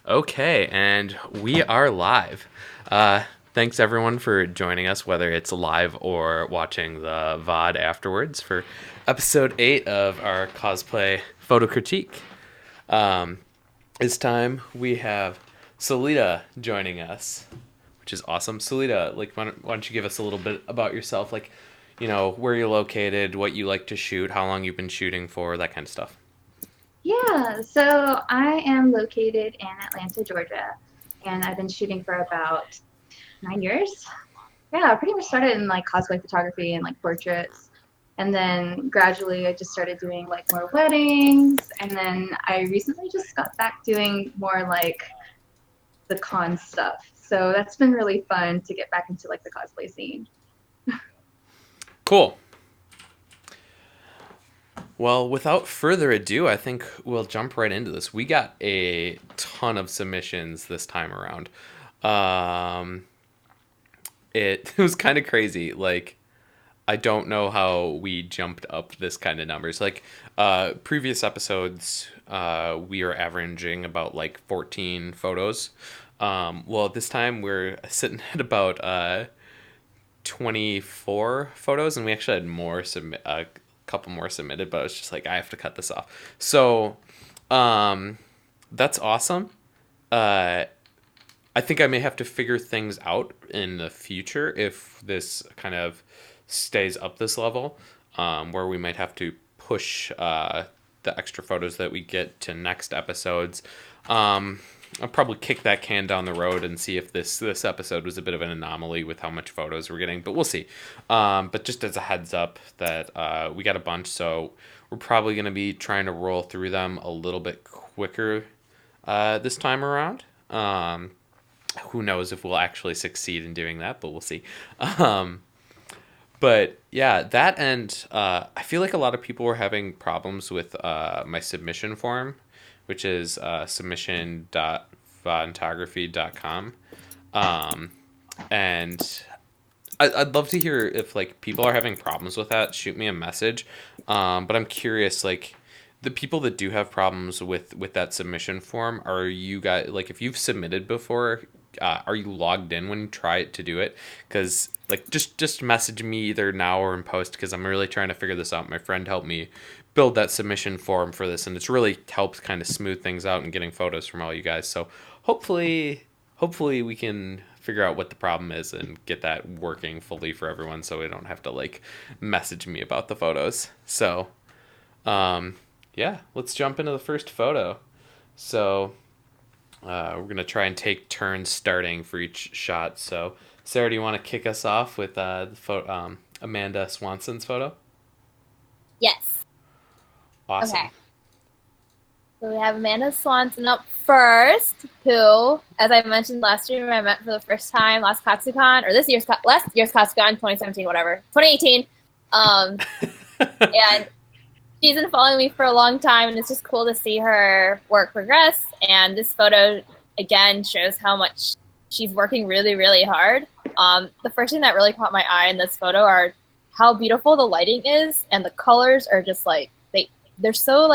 Okay, and we are live. Thanks everyone for joining us, whether it's live or watching the VOD afterwards for episode 8 of our cosplay photo critique. This time we have Solita joining us, which is awesome. Solita, why don't you give us a little bit about yourself, where you're located, what you like to shoot, how long you've been shooting for, that kind of stuff. Yeah, so I am located in Atlanta, Georgia, and I've been shooting for about 9 years. Yeah, I pretty much started in like cosplay photography and like portraits. And then gradually I just started doing like more weddings. And then I recently just got back doing more like the con stuff. So that's been really fun to get back into like the cosplay scene. Cool. Well, without further ado, I think we'll jump right into this. We got a ton of submissions this time around. Um, it was kind of crazy. I don't know how we jumped up this kind of numbers. Previous episodes, we were averaging about 14 photos. Well, this time we're sitting at about 24 photos, and we actually had a couple more submitted, but it's just like I have to cut this off. So, um, that's awesome. Uh, I think I may have to figure things out in the future if this kind of stays up this level, where we might have to push the extra photos that we get to next episodes. I'll probably kick that can down the road and see if this episode was a bit of an anomaly with how much photos we're getting, but we'll see. But just as a heads up that we got a bunch, so we're probably going to be trying to roll through them a little bit quicker this time around. Who knows if we'll actually succeed in doing that, but we'll see. Um, but yeah, that and I feel like a lot of people were having problems with my submission form, which is submission.vontography.com. Um, and I'd love to hear if people are having problems with that. Shoot me a message. But I'm curious, the people that do have problems with that submission form, are you guys if you've submitted before? Are you logged in when you try to do it? Because just message me either now or in post because I'm really trying to figure this out. My friend helped me build that submission form for this, and it's really helped kind of smooth things out and getting photos from all you guys. So hopefully we can figure out what the problem is and get that working fully for everyone so we don't have to message me about the photos. So yeah, let's jump into the first photo. So we're going to try and take turns starting for each shot. So Sarah, do you want to kick us off with Amanda Swanson's photo? Yes. Awesome. Okay. So we have Amanda Swanson up first, who, as I mentioned last year, I met for the first time last Katsucon, or last year's Katsucon, 2017, whatever, 2018. And she's been following me for a long time, and it's just cool to see her work progress. And this photo, again, shows how much she's working really, really hard. The first thing that really caught my eye in this photo are how beautiful the lighting is, and the colors are just they're so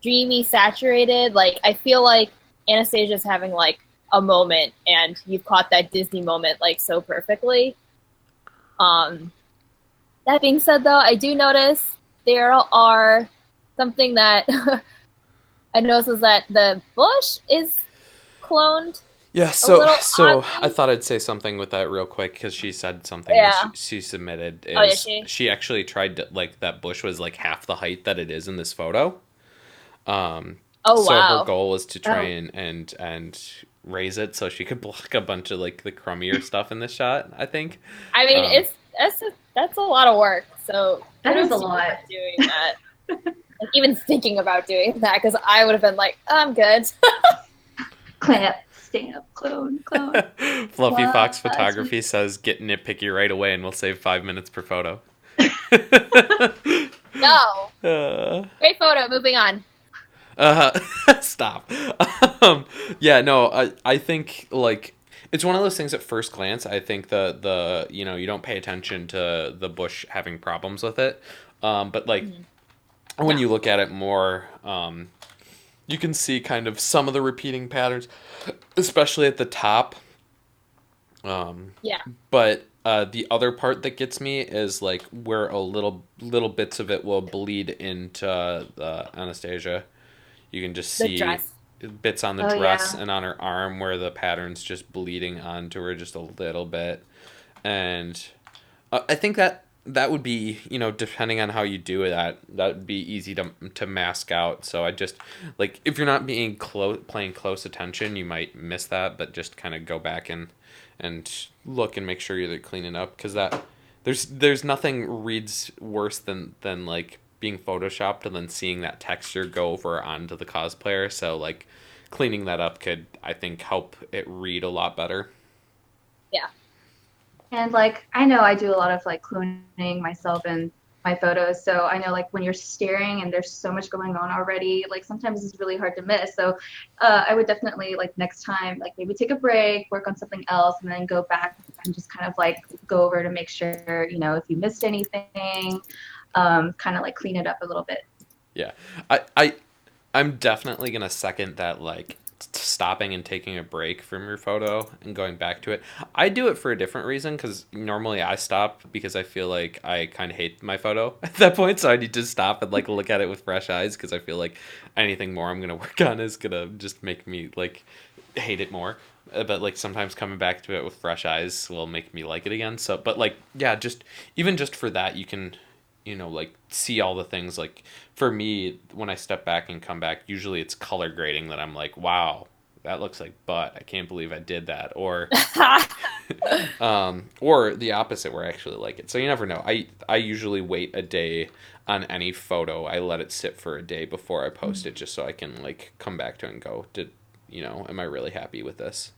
dreamy, saturated. I feel like Anastasia's having a moment, and you've caught that Disney moment so perfectly. That being said, though, I do notice there are something that I noticed was that the bush is cloned. Yeah, so I thought I'd say something with that real quick because she said something that she submitted is oh, yeah, she actually tried to that bush was half the height that it is in this photo. Oh, So wow. her goal is to try and raise it so she could block a bunch of the crummier stuff in this shot, I think. I mean, that's a lot of work. So That is a kudos to you lot. for doing that. Even thinking about doing that, because I would have been like, I'm good. Clamp, stamp, clone. Fluffy What? Fox Photography says get nitpicky right away and we'll save 5 minutes per photo. No. Uh, Great photo. Moving on. uh, Stop. Yeah, no, I think it's one of those things at first glance. I think the you don't pay attention to the bush having problems with it. But when Yeah. you look at it more, You can see kind of some of the repeating patterns, especially at the top. Um, Yeah. but the other part that gets me is like where a little bits of it will bleed into Anastasia. You can just The see dress. bits on the Oh dress yeah. and on her arm where the pattern's just bleeding onto her just a little bit. And I think that would be, depending on how you do it, that would be easy to mask out. So I just like if you're not being paying close attention, you might miss that, but just kind of go back and look and make sure you're cleaning up because that there's nothing reads worse than like being photoshopped and then seeing that texture go over onto the cosplayer. So like cleaning that up could, I think, help it read a lot better. Yeah. And like I know I do a lot of like cloning myself in my photos, so I know like when you're staring and there's so much going on already, like sometimes it's really hard to miss. So I would definitely like next time like maybe take a break, work on something else, and then go back and just kind of like go over to make sure if you missed anything, kind of like clean it up a little bit. Yeah. I'm definitely gonna second that, like stopping and taking a break from your photo and going back to it. I do it for a different reason because normally I stop because I feel like I kind of hate my photo at that point, so I need to stop and like look at it with fresh eyes because I feel like anything more I'm gonna work on is gonna just make me like hate it more. But like sometimes coming back to it with fresh eyes will make me like it again. So, but like yeah, just even just for that, you can like see all the things. Like for me, when I step back and come back, usually it's color grading that I'm like, wow, that looks like butt. I can't believe I did that. Or the opposite where I actually like it. So you never know. I usually wait a day on any photo. I let it sit for a day before I post it just so I can like come back to it and go, am I really happy with this?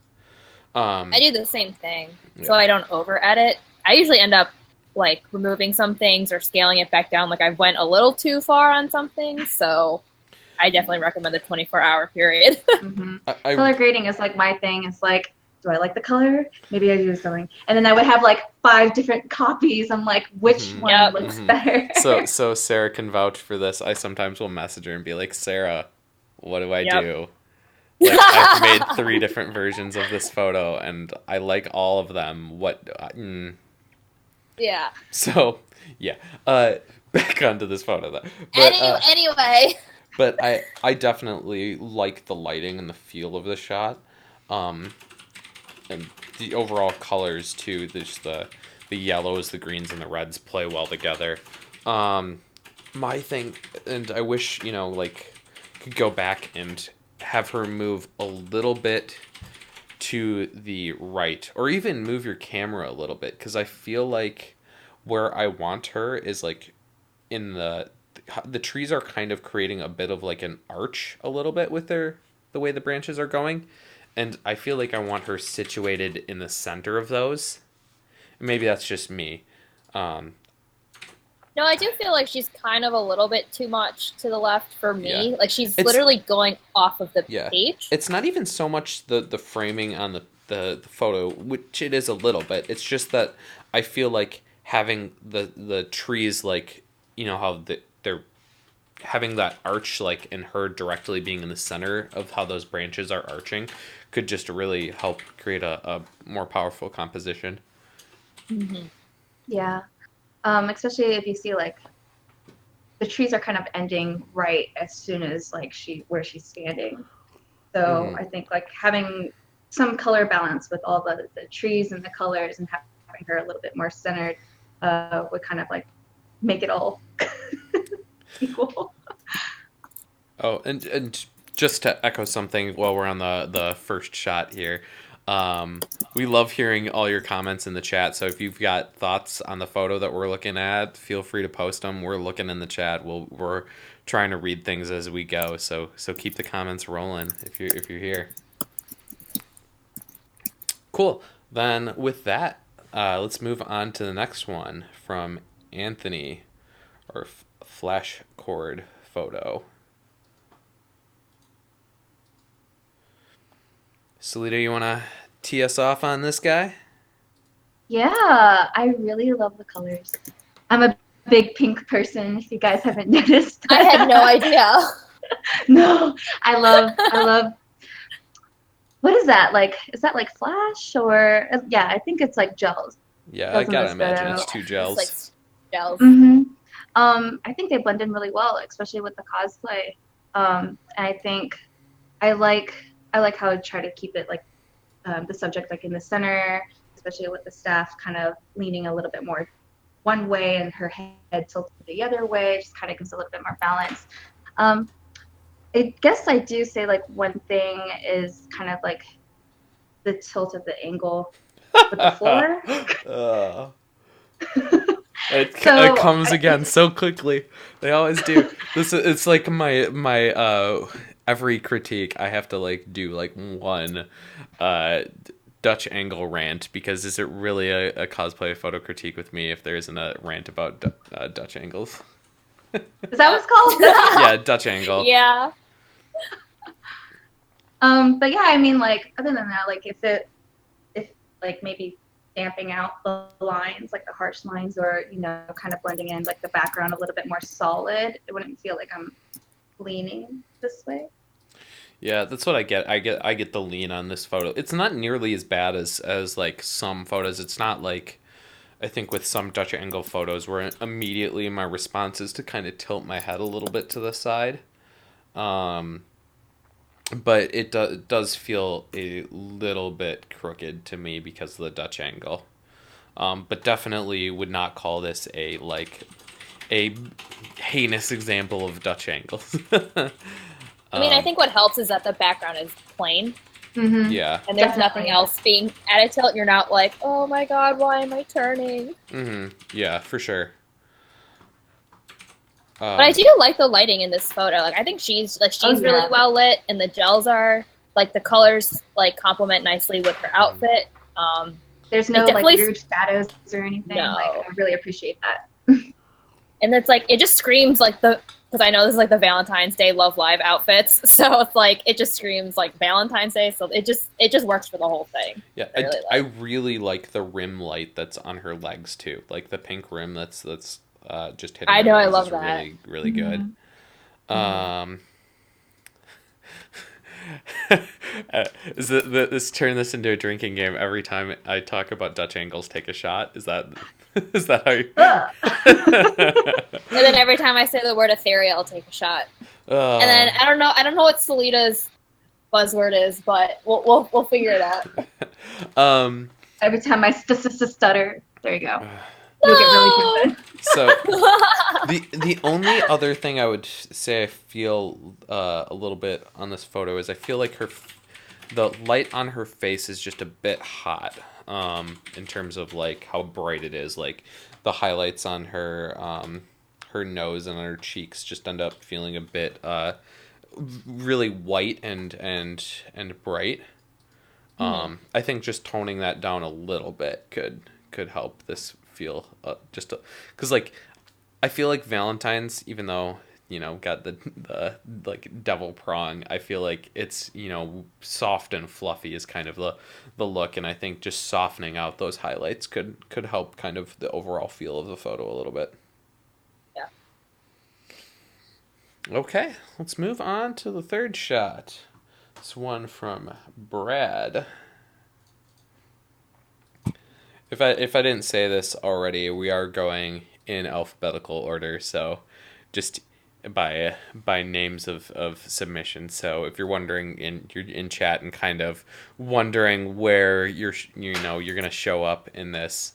I do the same thing, so Yeah. I don't over edit. I usually end up like removing some things or scaling it back down. Like I went a little too far on something, so I definitely recommend the 24-hour period. Hmm. I Color grading is like my thing. It's like, do I like the color? Maybe I do something. And then I would have like 5 different copies. I'm like, which mhm, one Yep. looks mhm. better? So Sarah can vouch for this. I sometimes will message her and be like, Sarah, what do I Yep. do? Like I've made 3 different versions of this photo and I like all of them. Yeah. So yeah. Uh, back onto this photo though. But Anyway. but I definitely like the lighting and the feel of the shot, um, and the overall colors too. Just the yellows, the greens, and the reds play well together. Um, my thing, and I wish like could go back and have her move a little bit to the right, or even move your camera a little bit, because I feel like where I want her is like in the trees are kind of creating a bit of like an arch a little bit with the way the branches are going, and I feel like I want her situated in the center of those. Maybe that's just me. um No, I do feel like she's kind of a little bit too much to the left for yeah, me. Like she's it's literally going off of the yeah, page. it's not even so much the framing on the photo, which it is a little bit. It's just that I feel like having the trees, like how they're having that arch, like in her directly being in the center of how those branches are arching, could just really help create a more powerful composition. Mm-hmm. Yeah. Especially if you see like the trees are kind of ending right as soon as like where she's standing. So Hmm. I think like having some color balance with all the trees and the colors and having her a little bit more centered would kind of like make it all equal. Oh, and just to echo something while we're on the first shot here, we love hearing all your comments in the chat. So if you've got thoughts on the photo that we're looking at, feel free to post them. We're looking in the chat. We're trying to read things as we go. So keep the comments rolling if you're here. Cool. Then with that, let's move on to the next one from Anthony, or flash cord photo. Solita, you want to tee us off on this guy? Yeah, I really love the colors. I'm a big pink person, if you guys haven't noticed. I had no idea. No, I love. What is that? Like, is that like Flash or yeah? I think it's like gels. Yeah, I Gels in gotta this imagine it's photo. two It's like gels. gels. Mm-hmm. I think they blend in really well, especially with the cosplay. And I think I like I like how I try to keep it like the subject like in the center, especially with the staff kind of leaning a little bit more one way and her head tilted the other way, just kind of gives a little bit more balance. Um, I guess I do say like one thing is kind of like the tilt of the angle with the floor. uh, it So comes again so quickly. They always do. It's like my every critique I have to like do like one uh Dutch angle rant, because is it really a cosplay photo critique with me if there isn't a rant about Dutch angles? is that what it's called? Yeah, Dutch angle. Yeah. But yeah, I mean like other than that, like if like maybe damping out the lines, like the harsh lines, or kind of blending in like the background a little bit more solid, it wouldn't feel like I'm leaning this way. Yeah, that's what I get. I get the lean on this photo. It's not nearly as bad as like some photos. It's not like I think with some Dutch angle photos where immediately my response is to kind of tilt my head a little bit to the side. Um, but it does feel a little bit crooked to me because of the Dutch angle. But definitely would not call this a heinous example of Dutch angles. I mean, I um, think what helps is that the background is plain Mm-hmm. yeah. and there's Definitely. nothing else being at a tilt. You're not like, oh my god, why am I turning? Yeah, for sure. But I do like the lighting in this photo. Like, I think she's Oh, really yeah. well lit, and the gels are like the colors like complement nicely with her outfit. There's no like definitely weird shadows or anything. No. Like I really appreciate that. And it's like it just screams like the because I know this is like the Valentine's Day Love Live outfits, so it's like it just screams like Valentine's Day. So it just works for the whole thing. Yeah, I really like the rim light that's on her legs too. Like the pink rim that's just hitting. I her know, I legs love is that. really really good. Um, this turn this into a drinking game every time I talk about Dutch angles? Take a shot. Is that is that how you? And then every time I say the word ethereal, I'll take a shot. And then I don't know what Solita's buzzword is, but we'll figure it out. Every time I stutter, there you go. You'll get really confident. So the only other thing I would say I feel a little bit on this photo is I feel like the light on her face is just a bit hot in terms of like how bright it is. Like the highlights on her nose and on her cheeks just end up feeling a bit really white and bright. I think just toning that down a little bit could help this feel just because like I feel like Valentine's, even though got the like devil prong, I feel like it's soft and fluffy is kind of the look, and I think just softening out those highlights could help kind of the overall feel of the photo a little bit. Yeah. Okay, let's move on to the third shot. This one from Brad. If I didn't say this already, we are going in alphabetical order, so just by names of submissions. So if you're wondering you're in chat and kind of wondering where you're gonna show up in this,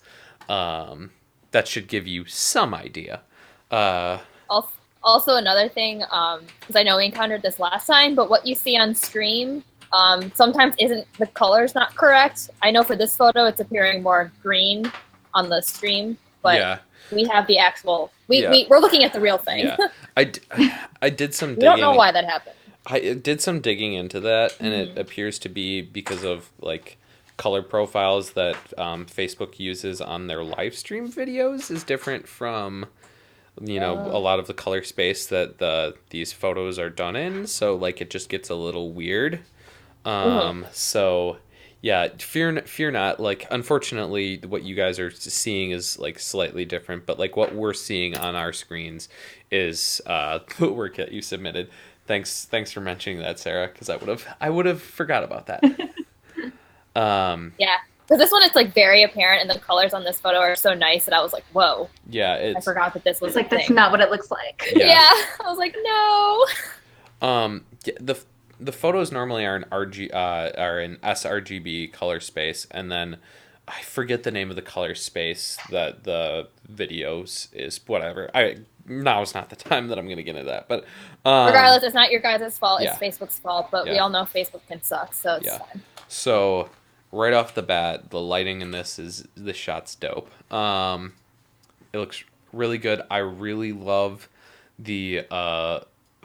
that should give you some idea. Also, another thing, because I know we encountered this last time, but what you see on stream sometimes isn't the color's not correct. I know for this photo, it's appearing more green on the stream, but Yeah. we have the actual. We're looking at the real thing. Yeah, I did some We digging. don't know why that happened. I did some digging into that, and it appears to be because of like color profiles that Facebook uses on their live stream videos is different from a lot of the color space that these photos are done in. So like it just gets a little weird. So yeah, fear not. Like, unfortunately, what you guys are seeing is like slightly different, but like what we're seeing on our screens is the work that you submitted. Thanks for mentioning that, Sarah, because I would have forgot about that. Um, Yeah. Because this one, it's like very apparent, and the colors on this photo are so nice that I was like, whoa, yeah, I it's forgot that this was It's a like that's thing. not what it looks like. yeah. Yeah. I was like, no. Yeah, the photos normally are in sRGB color space, and then I forget the name of the color space that the videos is. Whatever. I Now is not the time that I'm gonna get into that, but Regardless, it's not your guys' fault. It's yeah, Facebook's fault, but we yeah, all know Facebook can suck, so it's yeah. fine. So right off the bat, the lighting in this shot's dope. It looks really good. I really love the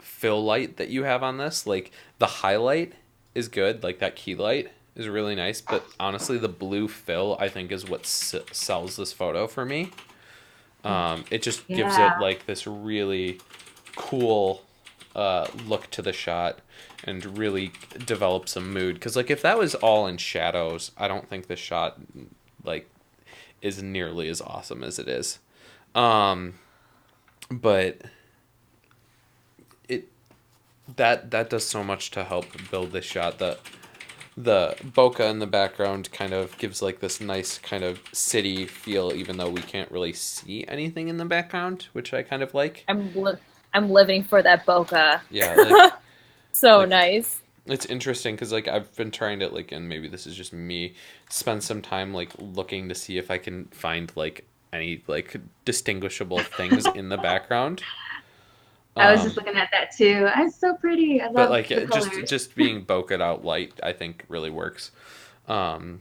fill light that you have on this. Like the highlight is good, like that key light is really nice, but honestly the blue fill I think is what sells this photo for me. It just gives it Yeah. like this really cool look to the shot and really develops a mood, because like if that was all in shadows, I don't think the shot like is nearly as awesome as it is. um but it that does so much to help build this shot. The bokeh in the background kind of gives like this nice kind of city feel, even though we can't really see anything in the background, which I kind of like. I'm living for that bokeh. Yeah, like So like nice. it's interesting because like I've been trying to like, and maybe this is just me, spend some time like looking to see if I can find like any like distinguishable things in the background. I was just um looking at that too. It's so pretty. I but love like the just colors. just being bokeh out light I think really works. um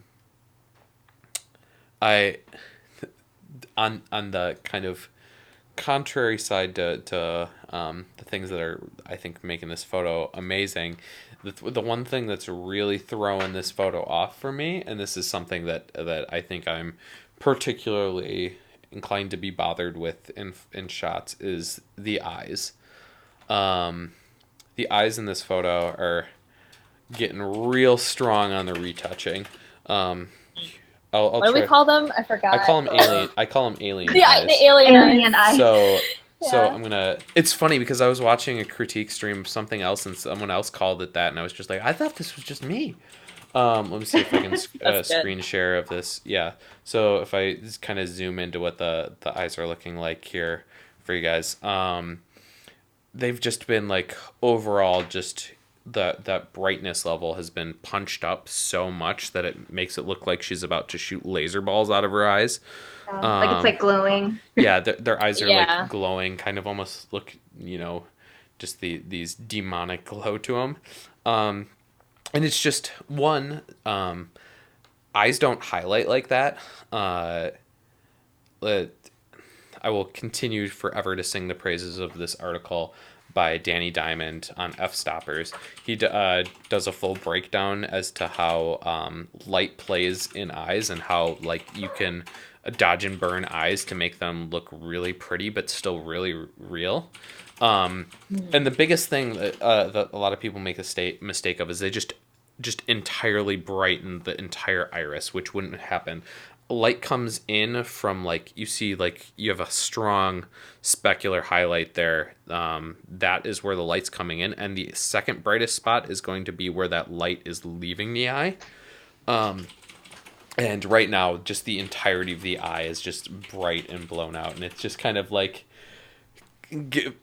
I On the kind of contrary side to the things that are I think making this photo amazing, the one thing that's really throwing this photo off for me, and this is something that I think I'm particularly inclined to be bothered with in shots, is the eyes. Um, the eyes in this photo are getting real strong on the retouching. Um, I'll What do we try. call them? I forgot. I call them alien The eyes. alien eyes. Alien eyes. So Yeah. I'm gonna. It's funny because I was watching a critique stream of something else and someone else called it that, and I was just like, I thought this was just me. Let me see if I can That's good. screen share of this. Yeah. So if I just kind of zoom into what the eyes are looking like here for you guys, they've just been like overall just that brightness level has been punched up so much that it makes it look like she's about to shoot laser balls out of her eyes. Like it's Um, like glowing. yeah, their eyes are like Yeah. glowing, kind of almost look, just these demonic glow to them. Um, and it's just one, eyes don't highlight like that. Uh, let- I will continue forever to sing the praises of this article by Danny Diamond on F Stoppers. He does a full breakdown as to how light plays in eyes and how like you can dodge and burn eyes to make them look really pretty but still really real. And the biggest thing that a lot of people make a mistake of is they just entirely brighten the entire iris, which wouldn't happen. Light comes in from like you see like you have a strong specular highlight there. That is where the light's coming in, and the second brightest spot is going to be where that light is leaving the eye. And right now, just the entirety of the eye is just bright and blown out, and it's just kind of like the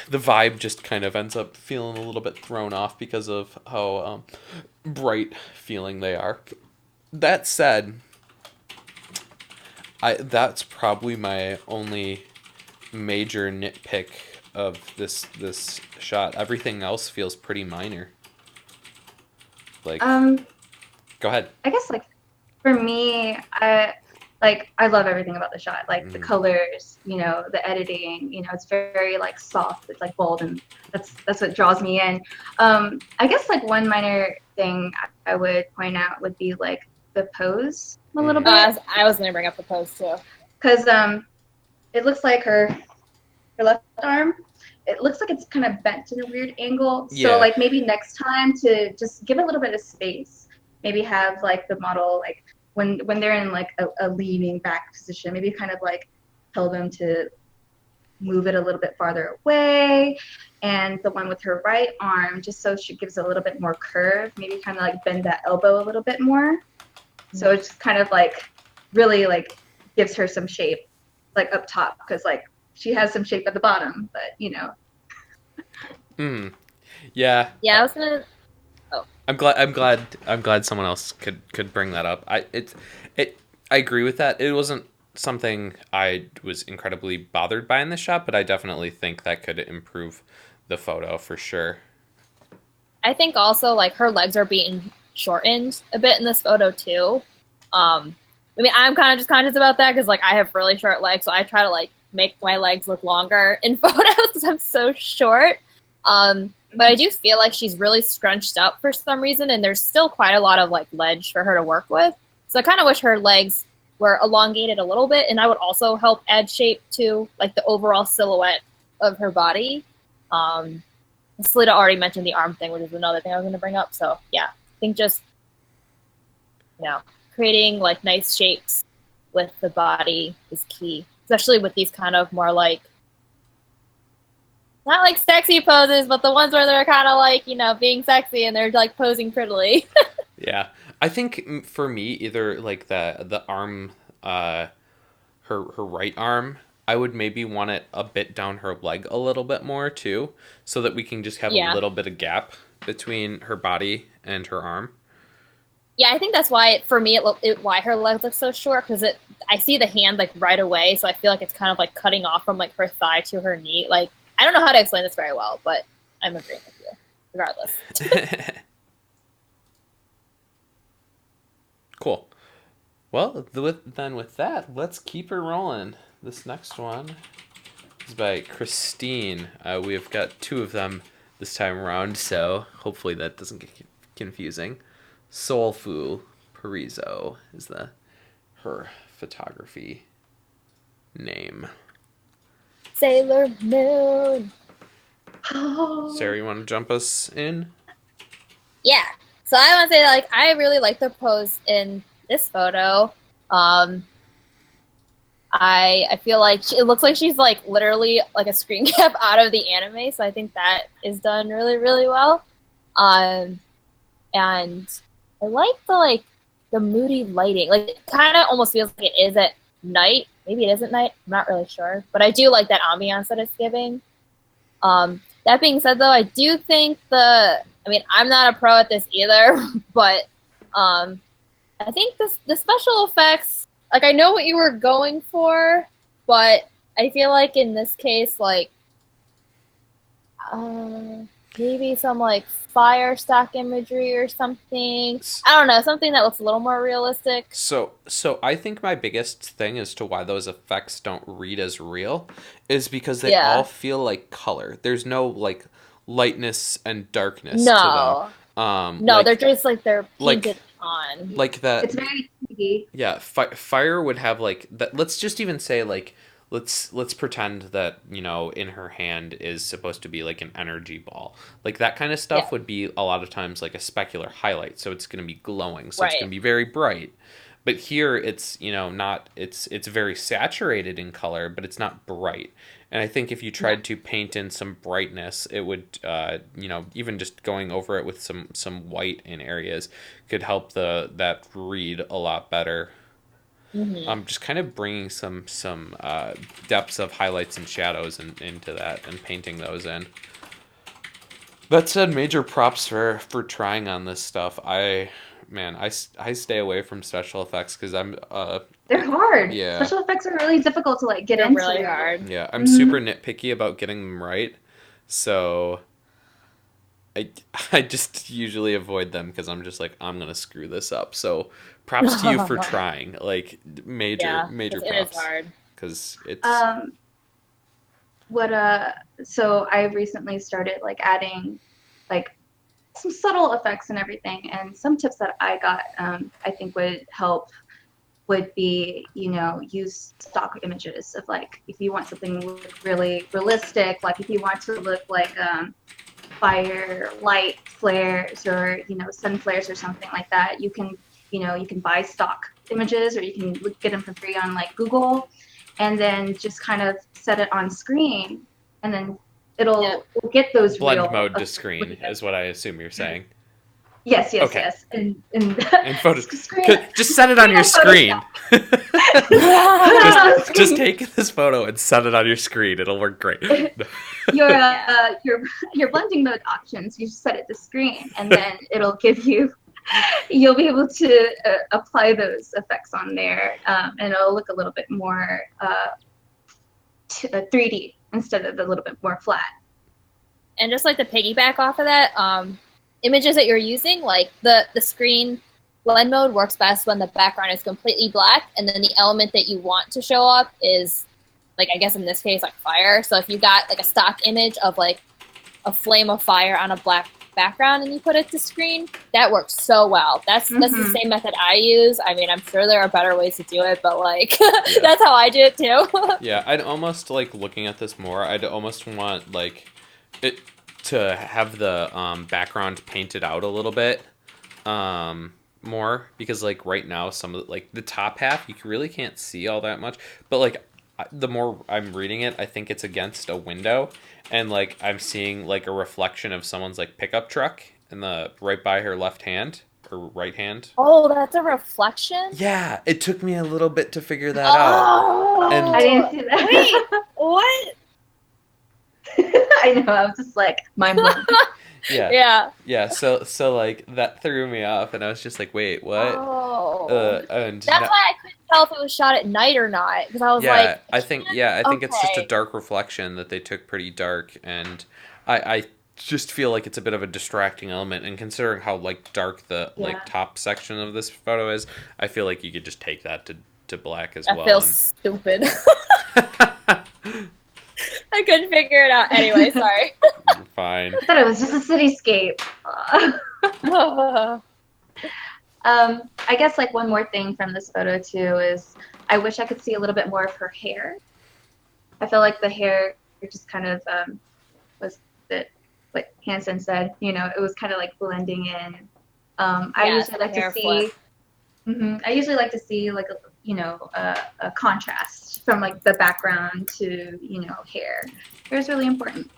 vibe just kind of ends up feeling a little bit thrown off because of how bright feeling they are. That said, that's probably my only major nitpick of this shot. Everything else feels pretty minor. Like, Um, go ahead. I guess like for me, I love everything about the shot. Like the Mm. colors, the editing, it's very like soft, it's like bold, and that's what draws me in. I guess like one minor thing I would point out would be like the pose a little Mhm. bit, I was gonna bring up the pose too. because it looks like her left arm, it looks like it's kind of bent in a weird angle. So Yeah. like maybe next time to just give a little bit of space, maybe have like the model like when they're in like a leaning back position, maybe kind of like tell them to move it a little bit farther away. And the one with her right arm, just so she gives a little bit more curve, maybe kind of like bend that elbow a little bit more. So it's just kind of like really like gives her some shape like up top, because like she has some shape at the bottom, but you know. Yeah. Yeah, I was gonna. Oh, I'm glad someone else could bring that up. I agree with that. It wasn't something I was incredibly bothered by in the shot, but I definitely think that could improve the photo for sure. I think also like her legs are being shortened a bit in this photo too. I mean, I'm kind of just conscious about that because like I have really short legs, so I try to like make my legs look longer in photos because I'm so short. But I do feel like she's really scrunched up for some reason, and there's still quite a lot of like ledge for her to work with. So I kind of wish her legs were elongated a little bit, and I would also help add shape to like the overall silhouette of her body. Solita already mentioned the arm thing, which is another thing I was going to bring up. So yeah, I think just creating like nice shapes with the body is key, especially with these kind of more like not like sexy poses, but the ones where they're kind of like being sexy and they're like posing prettily. Yeah, I think for me, either like the arm, her right arm, I would maybe want it a bit down her leg a little bit more too, so that we can just have a Yeah. little bit of gap between her body and her arm. Yeah, I think that's why for me why her legs look so short, because I see the hand like right away, so I feel like it's kind of like cutting off from like her thigh to her knee. Like I don't know how to explain this very well, but I'm agreeing with you regardless. Cool. Well, with that, let's keep her rolling. This next one is by Christine. We've got two of them this time around, so hopefully that doesn't get confusing. Soulful Parizo is her photography name. Sailor Moon. Sarah, you want to jump us in? Yeah. So I want to say, like, I really like the pose in this photo. I feel like it looks like she's like literally like a screen cap out of the anime, so I think that is done really, really well. And I like the moody lighting. Like it kind of almost feels like it is at night. Maybe it is at night. I'm not really sure, but I do like that ambiance that it's giving. That being said, though, I do think I mean, I'm not a pro at this either, but I think the special effects, like, I know what you were going for, but I feel like in this case, like, maybe some, like, fire stock imagery or something. I don't know, something that looks a little more realistic. So I think my biggest thing as to why those effects don't read as real is because they all feel like color. There's no, like, lightness and darkness to them. No, like, they're just, like, they're painted on. Like that. It's very 2D. Yeah, fire would have like that. Let's just even say like let's pretend that in her hand is supposed to be like an energy ball. Like that kind of stuff would be a lot of times like a specular highlight, so it's going to be glowing, so it's going to be very bright. But here it's not, it's very saturated in color, but it's not bright. And I think if you tried to paint in some brightness, it would even just going over it with some white in areas could help that read a lot better. Just kind of bringing some depths of highlights and shadows into that and painting those in. That said, major props for trying on this stuff. I stay away from special effects because they're hard. Yeah. Special effects are really difficult to like get They're into. really hard. Yeah, I'm super nitpicky about getting them right, so I just usually avoid them because I'm just like, I'm gonna screw this up. So props to you for trying. Like major props. It is hard because it's so I recently started like adding like some subtle effects and everything, and some tips that I got I think would help would be use stock images of like if you want something to look really realistic, like if you want to look like fire light flares or sun flares or something like that, you can buy stock images or you can get them for free on like Google. and then just kind of set it on screen, and then it'll get those blend real mode to screen is what I assume you're saying. Yes, Okay. yes. And photo screen, just set it on your screen. just take this photo and set it on your screen. It'll work great. your blending mode options, you set it to screen, and then it'll give you, you'll be able to apply those effects on there, and it'll look a little bit more 3D instead of a little bit more flat. And just like to piggyback off of that, images that you're using, like the screen blend mode works best when the background is completely black, and then the element that you want to show up is, like, I guess in this case, like fire. So if you got like a stock image of like a flame of fire on a black background and you put it to screen, that works so well. That's the same method I use. I mean, I'm sure there are better ways to do it, but like that's how I do it too. Yeah, I'd almost, like, looking at this more, I'd almost want like it to have the background painted out a little bit more, because like right now some of the, like the top half you really can't see all that much, but like the more I'm reading it, I think it's against a window, and like I'm seeing like a reflection of someone's like pickup truck in the right by her left hand or right hand. Oh, that's a reflection? Yeah, it took me a little bit to figure that out. And I didn't see that. Wait, what? I know, I was just like, mind blown. Yeah. So like that threw me off, and I was just like, wait, what? And that's why I couldn't tell if it was shot at night or not, because I was like, I think it's just a dark reflection that they took pretty dark, and I just feel like it's a bit of a distracting element, and considering how like dark the like top section of this photo is, I feel like you could just take that to black as well. That feels stupid. I couldn't figure it out. Anyway, sorry. You're fine. I thought it was just a cityscape. I guess like one more thing from this photo too is I wish I could see a little bit more of her hair. I feel like the hair just kind of was it, like Hanson said, you know, it was kind of like blending in. I usually like to see. I usually like to see like a contrast from like the background to hair. Hair is really important.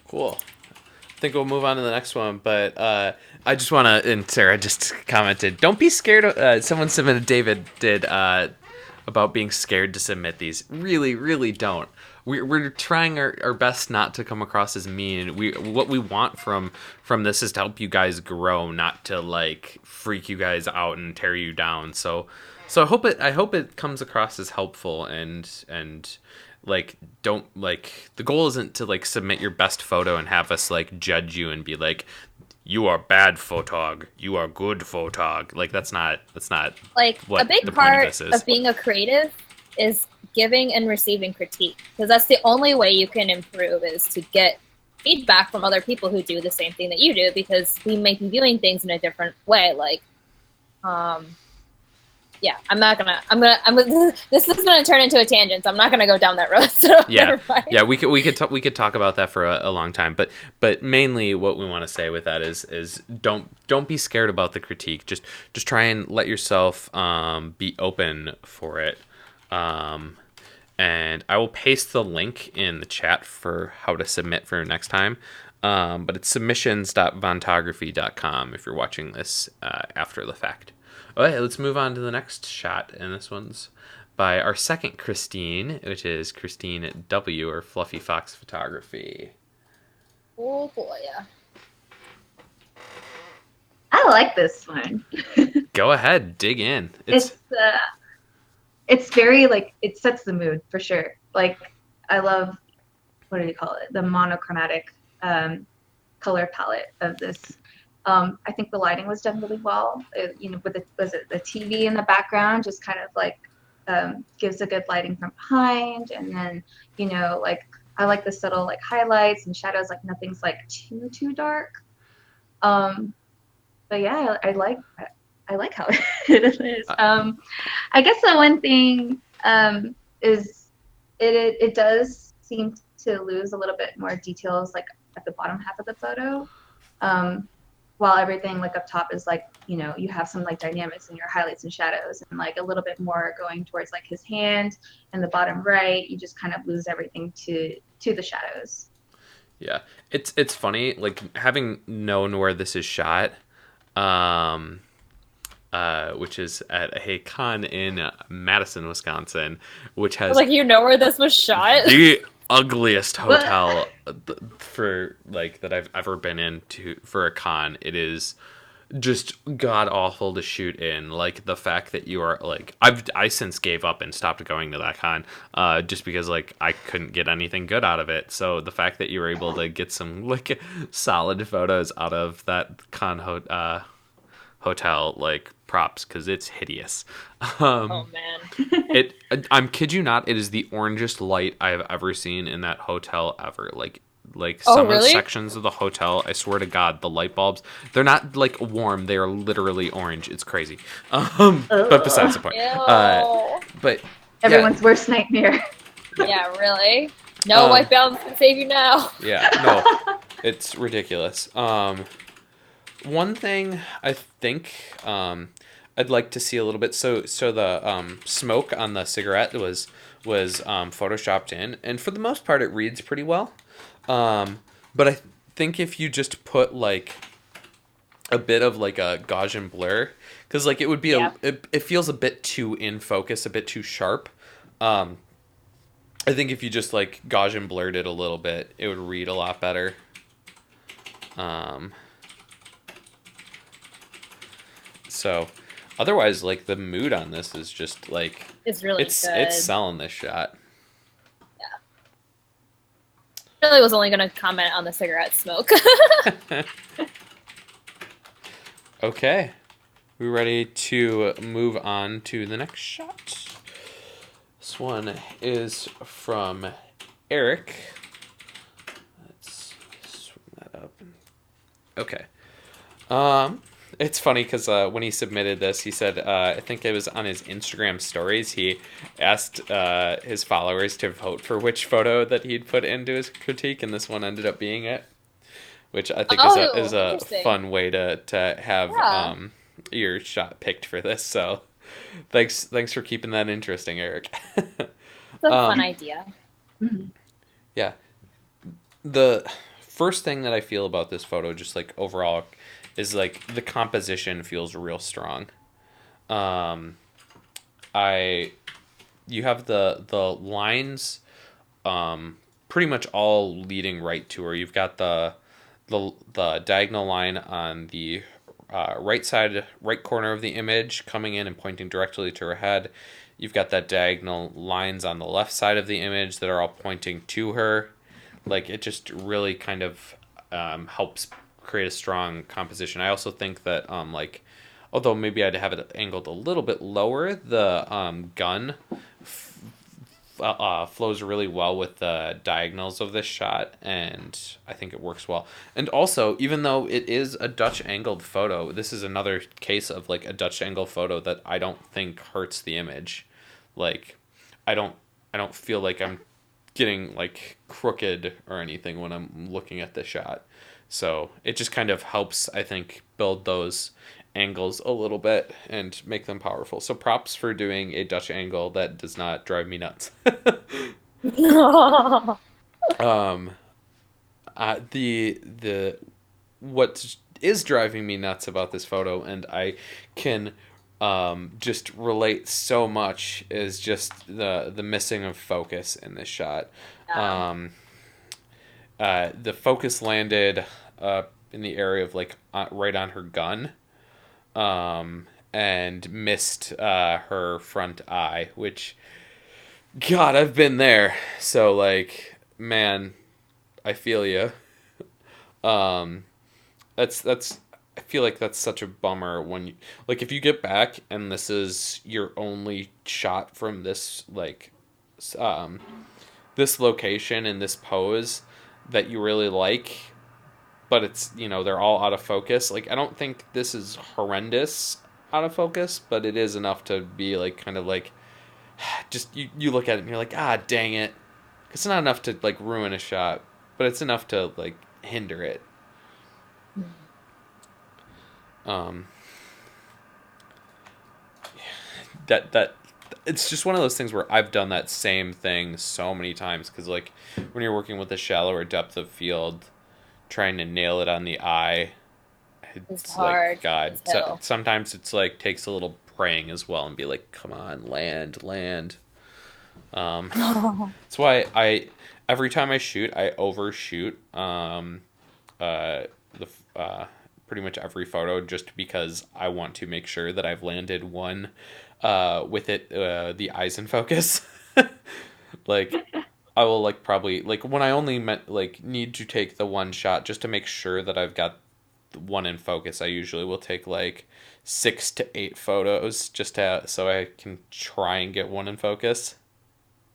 Cool. I think we'll move on to the next one, but I just want to, and Sarah just commented, don't be scared of, someone submitted, David did, about being scared to submit these. Really, really don't. We're trying our best not to come across as mean. What we want from this is to help you guys grow, not to like freak you guys out and tear you down. So I hope it comes across as helpful, and like don't, like, the goal isn't to like submit your best photo and have us like judge you and be like, you are bad photog, you are good photog. Like that's not like what a big the part point of this is. Of being a creative is giving and receiving critique, because that's the only way you can improve, is to get feedback from other people who do the same thing that you do, because we may be viewing things in a different way. Like yeah, this is gonna turn into a tangent, so I'm not gonna go down that road. So yeah, we could talk about that for a long time, but mainly what we want to say with that is don't be scared about the critique. Just try and let yourself be open for it. And I will paste the link in the chat for how to submit for next time. But it's submissions.vontography.com if you're watching this after the fact. Okay, let's move on to the next shot, and this one's by our second Christine, which is Christine W, or Fluffy Fox Photography. Oh boy, yeah. I like this one. Go ahead, dig in. It's very, like, it sets the mood for sure. Like, I love, what do you call it? The monochromatic color palette of this. I think the lighting was done really well. With the TV in the background, just kind of like gives a good lighting from behind, and then like I like the subtle like highlights and shadows. Like nothing's like too dark. But yeah, I like how it is. I guess the one thing is it does seem to lose a little bit more details like at the bottom half of the photo. while everything like up top is like, you know, you have some like dynamics in your highlights and shadows, and like a little bit more going towards like his hand and the bottom right, you just kind of lose everything to the shadows. Yeah, it's funny, like having known where this is shot, um, which is at a con in Madison, Wisconsin, which I was has like, you know where this was shot? the ugliest hotel for like that I've ever been in to for a con. It is just god awful to shoot in. Like the fact that you are like I since gave up and stopped going to that con, just because like I couldn't get anything good out of it. So the fact that you were able to get some like solid photos out of that hotel, like props, because it's hideous. Oh man. I'm kid you not, it is the orangest light I have ever seen in that hotel ever. Like Oh, some of the really? sections of the hotel, I swear to God, the light bulbs, they're not like warm, they are literally orange. It's crazy. But besides the point. Ew. But Everyone's worst nightmare. Yeah, really? No white balance can save you now. yeah, no, it's ridiculous. One thing I think I'd like to see a little bit. So the smoke on the cigarette was photoshopped in, and for the most part, it reads pretty well. But I think if you just put like a bit of like a Gaussian blur, because like it would be it feels a bit too in focus, a bit too sharp. I think if you just like Gaussian blurred it a little bit, it would read a lot better. So otherwise, like the mood on this is just like It's really good. it's selling this shot. I really was only going to comment on the cigarette smoke. Okay, we ready to move on to the next shot? This one is from Eric. Let's swing that up. Okay. It's funny because when he submitted this, he said, I think it was on his Instagram stories, he asked his followers to vote for which photo that he'd put into his critique, and this one ended up being it, which I think is a fun way to have your shot picked for this. So thanks for keeping that interesting, Eric. It's a fun idea. Yeah. The first thing that I feel about this photo, just like overall, is like the composition feels real strong. You have the lines pretty much all leading right to her. You've got the diagonal line on the right corner of the image coming in and pointing directly to her head. You've got that diagonal lines on the left side of the image that are all pointing to her. Like it just really kind of helps create a strong composition. I also think that like although maybe I'd have it angled a little bit lower, the gun flows really well with the diagonals of this shot, and I think it works well. And also, even though it is a Dutch angled photo, this is another case of like a Dutch angle photo that I don't think hurts the image. Like I don't feel like I'm getting like crooked or anything when I'm looking at the shot. So it just kind of helps, I think, build those angles a little bit and make them powerful. So props for doing a Dutch angle that does not drive me nuts. The what is driving me nuts about this photo, and I can just relate so much, is just the missing of focus in this shot. The focus landed in the area of like right on her gun, and missed her front eye, which, God, I've been there. So like, man, I feel you. That's I feel like that's such a bummer when you, like, if you get back and this is your only shot from this like this location and this pose that you really like, but it's, you know, they're all out of focus. Like, I don't think this is horrendous out of focus, but it is enough to be like kind of like just you look at it and you're like, ah, dang it. It's not enough to like ruin a shot, but it's enough to like hinder it. Um, that it's just one of those things where I've done that same thing so many times because like when you're working with a shallower depth of field, trying to nail it on the eye, It's it's hard like God. as So, hell. sometimes it's like takes a little praying as well and be like, come on, land, land. Um, that's why I every time I shoot, I overshoot. The pretty much every photo just because I want to make sure that I've landed one with it the eyes in focus. Like I will like probably like when I only meant like need to take the one shot just to make sure that I've got the one in focus. I usually will take like 6 to 8 photos just to so I can try and get one in focus.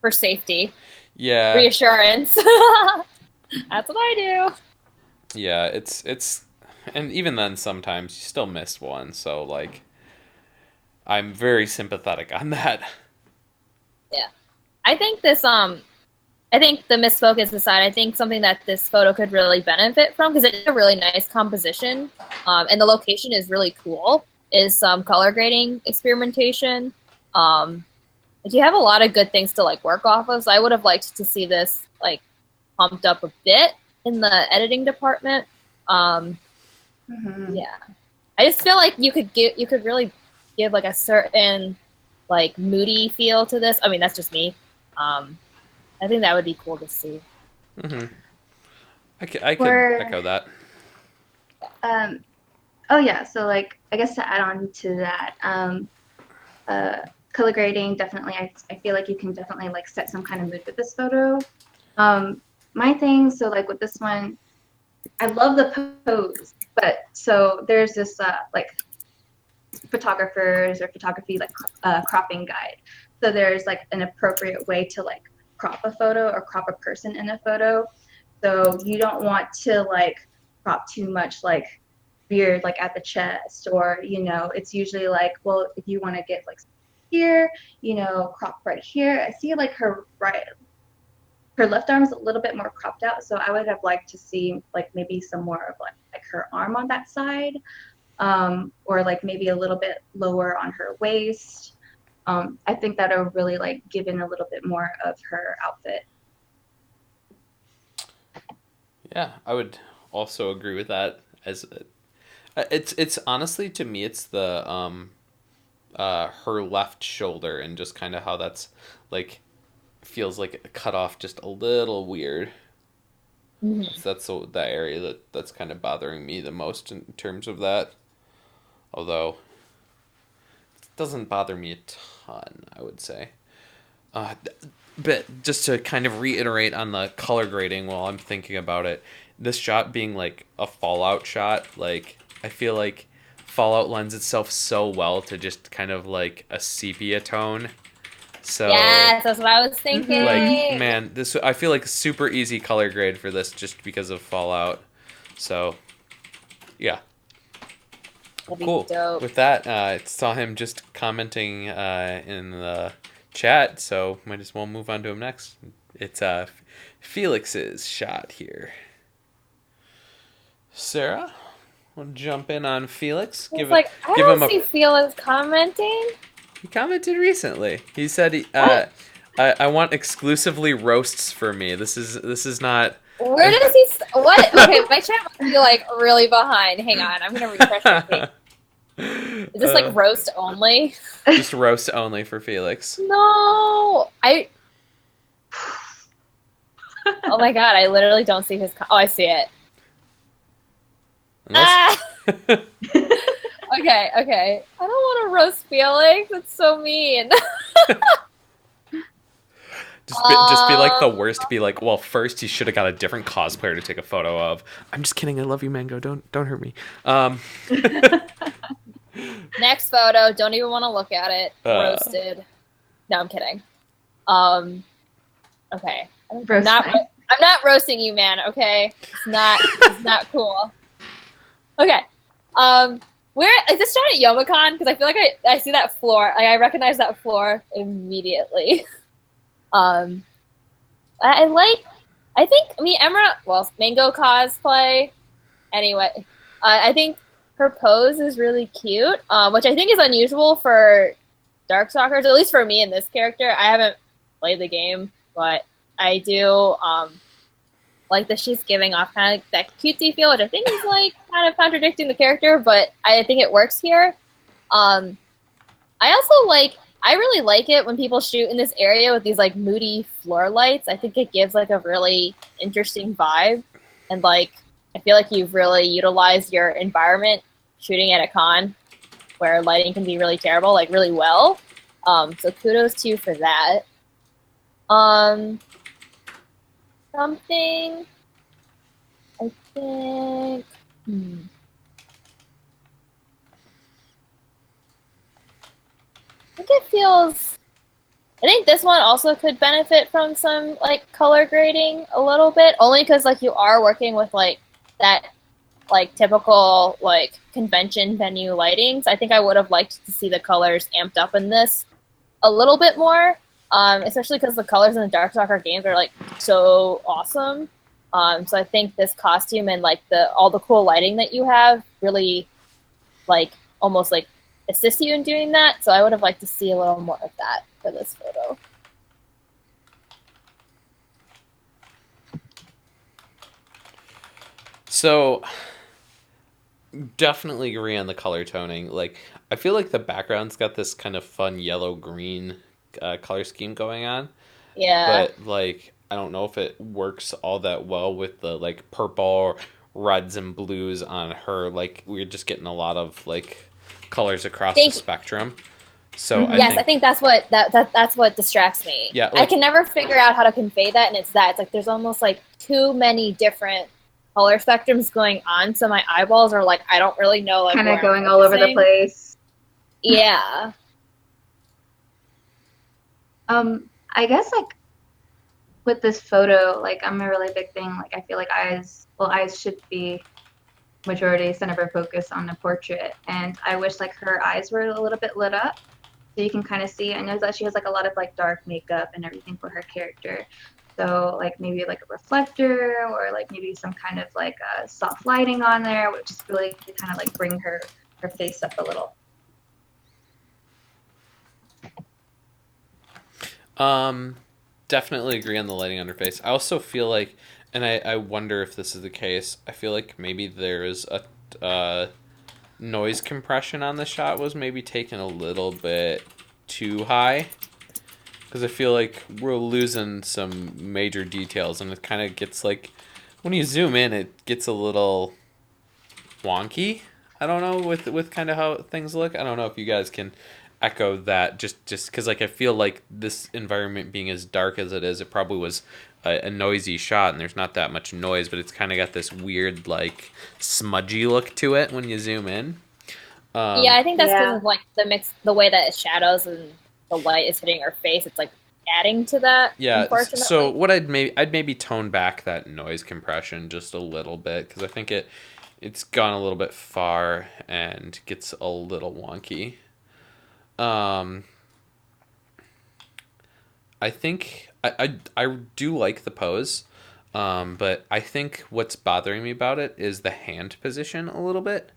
For safety, Yeah, reassurance. That's what I do. yeah, it's and even then sometimes you still miss one. So like I'm very sympathetic on that. Yeah. I think this I think the misfocus aside, I think something that this photo could really benefit from, because it's a really nice composition, and the location is really cool, is some color grading experimentation. But you have a lot of good things to like work off of. So I would have liked to see this like pumped up a bit in the editing department. Um, yeah, I just feel like you could really give like a certain like moody feel to this. I mean, that's just me. Um, I think that would be cool to see. Hmm. I could For echo that. um, oh yeah, so like I guess to add on to that, uh, color grading definitely. I feel like you can definitely like set some kind of mood with this photo. My thing, so like with this one, I love the pose, but so there's this like photographers or photography like cropping guide. So there's like an appropriate way to like crop a photo or crop a person in a photo. So you don't want to like crop too much like beard like at the chest, or it's usually like, well, if you want to get like here, crop right here. I see like her left arm is a little bit more cropped out, so I would have liked to see like maybe some more of like her arm on that side, or like maybe a little bit lower on her waist. I think that would really like give in a little bit more of her outfit. Yeah, I would also agree with that. As it's honestly to me, it's the her left shoulder and just kind of how that's like feels like cut off just a little weird. Mhm. That's the area that's kind of bothering me the most in terms of that. Although it doesn't bother me a ton, I would say. Uh, but just to kind of reiterate on the color grading while I'm thinking about it, this shot being like a Fallout shot, like I feel like Fallout lends itself so well to just kind of like a sepia tone. So Yes, that's what I was Mm-hmm. like thinking. man, this I feel like a super easy color grade for this just because of Fallout. So yeah, That'd be cool. dope. With that, I saw him just commenting in the chat, so might as well move on to him next. It's Felix's shot here. Sarah, want to jump in on Felix? It's like I Give him don't a. see Felix commenting. He commented recently. He said, What? I want exclusively roasts for me. This is not." Where does he? What? Okay, my chat must be like really behind. Hang on, I'm gonna refresh my page. Is this like Uh, roast only? just roast only for Felix. No, I. Oh my god, I literally don't see his. Oh, I see it. Unless Ah. Okay, okay. I don't want to roast Felix. It's so mean. just be like the Um, worst. Be like, well, first he should have got a different cosplayer to take a photo of. I'm just kidding. I love you, Mango. Don't hurt me. Next photo. Don't even want to look at it. Uh, Roasted. No, I'm kidding. Um. Okay. Roast time. I'm not roasting you, man. Okay. It's not cool. Okay. Where is this shot at Yomicon? Because I feel like I see that floor. I recognize that floor immediately. Um. I think me Emra. Well, Mango cosplay. Anyway, I think her pose is really cute, which I think is unusual for Darkstalkers, at least for me in this character. I haven't played the game, but I do like that she's giving off kind of that cutesy feel, which I think is like kind of contradicting the character, but I think it works here. Um, I also I really like it when people shoot in this area with these like moody floor lights. I think it gives like a really interesting vibe, and like I feel like you've really utilized your environment shooting at a con where lighting can be really terrible, like really well. So kudos to you for that. Um, something I think. I think it feels. I think this one also could benefit from some like color grading a little bit, only because like you are working with like that like typical like convention venue lighting. So I think I would have liked to see the colors amped up in this a little bit more, especially because the colors in the Darkstalker games are like so awesome. So I think this costume and like the all the cool lighting that you have really like almost like assist you in doing that. So I would have liked to see a little more of that for this photo. So definitely agree on the color toning. Like I feel like the background's got this kind of fun yellow green color scheme going on, Yeah. but like I don't know if it works all that well with the like purple, reds, and blues on her. Like we're just getting a lot of like colors across the spectrum. So I think that's what that's what distracts me. Yeah, I can never figure out how to convey that, and it's that it's like there's almost like too many different color spectrums going on, so my eyeballs are like I don't really know like kind of going all over the place. Yeah. I guess like with this photo, like I'm a really big thing. Like I feel like eyes should be majority center of focus on the portrait, and I wish like her eyes were a little bit lit up so you can kind of see. I know that she has like a lot of like dark makeup and everything for her character, so like maybe like a reflector or like maybe some kind of like soft lighting on there, which is really kind of like bring her face up a little. Definitely agree on the lighting on her face. I also feel like, and I wonder if this is the case, I feel like maybe there's a noise compression on the shot was maybe taken a little bit too high. Because I feel like we're losing some major details, and it kind of gets like, when you zoom in, it gets a little wonky. I don't know with kind of how things look. I don't know if you guys can echo that just because like I feel like this environment being as dark as it is, it probably was a noisy shot, and there's not that much noise, but it's kind of got this weird like smudgy look to it when you zoom in. Yeah, I think that's because of like the way that shadows and the light is hitting her face. It's like adding to that. Yeah. So what I'd maybe tone back that noise compression just a little bit, because I think it's gone a little bit far and gets a little wonky. I think I do like the pose, but I think what's bothering me about it is the hand position a little bit.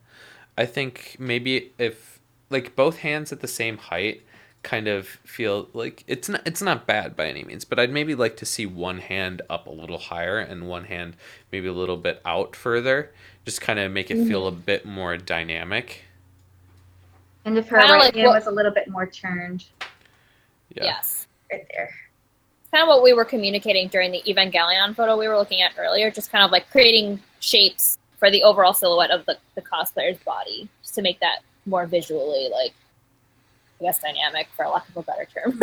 I think maybe if like both hands at the same height kind of feel like it's not bad by any means, but I'd maybe like to see one hand up a little higher and one hand maybe a little bit out further, just kind of make it feel a bit more dynamic. And if her right hand was a little bit more turned. Yeah. Yes. Right there. It's kind of what we were communicating during the Evangelion photo we were looking at earlier, just kind of like creating shapes for the overall silhouette of the cosplayer's body, just to make that more visually, like, I guess, dynamic, for lack of a better term.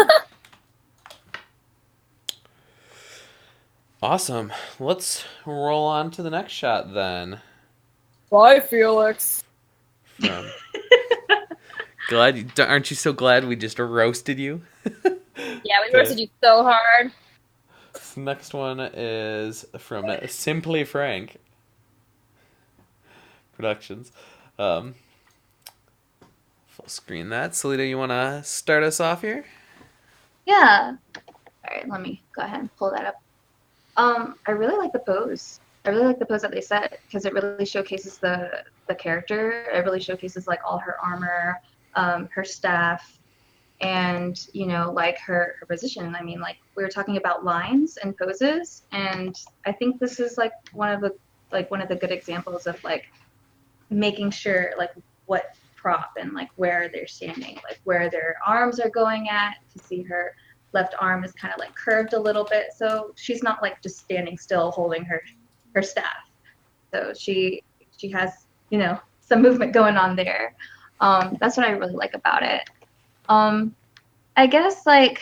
Awesome. Let's roll on to the next shot then. Bye, Felix. Aren't you so glad we just roasted you? Yeah, we roasted you so hard. This next one is from Simply Frank Productions. Full screen that. Solita, you want to start us off here? Yeah. All right, let me go ahead and pull that up. I really like the pose. I really like the pose that they set because it really showcases the character. It really showcases like all her armor, her staff, and like her position. I mean, like we were talking about lines and poses, and I think this is like one of the good examples of like making sure like what prop and like where they're standing, like where their arms are going at. To see her left arm is kind of like curved a little bit, so she's not like just standing still holding her staff. So she has some movement going on there. That's what I really like about it. I guess like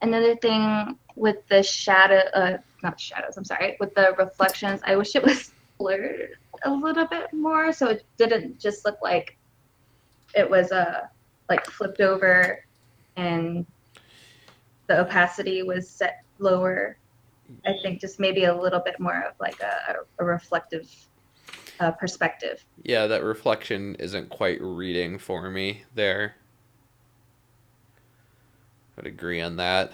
another thing with the not shadows, I'm sorry, with the reflections, I wish it was blurred a little bit more so it didn't just look like it was like flipped over and the opacity was set lower. I think just maybe a little bit more of like a reflective perspective. Yeah, that reflection isn't quite reading for me there. I'd agree on that.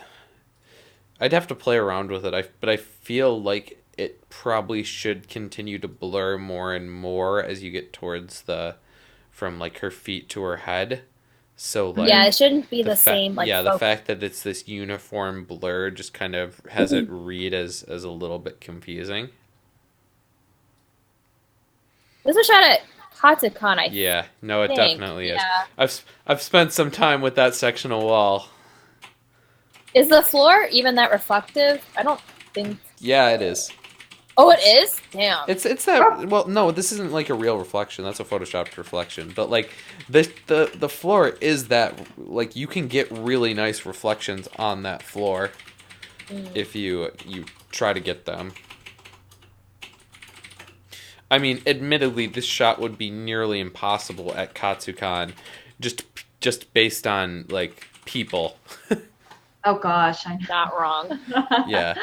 I'd have to play around with it, but I feel like it probably should continue to blur more and more as you get towards from like her feet to her head. So like Yeah, it shouldn't be the same like the fact that it's this uniform blur just kind of has it read as a little bit confusing. This was shot at Katsucon, I Yeah, no, it think. definitely is. Yeah. I've spent some time with that sectional wall. Is the floor even that reflective? I don't think. Yeah, it is. Oh, it is? Damn. It's that. Well, no, this isn't like a real reflection. That's a photoshopped reflection. But like the floor is that, like, you can get really nice reflections on that floor if you try to get them. I mean, admittedly, this shot would be nearly impossible at Katsucon, just based on like people. Oh gosh, I'm not wrong. Yeah.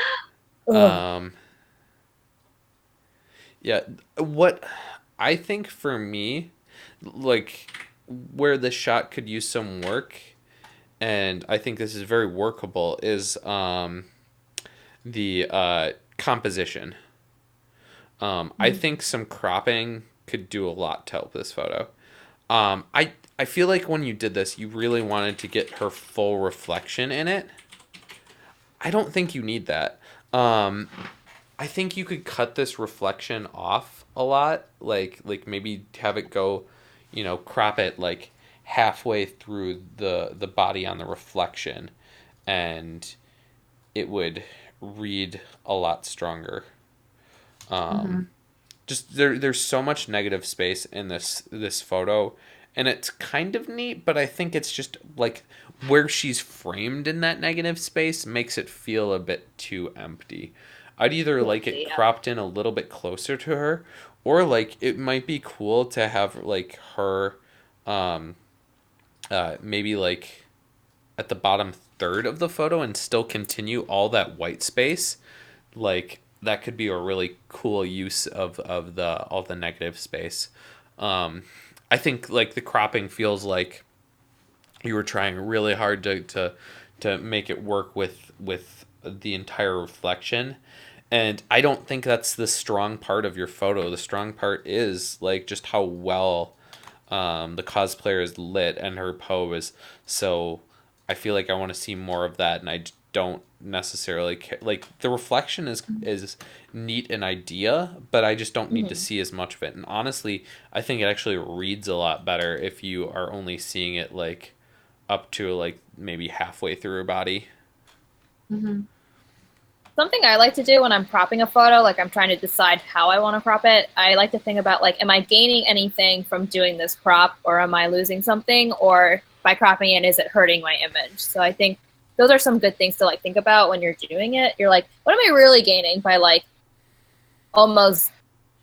Yeah, what I think for me, like, where the shot could use some work, and I think this is very workable, is the composition. I think some cropping could do a lot to help this photo. I feel like when you did this, you really wanted to get her full reflection in it. I don't think you need that. I think you could cut this reflection off a lot, like maybe have it go, crop it like halfway through the body on the reflection, and it would read a lot stronger. Just there's so much negative space in this photo, and it's kind of neat, but I think it's just like where she's framed in that negative space makes it feel a bit too empty. I'd either like it cropped in a little bit closer to her, or like it might be cool to have like her maybe like at the bottom third of the photo and still continue all that white space. Like that could be a really cool use of all the negative space. I think like the cropping feels like you were trying really hard to make it work with the entire reflection. And I don't think that's the strong part of your photo. The strong part is like just how well the cosplayer is lit and her pose. So I feel like I want to see more of that, and I don't necessarily care. Like the reflection is neat an idea, but I just don't need to see as much of it. And honestly, I think it actually reads a lot better if you are only seeing it like up to like maybe halfway through her body. Something I like to do when I'm cropping a photo, like I'm trying to decide how I want to crop it, I like to think about like, am I gaining anything from doing this crop, or am I losing something, or by cropping it, is it hurting my image? So I think those are some good things to like think about when you're doing it. You're like, what am I really gaining by like almost,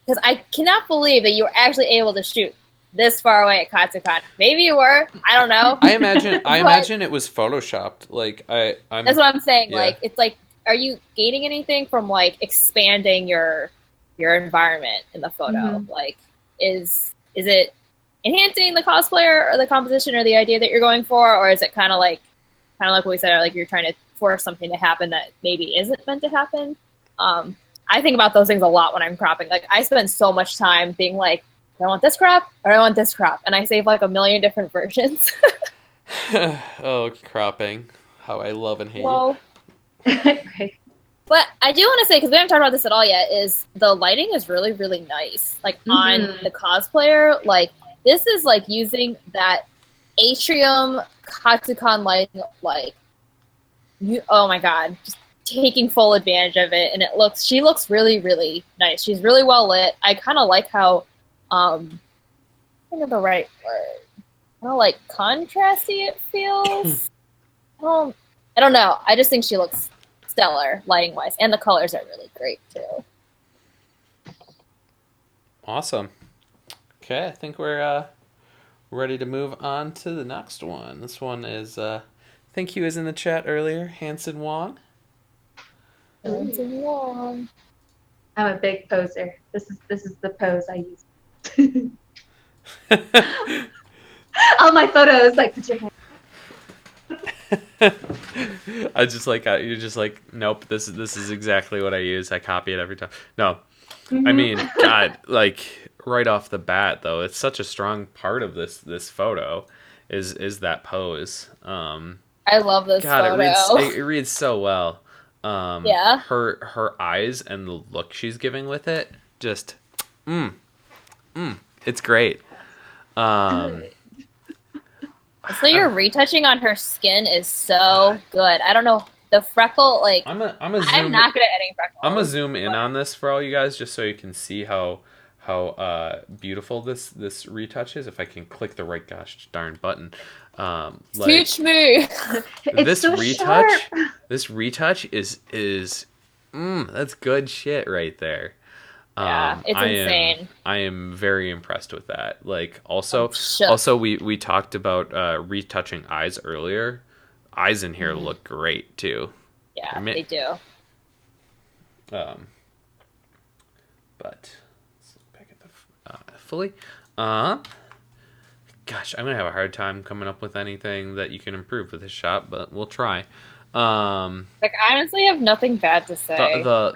because I cannot believe that you were actually able to shoot this far away at Katsucon. Maybe you were. I don't know. I imagine it was photoshopped. Like I'm. That's what I'm saying. Yeah. Like it's like, are you gaining anything from like expanding your environment in the photo? Like, is it enhancing the cosplayer or the composition or the idea that you're going for, or is it kind of like what we said, like you're trying to force something to happen that maybe isn't meant to happen? I think about those things a lot when I'm cropping. Like, I spend so much time being like, do I want this crop or do I want this crop? And I save like a million different versions. Oh, cropping. How I love and hate Well, Right. but I do want to say, because we haven't talked about this at all yet, is the lighting is really, really nice. Like, on the cosplayer, like, this is like using that atrium Katsukan lighting, like, oh my god, just taking full advantage of it. And she looks really, really nice. She's really well lit. I kind of like how, I think of the right word, kind of like contrasty it feels. I don't know. I just think she looks stellar lighting wise, and the colors are really great too. Awesome. Okay, I think we're ready to move on to the next one. This one is thank you is in the chat earlier, Hanson Wong. I'm a big poser. This is the pose I use. All my photos, like, put your hand. I just like you're just like, nope, this is exactly what I use. I copy it every time. No. I mean, God, like right off the bat though, it's such a strong part of this photo is that pose. I love this God, photo. it reads so well. Yeah. Her eyes and the look she's giving with it, just it's great. So your retouching on her skin is so good. I don't know, the freckle, like, I'm not good at editing freckles. I'm gonna zoom in on this for all you guys, just so you can see how beautiful this retouch is. If I can click the right gosh darn button, Teach me. This so retouch, sharp. this retouch is that's good shit right there. Yeah, it's insane. I am very impressed with that. Like also we talked about retouching eyes earlier. Eyes in here look great too. Yeah, they do. But let's look back at the fully. Gosh, I'm gonna have a hard time coming up with anything that you can improve with this shot, but we'll try. Like, I honestly have nothing bad to say. The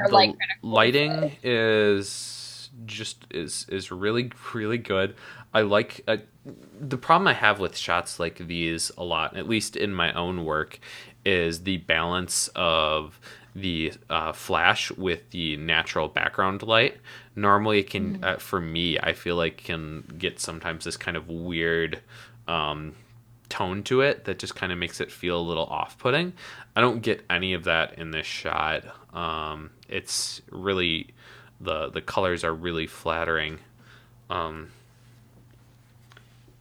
lighting is really really good. I like the problem I have with shots like these a lot, at least in my own work, is the balance of the flash with the natural background light. Normally it can for me, I feel like can get sometimes this kind of weird tone to it that just kind of makes it feel a little off-putting. I don't get any of that in this shot. It's really the colors are really flattering.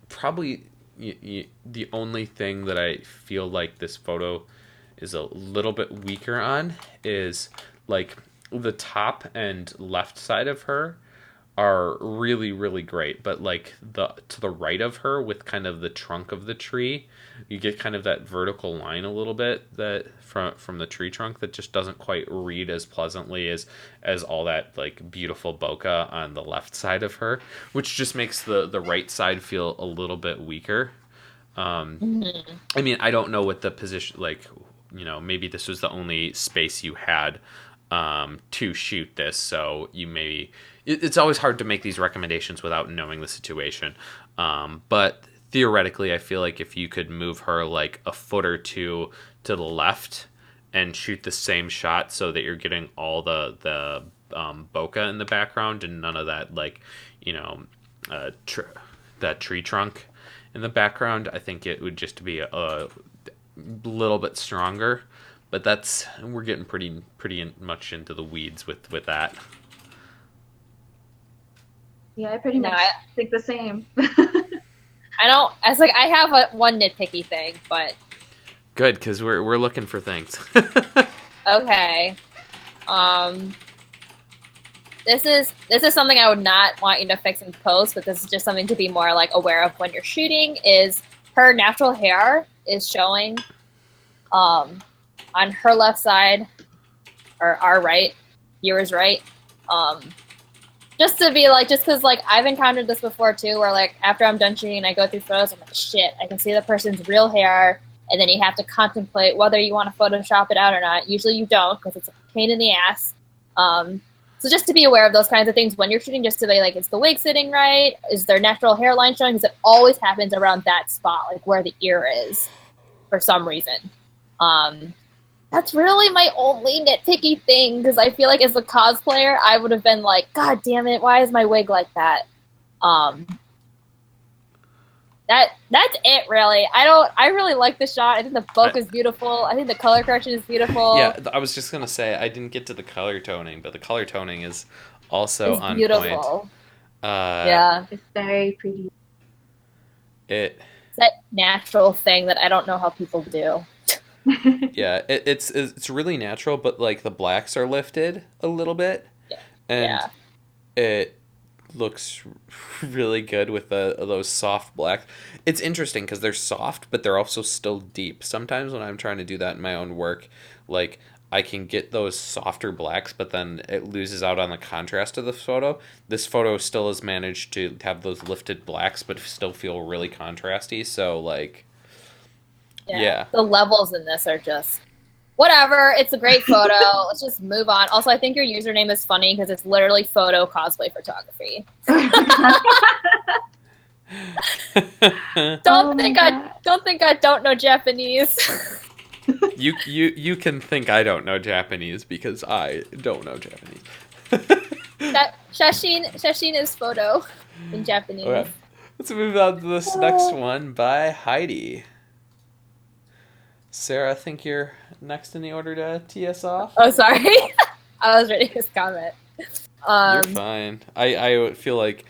Probably the only thing that I feel like this photo is a little bit weaker on is like the top and left side of her are really really great, but like to the right of her with kind of the trunk of the tree, you get kind of that vertical line a little bit that from the tree trunk that just doesn't quite read as pleasantly as all that like beautiful bokeh on the left side of her, which just makes the right side feel a little bit weaker. I mean, I don't know what the position, like, you know, maybe this was the only space you had to shoot this, so you maybe it's always hard to make these recommendations without knowing the situation, but theoretically I feel like if you could move her like a foot or two to the left and shoot the same shot so that you're getting all the bokeh in the background and none of that, like, you know, that tree trunk in the background, I think it would just be a little bit stronger. But we're getting pretty much into the weeds with that. Yeah, I pretty much think the same. I have one nitpicky thing, but good, because we're looking for things. Okay. This is something I would not want you to fix in post, but this is just something to be more like aware of when you're shooting. Is her natural hair is showing on her left side, or our right, viewer's right. Just to be like, just because like I've encountered this before too, where like after I'm done shooting and I go through photos, I'm like, shit, I can see the person's real hair, and then you have to contemplate whether you want to Photoshop it out or not. Usually you don't, because it's a pain in the ass. So just to be aware of those kinds of things when you're shooting, just to be like, is the wig sitting right? Is their natural hairline showing? Because it always happens around that spot, like where the ear is, for some reason. That's really my only nitpicky thing, because I feel like as a cosplayer, I would have been like, God damn it, why is my wig like that? That's it, really. I really like the shot. I think the book is beautiful. I think the color correction is beautiful. Yeah, I was just gonna say I didn't get to the color toning, but the color toning is also It's on beautiful. point. Yeah, It's very pretty. It it's that natural thing that I don't know how people do. yeah, it's really natural, but like the blacks are lifted a little bit, Yeah. and Yeah. it looks really good with those soft blacks. It's interesting because they're soft, but they're also still deep. Sometimes when I'm trying to do that in my own work, like I can get those softer blacks, but then it loses out on the contrast of the photo. This photo still has managed to have those lifted blacks, but still feel really contrasty. So like, yeah. The levels in this are just whatever. It's a great photo. Let's just move on. Also, I think your username is funny because it's literally photo cosplay photography. Don't think I don't know Japanese. You can think I don't know Japanese because I don't know Japanese. Shashin is photo in Japanese. Okay. Let's move on to this next one by Heidi. Sarah, I think you're next in the order to tee us off. Oh, sorry. I was reading his comment. You're fine. I feel like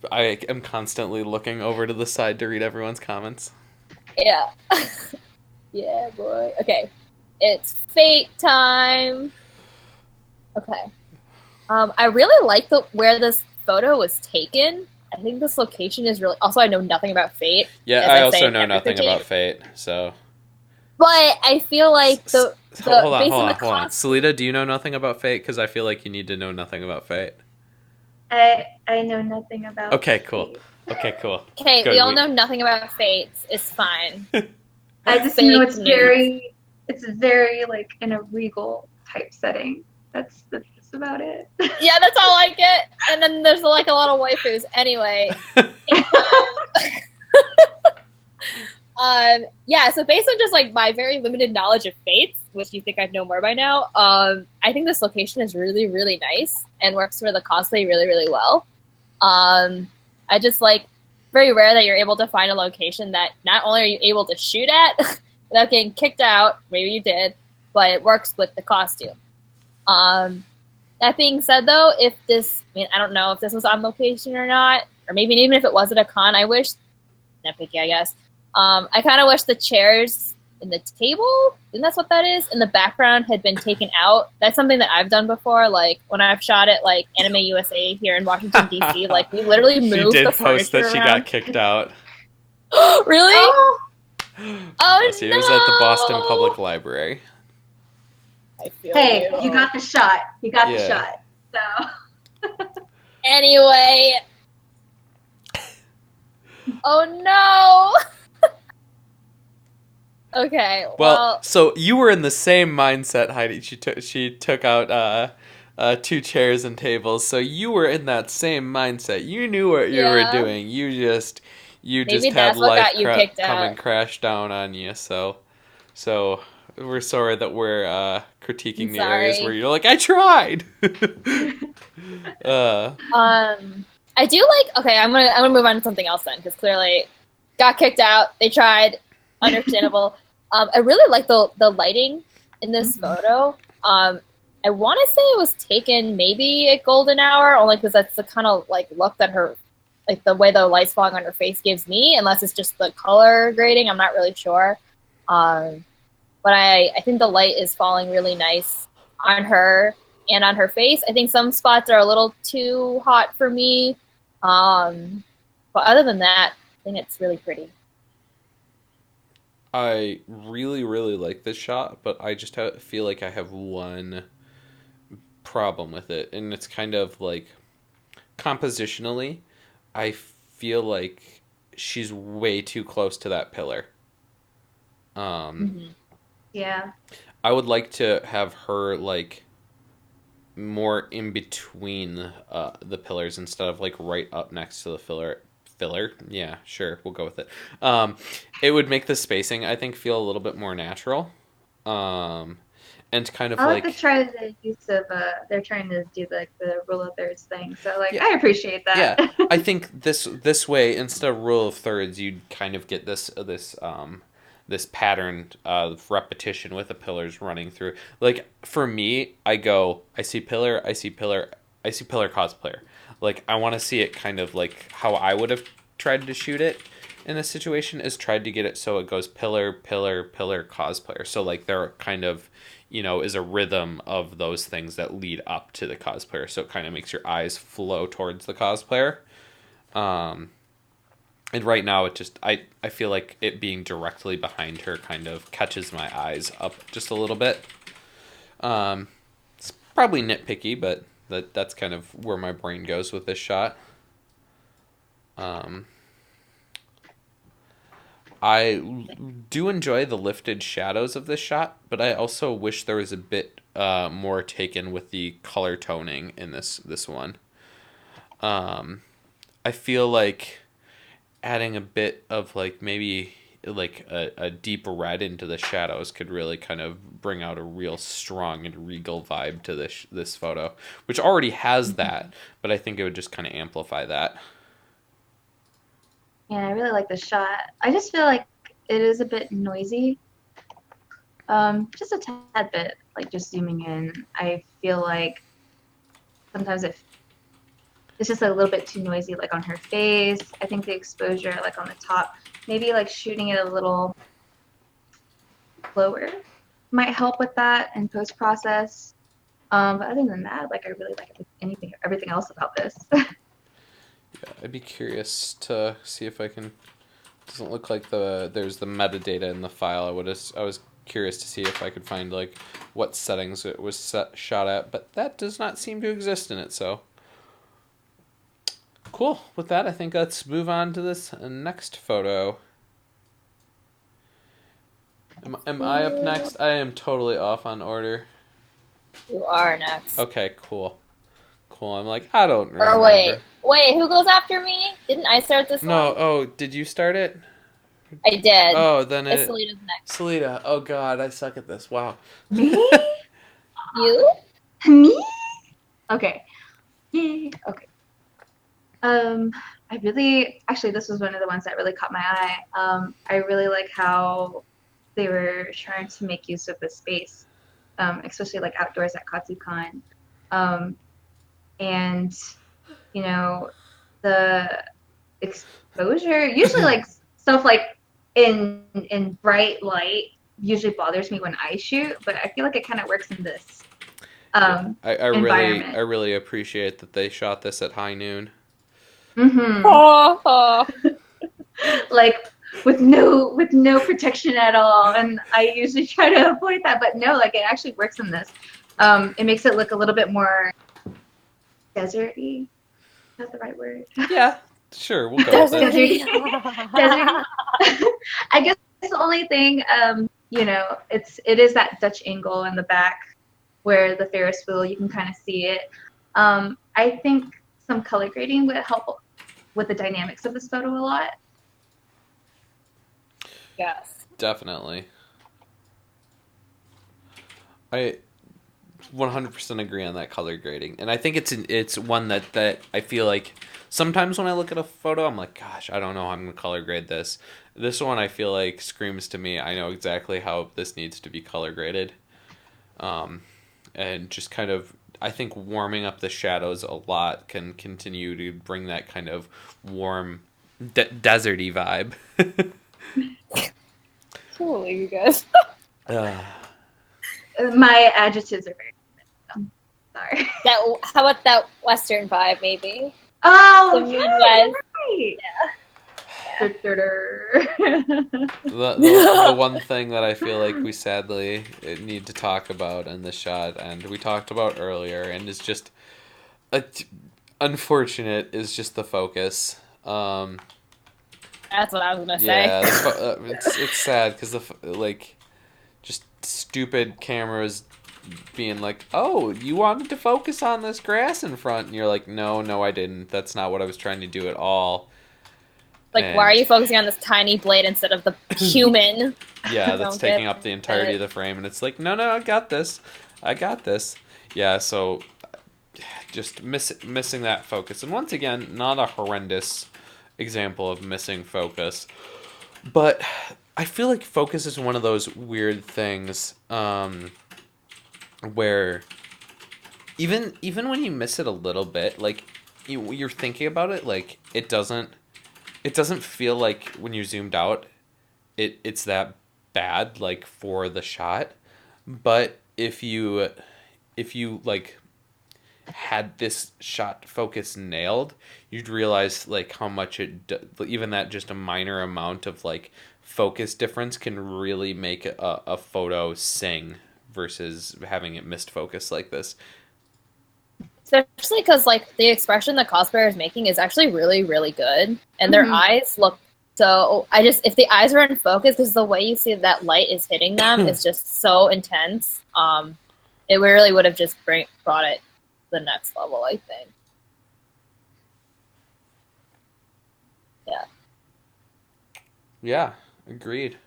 I am constantly looking over to the side to read everyone's comments. Yeah. Yeah, boy. Okay. It's fate time. Okay. I really like where this photo was taken. I think this location is really... Also, I know nothing about Fate. Yeah, I also know nothing about Fate, so... But I feel like hold on. Solita, do you know nothing about Fate? Because I feel like you need to know nothing about Fate. I know nothing about Okay, cool. Fate. Okay, cool. Okay, we all know nothing about Fate. It's fine. I just know it's very like in a regal type setting. That's about it. Yeah, that's all I get. And then there's like a lot of waifus. Anyway. Yeah, so based on just like my very limited knowledge of Fates, which you think I'd know more by now, I think this location is really, really nice and works for the cosplay really, really well. I just like very rare that you're able to find a location that not only are you able to shoot at without getting kicked out, maybe you did, but it works with the costume. That being said, though, I don't know if this was on location or not, or maybe even if it was at a con, I wish, nitpicky, I guess. I kind of wish the chairs in the table, and that's what that is, in the background had been taken out. That's something that I've done before, like when I've shot at like Anime USA here in Washington, D.C., like we literally moved the furniture post that she got kicked out. Really? Oh, no! It was at the Boston Public Library. Hey, you got the shot. You got the shot. So. Anyway. Oh no! Okay. Well, so you were in the same mindset, Heidi. She took out 2 chairs and tables, so you were in that same mindset. You knew what you were doing. You just had life come and crash down on you. So we're sorry that we're critiquing the areas where you're like, I tried. I do like. Okay, I'm gonna move on to something else then, because clearly, got kicked out. They tried. Understandable. I really like the lighting in this photo. I want to say it was taken maybe at golden hour, only because that's the kind of like look that like the way the light's falling on her face gives me. Unless it's just the color grading, I'm not really sure. But I think the light is falling really nice on her and on her face. I think some spots are a little too hot for me. But other than that, I think it's really pretty. I really, really like this shot, but I just feel like I have one problem with it, and it's kind of like compositionally, I feel like she's way too close to that pillar. Yeah. I would like to have her like more in between the pillars instead of like right up next to the filler. Yeah, sure, we'll go with it. It would make the spacing, I think, feel a little bit more natural. Um, and kind of I like to like, try the use of they're trying to do like the rule of thirds thing. So like yeah, I appreciate that. yeah. I think this way, instead of rule of thirds, you'd kind of get this pattern of repetition with the pillars running through. Like for me, I see pillar, I see pillar, I see pillar cosplayer. Like I want to see it kind of like how I would have tried to shoot it in this situation, is tried to get it so it goes pillar, pillar, pillar, cosplayer. So like they're kind of, is a rhythm of those things that lead up to the cosplayer. So it kind of makes your eyes flow towards the cosplayer. Um, and right now it just, I feel like it being directly behind her kind of catches my eyes up just a little bit. It's probably nitpicky, but that's kind of where my brain goes with this shot. I do enjoy the lifted shadows of this shot, but I also wish there was a bit more taken with the color toning in this one. I feel like adding a bit of like maybe like a deep red into the shadows could really kind of bring out a real strong and regal vibe to this photo, which already has that, but I think it would just kind of amplify that. Yeah, I really like the shot. I just feel like it is a bit noisy. Just a tad bit, like just zooming in. I feel like sometimes it's just a little bit too noisy, like on her face. I think the exposure, like on the top, maybe like shooting it a little lower might help with that in post process. But other than that, like I really like everything else about this. Yeah, I'd be curious to see if I can. Doesn't look like there's the metadata in the file. I was curious to see if I could find like what settings it was shot at, but that does not seem to exist in it. So cool. With that, I think let's move on to this next photo. Am I up next? I am totally off on order. You are next. Okay, cool. Cool. I'm like, I don't Or remember. wait, who goes after me? Didn't I start this No, one? oh, did you start it? I did. Oh, then It's it. Selita's next. Selita. Oh God, I suck at this. Wow. Me? You? Me? Okay. Yay. Okay. Um, I really actually this was one of the ones that really caught my eye. I really like how they were trying to make use of the space, especially like outdoors at KatsuCon. Um, and you know, the exposure usually like stuff like in bright light usually bothers me when I shoot, but I feel like it kind of works in this Yeah, I environment. really appreciate that they shot this at high noon. Mm-hmm. Oh, oh. Like with no protection at all, and I usually try to avoid that, but no, like it actually works in this. It makes it look a little bit more deserty. Is that the right word? Yeah, sure, we'll go with it. Deserty. Deserty. I guess the only thing, it is that Dutch angle in the back where the Ferris wheel, you can kind of see it. I think some color grading would help with the dynamics of this photo a lot. Yes. Definitely. I 100% agree on that color grading, and I think it's one that I feel like sometimes when I look at a photo, I'm like, gosh, I don't know how I'm gonna color grade this. This one I feel like screams to me. I know exactly how this needs to be color graded, and just kind of I think warming up the shadows a lot can continue to bring that kind of warm, deserty vibe. Holy, you guys. uh, My adjectives are very sorry. How about that Western vibe, maybe? Oh, The yeah, Midwest. right. Yeah. the one thing that I feel like we sadly need to talk about in this shot, and we talked about earlier, and is just unfortunate, is just the focus. That's what I was gonna Yeah, say. it's sad because just stupid cameras being like, "Oh, you wanted to focus on this grass in front," and you're like, "No, no, I didn't. That's not what I was trying to do at all." Like, why are And you focusing on this tiny blade instead of the human? yeah, I that's don't get taking up the entirety of it. the frame, and it's like, "No, no, I got this. I got this." Yeah, so just missing that focus. And once again, not a horrendous example of missing focus, but I feel like focus is one of those weird things where even when you miss it a little bit, like you're thinking about it, like it doesn't feel like when you're zoomed out, it's that bad like for the shot, but if you like had this shot focus nailed, you'd realize like how much even that just a minor amount of like focus difference can really make a photo sing versus having it missed focus like this. Especially because like the expression the cosplayer is making is actually really, really good, and their Mhm. eyes look so. I just if the eyes are in focus, because the way you see that light is hitting them is just so intense. It really would have just brought it to the next level, I think. Yeah. Yeah, agreed.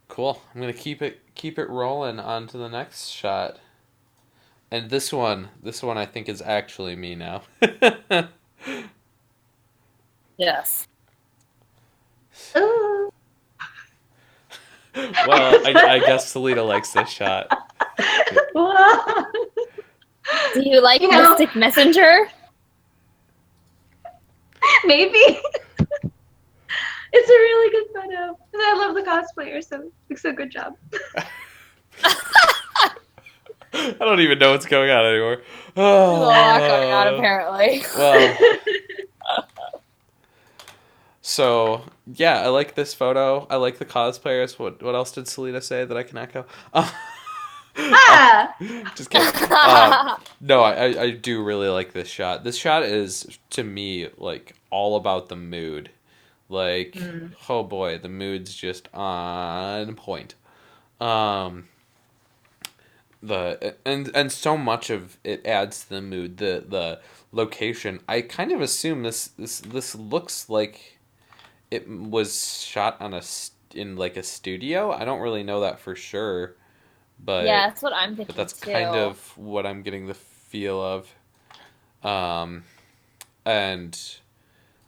Cool. I'm gonna keep it rolling on to the next shot. And this one I think is actually me now. Yes. Ooh. Well, I guess Solita likes this shot. Whoa. Do you like You know, Mystic Messenger? maybe. It's a really good photo. And I love the cosplayer, so it's a good job. I don't even know what's going on anymore. There's a lot going on, Oh, apparently. well, so yeah, I like this photo. I like the cosplayers. What else did Selena say that I can echo? Ah! Just kidding. No, I do really like this shot. This shot is to me like all about the mood. Like, Mm. oh boy, the mood's just on point. Um, and so much of it adds to the mood. The location. I kind of assume this looks like it was shot in like a studio. I don't really know that for sure, Yeah, but that's what I'm thinking that's kind too. of what I'm getting the feel of. Um, and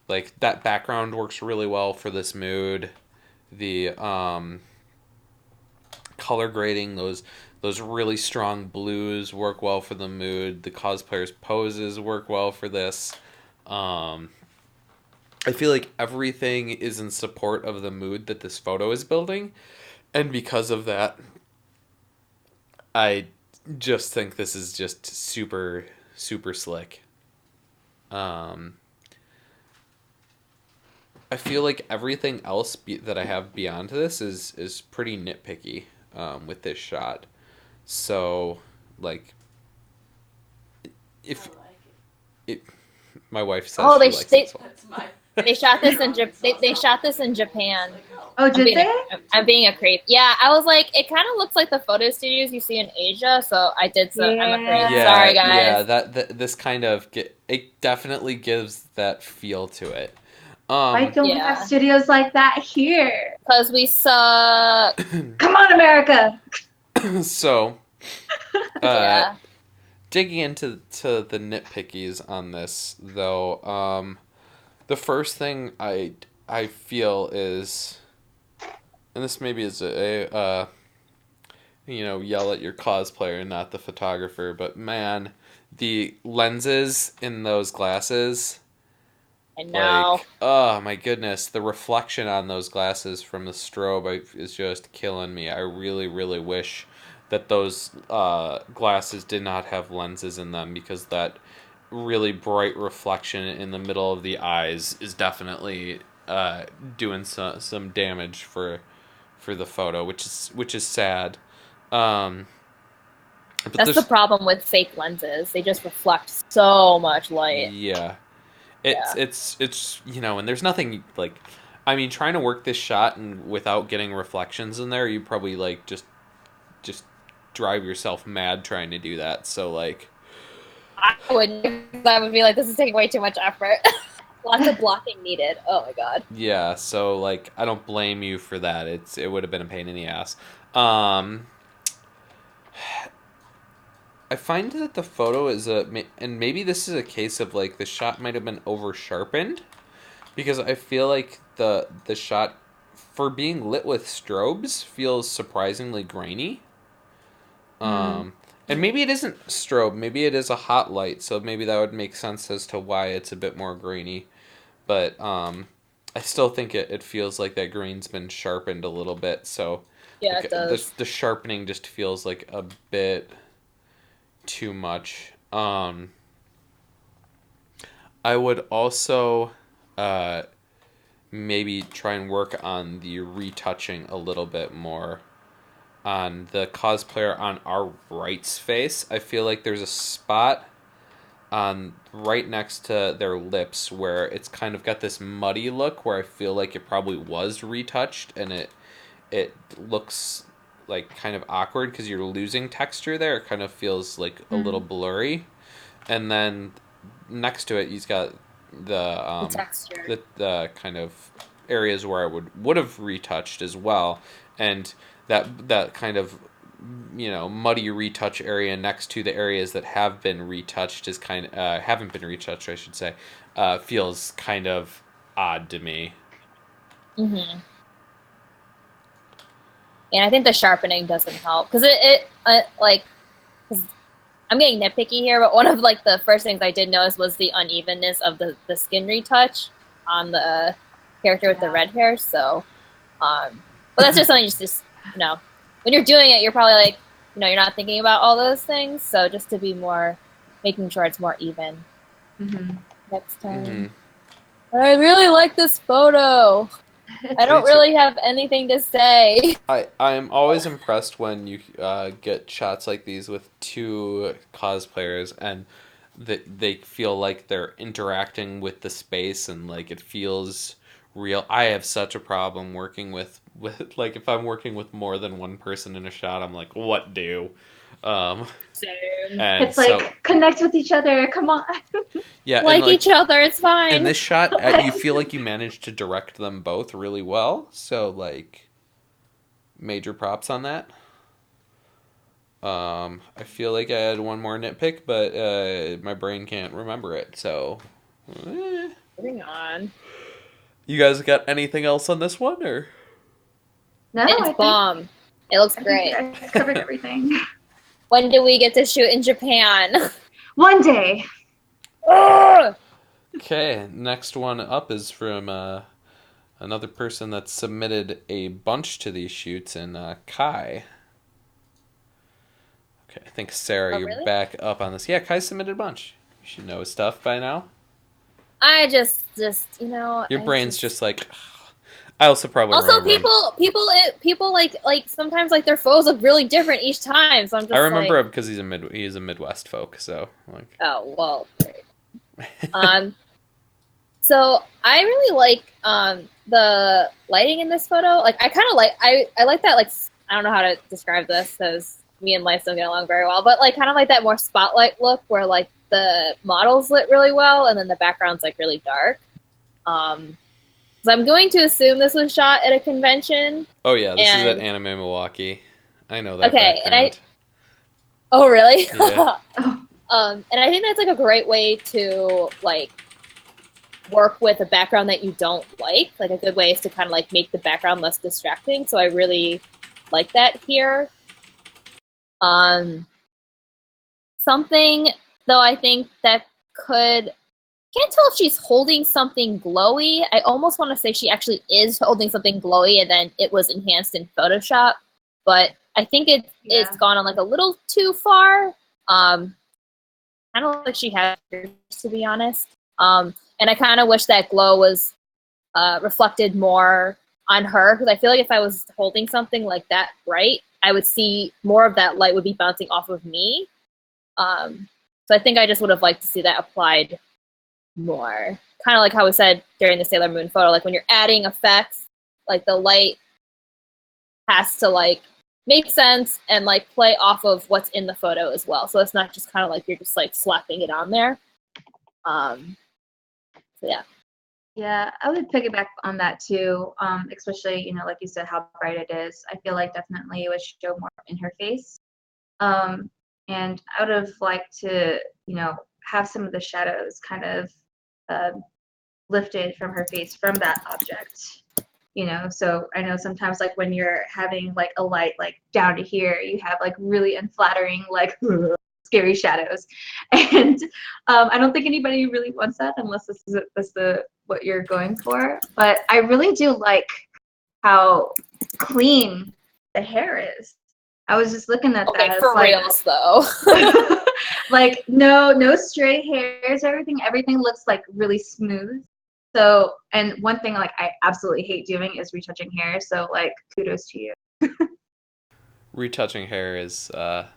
like that background works really well for this mood. The color grading, those really strong blues work well for the mood. The cosplayers' poses work well for this. Um, I feel like everything is in support of the mood that this photo is building, and because of that, I just think this is just super super slick. Um, I feel like everything else that I have beyond this is pretty nitpicky with this shot. So, like, if it, my wife says Oh, she likes this one. they shot this in they shot this in Japan. Oh, did they? I'm being a creep. Yeah, I was like, it kind of looks like the photo studios you see in Asia, so I did. So I'm a creep. Yeah. Sorry, Yeah, guys. that this kind of it definitely gives that feel to it. Why don't we have Yeah, studios like that here? because we suck. Come on, America! So, uh, Yeah, digging into the nitpickies on this though, the first thing I feel is, and this maybe is yell at your cosplayer, not the photographer, but man, the lenses in those glasses, I know. like, oh my goodness, the reflection on those glasses from the strobe is just killing me. I really, really wish that those glasses did not have lenses in them, because that really bright reflection in the middle of the eyes is definitely doing some damage for the photo, which is sad. Um, but That's the there's problem with fake lenses. They just reflect so much light. yeah, Yeah. it's and there's nothing like, I mean, trying to work this shot and without getting reflections in there, you probably like just drive yourself mad trying to do that. So like, I wouldn't. I would be like, this is taking way too much effort. Lots of blocking needed. Oh my god. yeah. So like, I don't blame you for that. It would have been a pain in the ass. Um, I find that the photo is and maybe this is a case of like the shot might have been over sharpened, because I feel like the shot for being lit with strobes feels surprisingly grainy. Mm. And maybe it isn't strobe, maybe it is a hot light, so maybe that would make sense as to why it's a bit more grainy. But I still think it feels like that grain's been sharpened a little bit, so Yeah, like it does. the sharpening just feels like a bit too much. I would also uh, maybe try and work on the retouching a little bit more on the cosplayer on our right's face. I feel like there's a spot on right next to their lips where it's kind of got this muddy look where I feel like it probably was retouched, and it looks like kind of awkward because you're losing texture there. It kind of feels like a little Mm. blurry. And then next to it, he's got The texture. the kind of areas where I would have retouched as well, and that kind of muddy retouch area next to the areas that have been retouched is kind haven't been retouched, I should say, feels kind of odd to me. Mm-hmm. And I think the sharpening doesn't help because like, 'cause I'm getting nitpicky here, but one of like the first things I did notice was the unevenness of the skin retouch on the character with the red hair. So, but that's just something just when you're doing it, you're probably like, you're not thinking about all those things. So just to be more, making sure it's more even Mm-hmm. next time. Mm-hmm. I really like this photo. I don't really have anything to say. I'm always impressed when you get shots like these with two cosplayers and that they feel like they're interacting with the space and like it feels real. I have such a problem working with like if I'm working with more than one person in a shot, I'm like, what do? Same. And It's like, connect with each other. Come on. yeah, Like and like each other, it's fine. in this shot, you feel like you managed to direct them both really well. So like, major props on that. I feel like I had one more nitpick, but my brain can't remember it. So, Moving on. you guys got anything else on this one, or? No, It's bomb. It looks I great. think I covered everything. When do we get to shoot in Japan? One day. Okay, next one up is from another person that submitted a bunch to these shoots, and Kai. Okay, I think Sarah, you're really? back up on this. Yeah, Kai submitted a bunch. You should know his stuff by now. I just Your brain's just like. I also probably also remember him. people like sometimes like their photos look really different each time. So I'm just I remember like, him because he's a Midwest folk, so like. oh well. Great. So I really like the lighting in this photo. Like I kind of like I like that, like I don't know how to describe this because me and Life don't get along very well, but like kind of like that more spotlight look where like the model's lit really well and then the background's like really dark. So I'm going to assume this was shot at a convention. Oh yeah, this is at Anime Milwaukee. I know that. Okay, background. Oh really? Yeah. And I think that's like a great way to like work with a background that you don't like. Like a good way is to kind of like make the background less distracting. So I really like that here. Something though I think that can't tell if she's holding something glowy. I almost want to say she actually is holding something glowy and then it was enhanced in Photoshop. But I think it's gone on like a little too far. I don't think she has, to be honest. And I kind of wish that glow was reflected more on her because I feel like if I was holding something like that bright, I would see more of that light would be bouncing off of me. So I think I just would have liked to see that applied more. Kind of like how we said during the Sailor Moon photo, like when you're adding effects, like the light has to like make sense and like play off of what's in the photo as well. So it's not just kind of like you're just like slapping it on there. So yeah. Yeah, I would piggyback on that too. Especially, like you said, how bright it is. I feel like definitely it would show more in her face. And I would have liked to, have some of the shadows kind of lifted from her face from that object. So I know sometimes like when you're having like a light like down to here, you have like really unflattering like scary shadows, and I don't think anybody really wants that unless this is what you're going for. But I really do like how clean the hair is. I was just looking at Okay, that. for It's reals though. like no stray hairs. Everything looks like really smooth. So, and one thing like I absolutely hate doing is retouching hair. So like kudos to you. Retouching hair is Pain in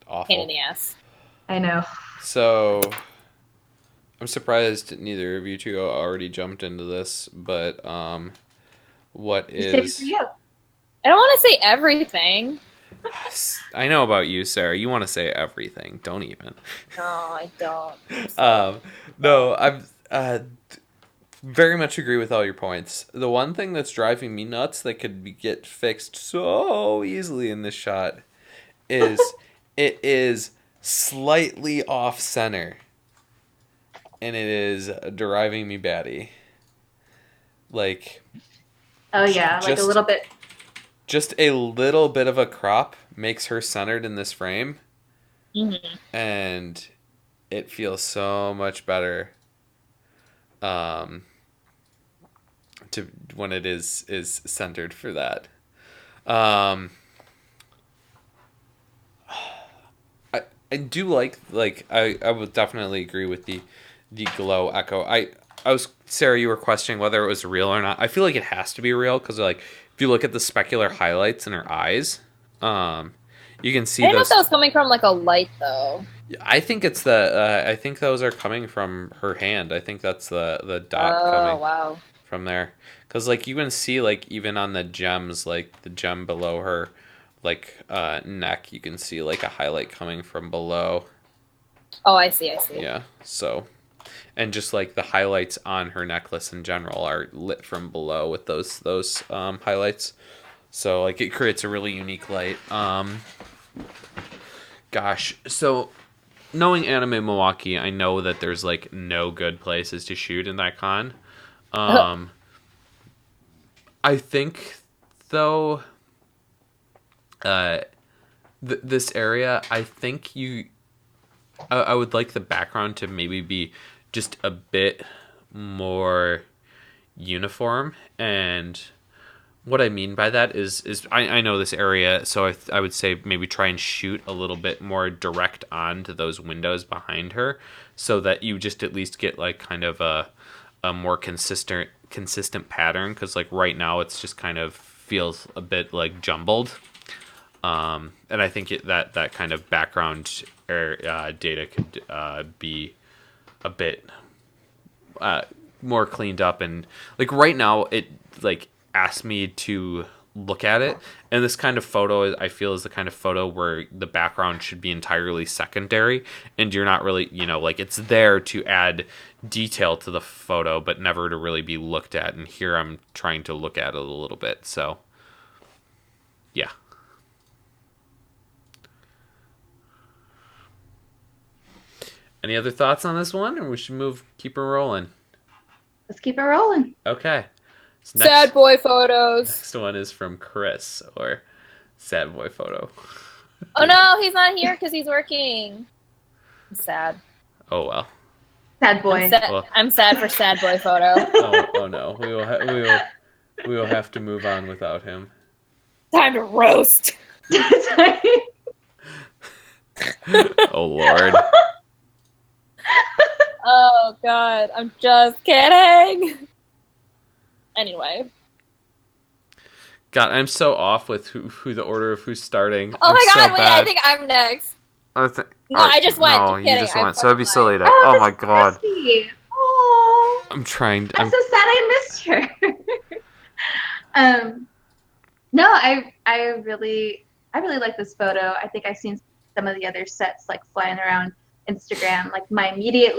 awful. the ass. I know. So I'm surprised neither of you two already jumped into this, but what Just take it for is? you. I don't want to say everything. I know about you, Sarah. You want to say everything. Don't even. No, I don't. No, I'm very much agree with all your points. The one thing that's driving me nuts that get fixed so easily in this shot is it is slightly off center, and it is driving me batty. Like Oh yeah, like a just little bit. just a little bit of a crop makes her centered in this frame, Mm-hmm. and it feels so much better. To when it is centered for that. I do like I would definitely agree with the glow echo. I was Sarah, you were questioning whether it was real or not. I feel like it has to be real because like if you look at the specular highlights in her eyes, you can see I didn't know if those. that was coming from like a light though. I think it's the I think those are coming from her hand. I think that's the dot Oh coming wow. from there, because like you can see like even on the gems, like the gem below her like neck, you can see like a highlight coming from below. Oh, I see. I see. Yeah, so and just like the highlights on her necklace in general are lit from below with those highlights, so like it creates a really unique light. Gosh, so knowing Anime Milwaukee, I know that there's like no good places to shoot in that con. um I think though this area, I think I would like the background to maybe be just a bit more uniform. And what I mean by that is I know this area, so I would say maybe try and shoot a little bit more direct onto those windows behind her, so that you just at least get like kind of a more consistent pattern, because like right now it's just kind of feels a bit like jumbled. And I think that kind of background data could be a bit more cleaned up. And like right now it like asks me to look at it, and this kind of photo I feel is the kind of photo where the background should be entirely secondary, and you're not really, like it's there to add detail to the photo but never to really be looked at. And here I'm trying to look at it a little bit, so yeah. Any other thoughts on this one, or we should keep her rolling? Let's keep it rolling. Okay. So Sad boy photos. next one is from Chris, or sad boy photo. Oh no, he's not here because he's working. I'm sad. Oh well. Sad boy. I'm sad for sad boy photo. Oh no. We will have to move on without him. Time to roast. Oh Lord. Oh god, I'm just kidding. Anyway. God, I'm so off with who the order of who's starting. Oh my god, so wait, bad. I think I'm next. No, Right, I just went. No, Just you kidding. just went. So it'd be fucking lied. Solita. Oh my Miss god. Christy. Oh, I'm trying. I'm so sad I missed her. No, I really I really like this photo. I think I've seen some of the other sets like flying around Instagram. Like my immediate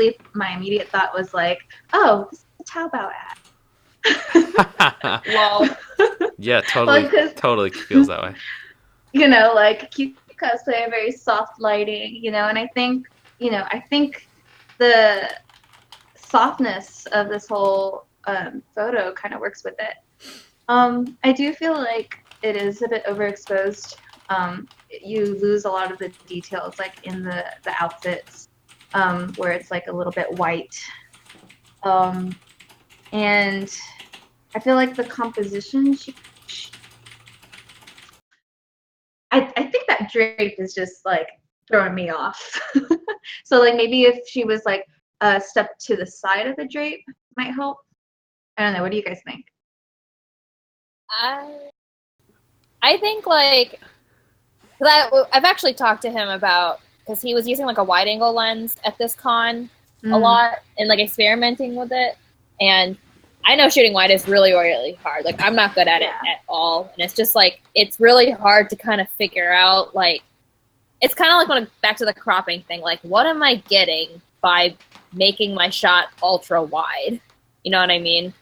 thought was like, oh, this is a Taobao ad. Whoa. Yeah, Like, 'cause, totally feels that way. like cute cosplay, very soft lighting, and I think the softness of this whole photo kind of works with it. I do feel like it is a bit overexposed. You lose a lot of the details, like in the outfits, where it's like a little bit white. And I feel like the composition, I think that drape is just like throwing me off. So like maybe if she was like a step to the side of the drape might help. I don't know. What do you guys think? I think like, cause I've actually talked to him about, because he was using like a wide angle lens at this con a lot and like experimenting with it, and I know shooting wide is really, really hard. Like I'm not good at it at all, and it's just like it's really hard to kind of figure out. Like it's kind of like when back to the cropping thing. Like what am I getting by making my shot ultra wide? You know what I mean?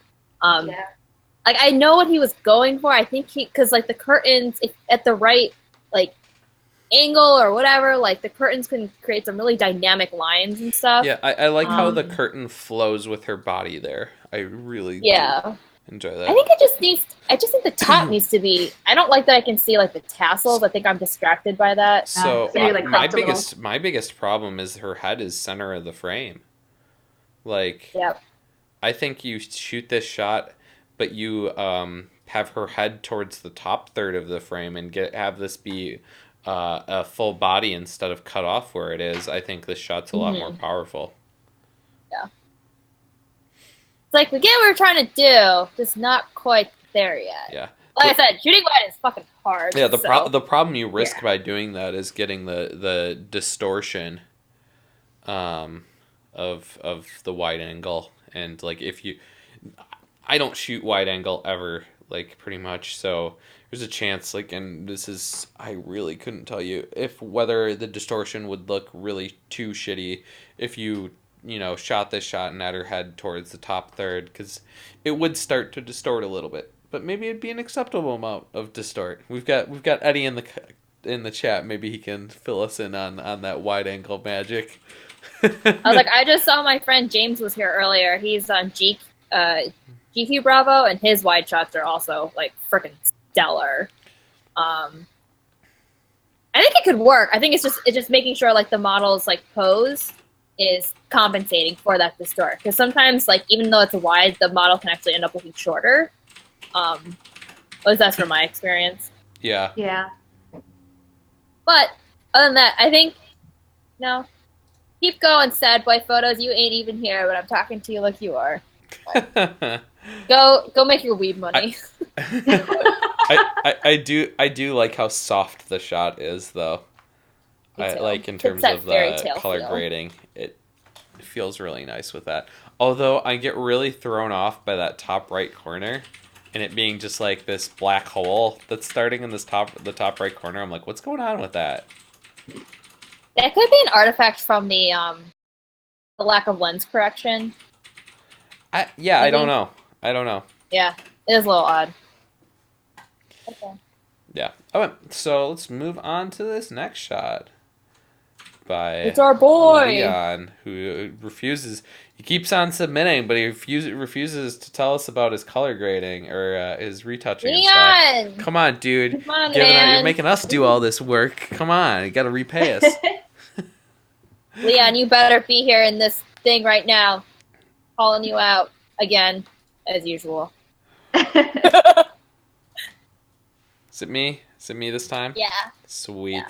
Like I know what he was going for. I think because like the curtains at the right like angle or whatever, like the curtains can create some really dynamic lines and stuff. Yeah, I like how the curtain flows with her body there. I really do enjoy that. I think I just think the top needs to be. I don't like that I can see like the tassels. I think I'm distracted by that. So like my biggest problem is her head is center of the frame. Like, I think you shoot this shot, but you have her head towards the top third of the frame and have this be a full body instead of cut off where it is. I think this shot's a lot more powerful. Yeah. It's like we get what we're trying to do, just not quite there yet. Yeah. Like I said, shooting wide is fucking hard. Yeah, the problem you risk by doing that is getting the distortion of the wide angle. And like I don't shoot wide angle ever, like pretty much, so there's a chance, like, and this is, I really couldn't tell you whether the distortion would look really too shitty if you shot this shot and had her head towards the top third, because it would start to distort a little bit, but maybe it'd be an acceptable amount of distort. We've got Eddie in the chat. Maybe he can fill us in on that wide angle magic. I was like, I just saw my friend James was here earlier. He's on GQ Bravo, and his wide shots are also like freaking stellar. I think it could work. I think it's just making sure like the model's like pose is compensating for that distort, because sometimes like even though it's a wide, the model can actually end up looking shorter. At least that's from my experience. Yeah. But other than that, I think no. Keep going, sad boy photos. You ain't even here, but I'm talking to you like you are. Go make your weed money. I do like how soft the shot is, though. I like in terms of the color grading. It feels really nice with that. Although I get really thrown off by that top right corner, and it being just like this black hole that's starting in the top right corner. I'm like, what's going on with that? That could be an artifact from the lack of lens correction. I don't know. Yeah, it is a little odd. Okay. Yeah. Okay, so let's move on to this next shot by it's our boy Leon, who refuses. He keeps on submitting, but he refuses to tell us about his color grading or his retouching. Leon! Stuff. Come on, dude. Come on, you're making us do all this work. Come on, you got to repay us. Leon, you better be here in this thing right now. Calling you out again, as usual. Is it me? Is it me this time? Yeah. Sweet. Yeah.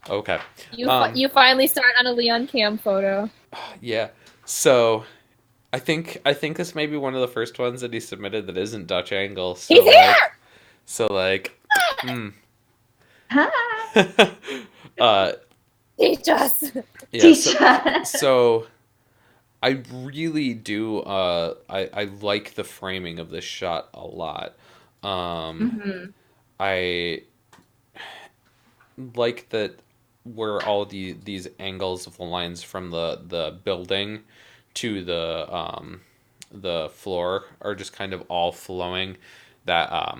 Okay. You finally start on a Leon Cam photo. Yeah. So, I think this may be one of the first ones that he submitted that isn't Dutch angle. So, he's here. Hi. Teach us. Yeah. So I really do. I like the framing of this shot a lot. like that where all these angles of the lines from the building to the floor are just kind of all flowing that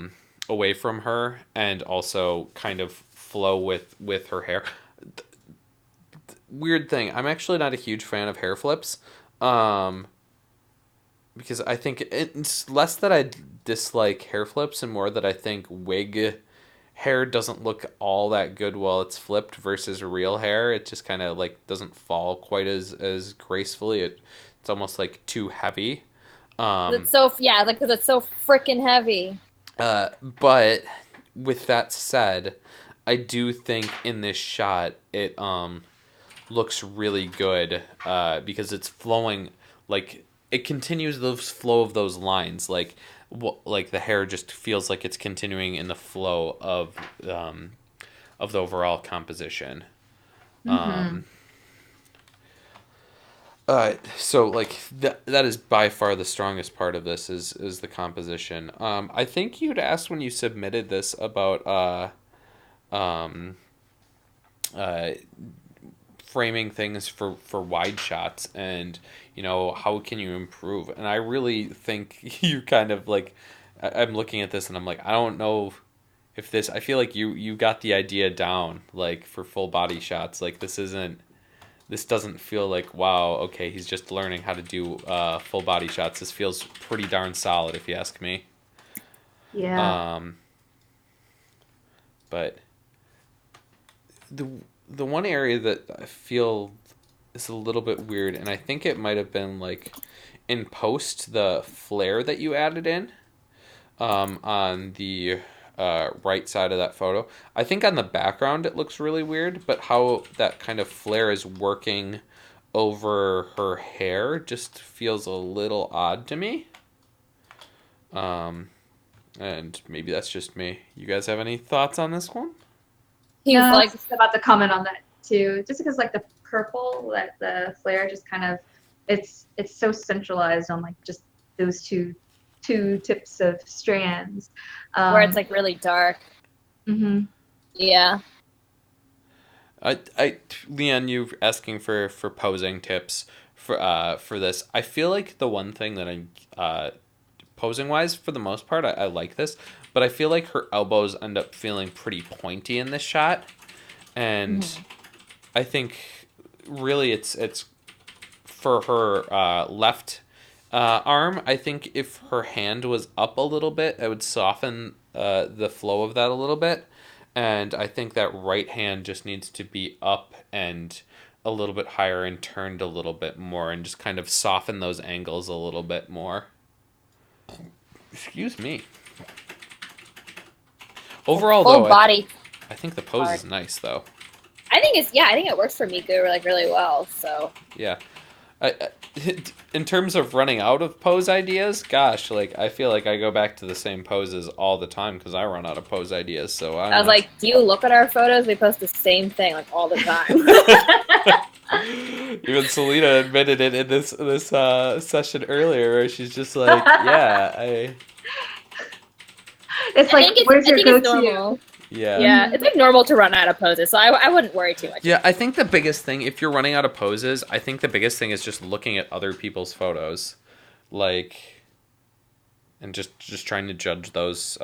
away from her, and also kind of flow with her hair. Weird thing, I'm actually not a huge fan of hair flips, um, because I think it's less that I dislike hair flips and more that I think wig hair doesn't look all that good while it's flipped versus real hair. It just kind of like doesn't fall quite as gracefully. It's almost like too heavy. 'Cause Um, it's so yeah, like because it's so freaking heavy. but with that said, I do think in this shot it looks really good because it's flowing, like it continues the flow of those lines, like the hair just feels like it's continuing in the flow of the overall composition. Mm-hmm. So like that is by far the strongest part of this is the composition. I think you'd asked when you submitted this about um, uh, framing things for wide shots, and how can you improve, and I really think you kind of like I'm looking at this and I'm like, I don't know if this, I feel like you got the idea down, like for full body shots. Like this doesn't feel like, wow, okay, he's just learning how to do full body shots. This feels pretty darn solid, if you ask me. Yeah. um but the the one area that I feel is a little bit weird, and I think it might have been like in post, the flare that you added in on the right side of that photo. I think on the background it looks really weird, but how that kind of flare is working over her hair just feels a little odd to me. Um, and maybe that's just me. You guys have any thoughts on this one? He's No, I like, was just about to comment on that too. Just because like the purple, that the flare just kind of, it's so centralized on like just those two tips of strands. where it's like really dark. Mhm. Yeah. Leon, you asking for posing tips for this. I feel like the one thing that posing wise, for the most part, I like this, but I feel like her elbows end up feeling pretty pointy in this shot, and I think really it's for her left arm. I think if her hand was up a little bit, it would soften the flow of that a little bit. And I think that right hand just needs to be up and a little bit higher and turned a little bit more and just kind of soften those angles a little bit more. Excuse me. Overall, Full though, body. I think the pose Hard. is nice, though. I think it works for Miku like really well. So Yeah. I, in terms of running out of pose ideas, gosh, like I feel like I go back to the same poses all the time because I run out of pose ideas. So I'm I was not... like, do you look at our photos? We post the same thing like all the time. Even Solita admitted it in this session earlier, where she's just like, yeah, It's like, where's I your think it's go-to? normal. yeah. Yeah, it's like normal to run out of poses, so I wouldn't worry too much. Yeah, I think the biggest thing, if you're running out of poses, I think the biggest thing is just looking at other people's photos, like, and just trying to judge those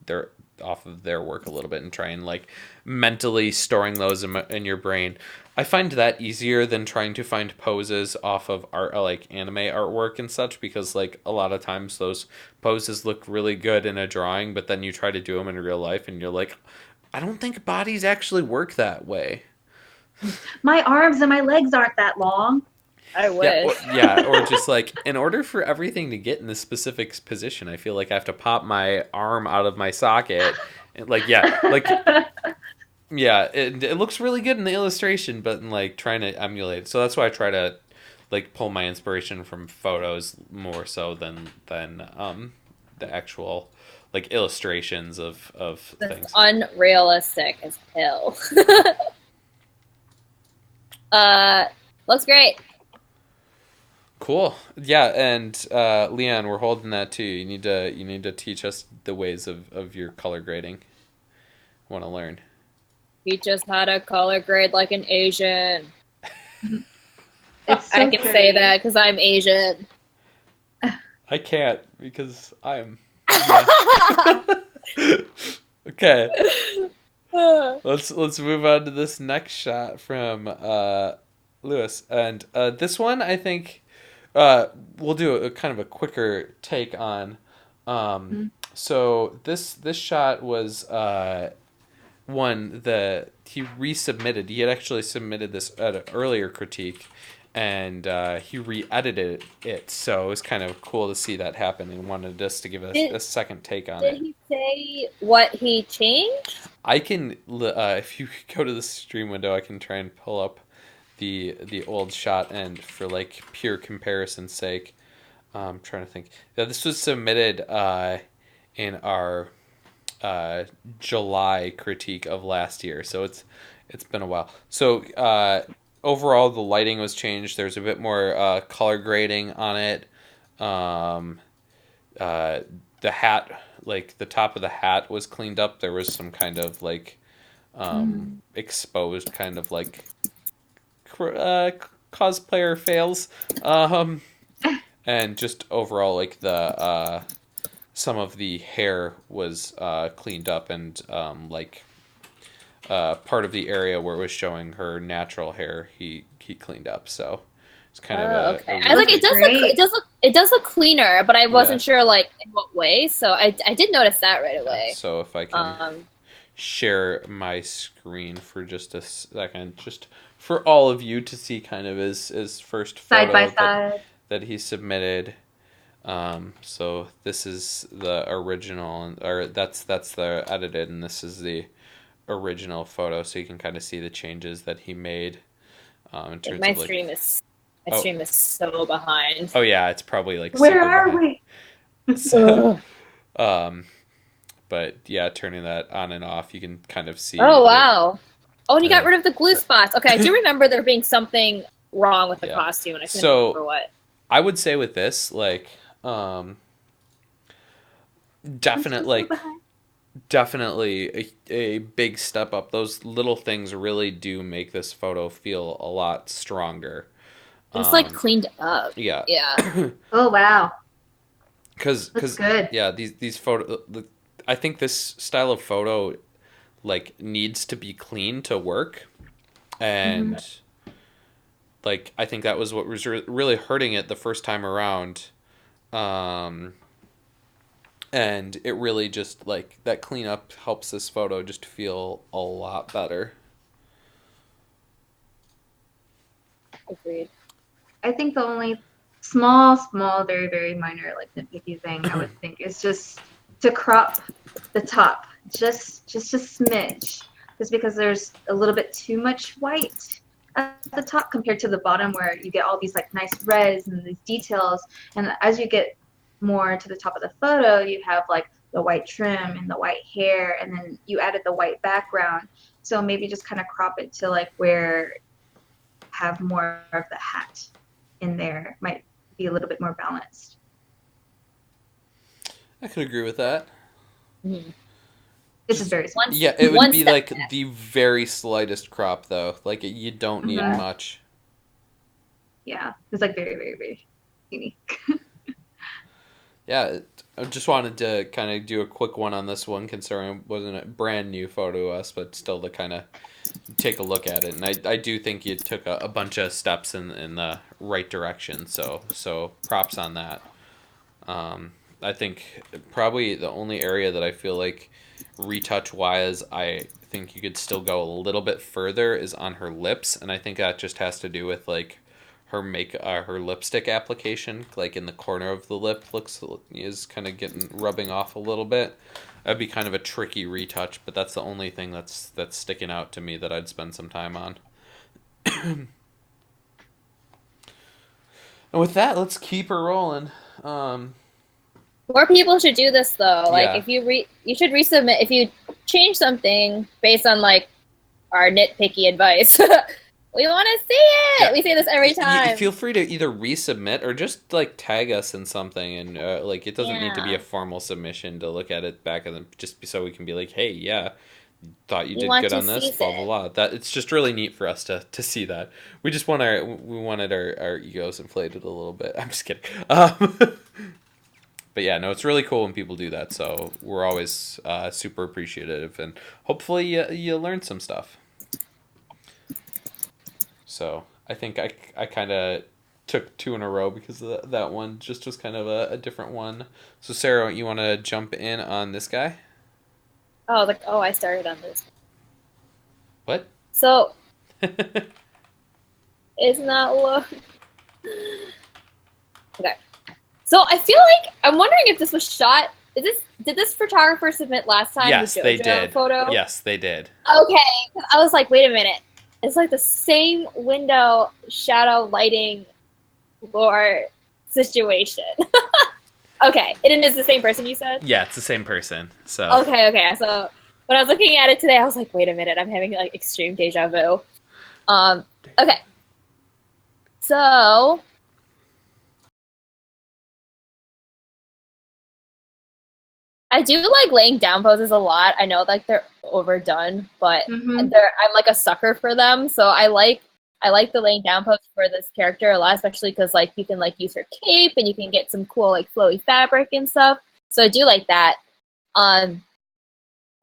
their off of their work a little bit and try and like mentally storing those in your brain. I find that easier than trying to find poses off of art, like anime artwork and such, because like a lot of times those poses look really good in a drawing, but then you try to do them in real life and you're like, I don't think bodies actually work that way. My arms and my legs aren't that long. I wish. Or just like, in order for everything to get in this specific position, I feel like I have to pop my arm out of my socket. And it looks really good in the illustration, but in like trying to emulate it. So that's why I try to like pull my inspiration from photos more so than the actual like illustrations of That's things. unrealistic as hell. Looks great. Cool. Yeah, and Leon, we're holding that too. You need to teach us the ways of your color grading. Want to learn. He just had a color grade like an Asian. It's so I can pretty. say that because I'm Asian. I can't because I'm. Yeah. Okay, let's move on to this next shot from Lewis, and this one I think we'll do a kind of a quicker take on. Mhm. So this shot was one that he resubmitted. He had actually submitted this at an earlier critique, and he re-edited it. So it was kind of cool to see that happen, and wanted us to give a second take on Did it. he say what he changed? I can, if you go to the stream window, I can try and pull up the old shot, and for like pure comparison's sake, I'm trying to think. Yeah, this was submitted in our July critique of last year, so it's been a while. So overall, the lighting was changed. There's a bit more color grading on it. Um, uh, the hat, like the top of the hat, was cleaned up. There was some kind of like exposed kind of like cosplayer fails, and just overall like the some of the hair was cleaned up, and like part of the area where it was showing her natural hair, he cleaned up. So it's kind of Oh, a okay. I was like, retake. it does look cleaner, but I Yeah. wasn't sure like in what way. So I did notice that right away. So if I can Um, share my screen for just a second, just for all of you to see kind of his first Side photo by that, side. that he submitted. So this is the original, or that's the edited, and this is the original photo. So you can kind of see the changes that he made in terms my of like. stream is my Oh, stream is so behind. oh yeah, it's probably like Where super are behind. we? So, but yeah, turning that on and off, you can kind of see. Oh wow! Oh, and you got Yeah. rid of the glue spots. Okay, I do remember there being something wrong with the Yeah. costume, and I couldn't So- remember what. I would say with this, like, definite, like, definitely a big step up. Those little things really do make this photo feel a lot stronger. It's like cleaned up. Yeah, Yeah. Oh wow, because that's good. yeah, these photo, I think this style of photo like needs to be clean to work, and like I think that was what was really hurting it the first time around. And it really just like that cleanup helps this photo just feel a lot better. Agreed. I think the only small, very, very minor, like nitpicky thing I would think is just to crop the top, just a smidge, just because there's a little bit too much white at the top compared to the bottom where you get all these like nice reds and these details, and as you get more to the top of the photo, you have like the white trim and the white hair, and then you added the white background. So maybe just kind of crop it to like where have more of the hat in there might be a little bit more balanced. I could agree with that. This is very small. Yeah, it would One be step like back. the very slightest crop though. Like you don't need much. Yeah, it's like very, very, very unique. Yeah, I just wanted to kind of do a quick one on this one, considering it wasn't a brand new photo to us, but still to kind of take a look at it. And I do think you took a bunch of steps in the right direction. So props on that. I think probably the only area that I feel like retouch wise, I think you could still go a little bit further is on her lips, and I think that just has to do with like her lipstick application, like in the corner of the lip, is kind of rubbing off a little bit. That'd be kind of a tricky retouch, but that's the only thing that's sticking out to me that I'd spend some time on. And with that, let's keep her rolling. More people should do this though. Like Yeah. if you should resubmit if you change something based on like our nitpicky advice. We want to see it. Yeah. We say this every time. Feel free to either resubmit or just like tag us in something, and like it doesn't need to be a formal submission to look at it back, and just so we can be like, hey, yeah, thought you We did want good to on this, seize blah blah it. blah. That it's just really neat for us to see that. We wanted our egos inflated a little bit. I'm just kidding. But yeah, no, it's really cool when people do that. So we're always super appreciative, and hopefully you learn some stuff. So I think I kind of took two in a row because that one just was kind of a different one. So Sarah, you want to jump in on this guy? Oh, like oh, I started on this. What? So it's not look. Okay. So I feel like I'm wondering if this was shot. Is this did this photographer submit last time the Yes, they JoJo did. photo? Yes, they did. Okay, 'cause I was like, wait a minute. It's like the same window shadow lighting lore situation. Okay, it is the same person you said? Yeah, it's the same person. So Okay. So when I was looking at it today, I was like, wait a minute, I'm having like extreme deja vu. Okay. So I do like laying down poses a lot. I know like they're overdone, but Mm-hmm. I'm like a sucker for them. So I like the laying down pose for this character a lot, especially because like you can like use her cape and you can get some cool like flowy fabric and stuff. So I do like that. Um,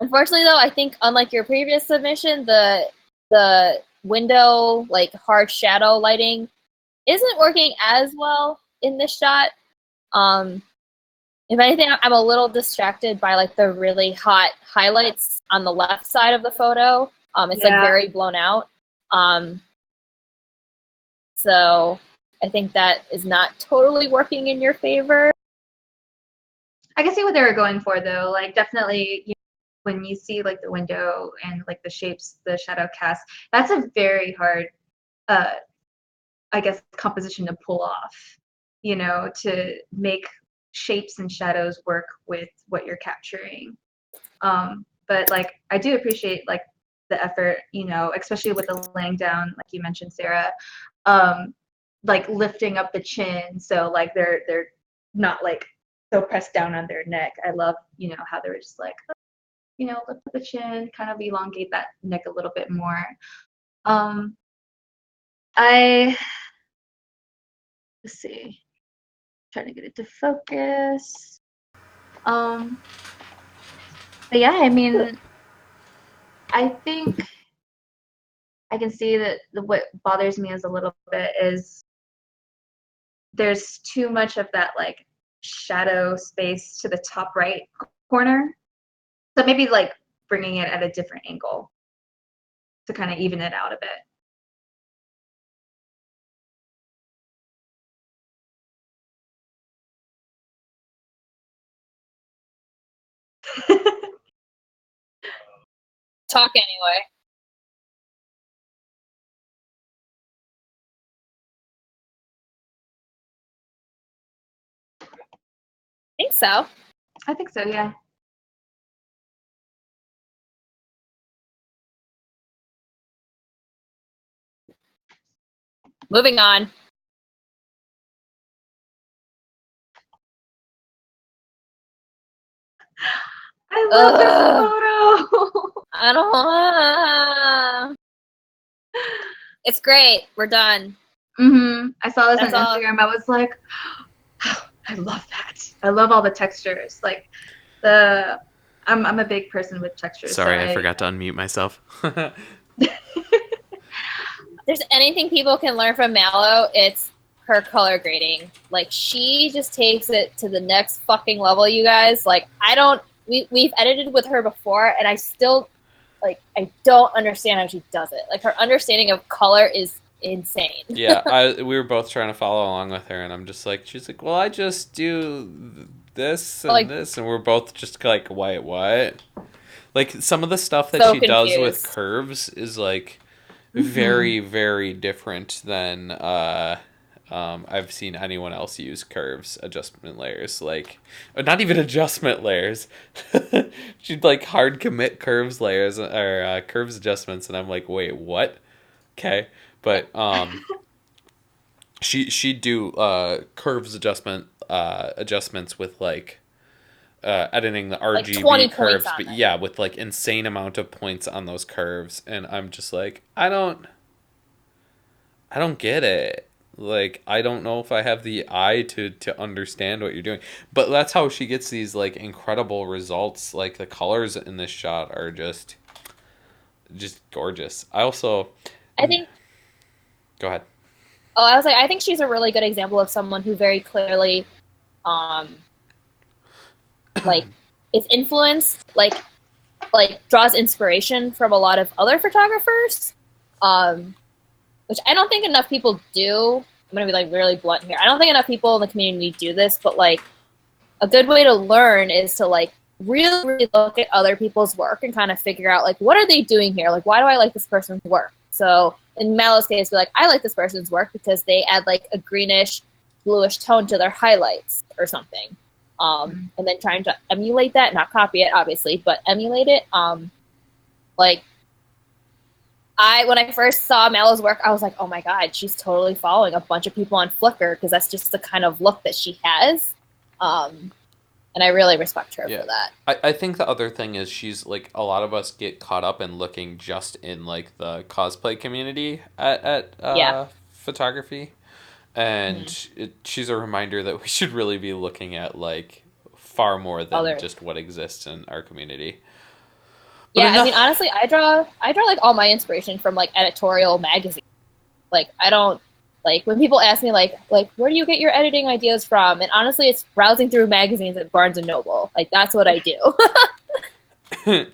Unfortunately though, I think unlike your previous submission, the window like hard shadow lighting isn't working as well in this shot. Um, if anything, I'm a little distracted by like the really hot highlights on the left side of the photo. It's like Yeah. very blown out. Um, so I think that is not totally working in your favor. I can see what they were going for though. Like definitely, when you see like the window and like the shapes, the shadow cast, that's a very hard, uh, I guess, composition to pull off. To make shapes and shadows work with what you're capturing. But like I do appreciate like the effort, especially with the laying down, like you mentioned, Sarah, um, like lifting up the chin, so like they're not like so pressed down on their neck. I love, how they're just like, lift up the chin, kind of elongate that neck a little bit more. Um, I let's see, trying to get it to focus. Um, but yeah, I mean, I think I can see that what bothers me is a little bit is there's too much of that like shadow space to the top right corner. So maybe like bringing it at a different angle to kind of even it out a bit. Talk anyway. I think so. I think so, yeah. Moving on. I love Ugh, this photo. I don't want. It's great. We're done. I saw this on That's all. Instagram. I was like, oh, I love that. I love all the textures. Like the I'm a big person with textures, so sorry, I I forgot to unmute myself. There's anything people can learn from Mallow, it's her color grading. Like she just takes it to the next fucking level, you guys. Like I don't we've edited with her before and I still like I don't understand how she does it. Like her understanding of color is insane. Yeah, we were both trying to follow along with her, and I'm just like, she's like, well, I just do this and Like this, and we're both just like, wait, what? Like some of the stuff that so she does with confused. curves is like Mhm. very, very different than I've seen anyone else use curves adjustment layers. Like, not even adjustment layers. She'd like hard commit curves layers or curves adjustments, and I'm like, wait, what? Okay, but she'd do curves adjustments with like editing the Like RGB 20 points curves, on but it. yeah, with like insane amount of points on those curves, and I'm just like, I don't get it. Like, I don't know if I have the eye to understand what you're doing. But that's how she gets these like incredible results. Like the colors in this shot are just gorgeous. I also I think. go ahead. Oh, I was like, I think she's a really good example of someone who very clearly, um, like, is influenced, like draws inspiration from a lot of other photographers, um, which I don't think enough people do. I'm gonna be like really blunt here. I don't think enough people in the community do this, but like a good way to learn is to like really, really look at other people's work and kind of figure out like what are they doing here? Like why do I like this person's work? So in Mallow's case, be like, I like this person's work because they add like a greenish, bluish tone to their highlights or something. And then trying to emulate that, not copy it, obviously, but emulate it. Like when I first saw Mallow's work, I was like, oh my god, she's totally following a bunch of people on Flickr because that's just the kind of look that she has. And I really respect her for that. I think the other thing is she's like a lot of us get caught up in looking just in like the cosplay community at photography, and she's a reminder that we should really be looking at like far more than just what exists in our community. But I mean honestly, I draw like all my inspiration from like editorial magazines. Like I don't like when people ask me like where do you get your editing ideas from? And honestly, it's browsing through magazines at Barnes and Noble. Like that's what I do. Just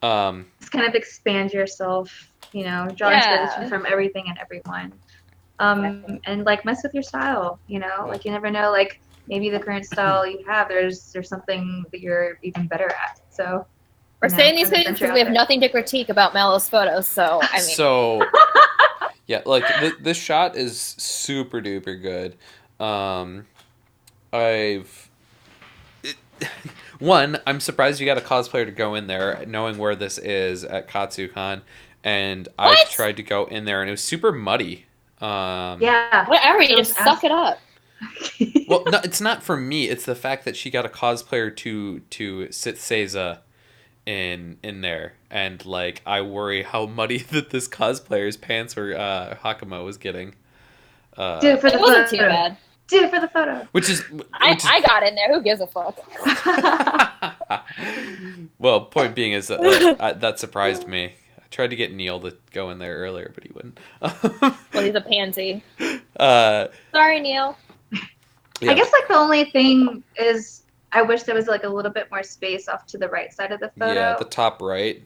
kind of expand yourself, draw inspiration from everything and everyone. And like mess with your style, like you never know, like maybe the current style you have, there's something that you're even better at. So we're saying these things because we have nothing to critique about Mallow's photos. So I mean, yeah, like this shot is super duper good. I'm surprised you got a cosplayer to go in there, knowing where this is at Katsucon, and I tried to go in there, and it was super muddy. Whatever, you just suck it up. Well, no, it's not for me. It's the fact that she got a cosplayer to sit Seiza in there, and like I worry how muddy that this cosplayer's pants were Hakama was getting. Do it for the wasn't too bad. Do it for the photo. I got in there. Who gives a fuck? Well, point being is that surprised me. I tried to get Neil to go in there earlier, but he wouldn't. Well, he's a pansy. Sorry, Neil. Yeah. I guess like the only thing is I wish there was like a little bit more space off to the right side of the photo. Yeah, the top right.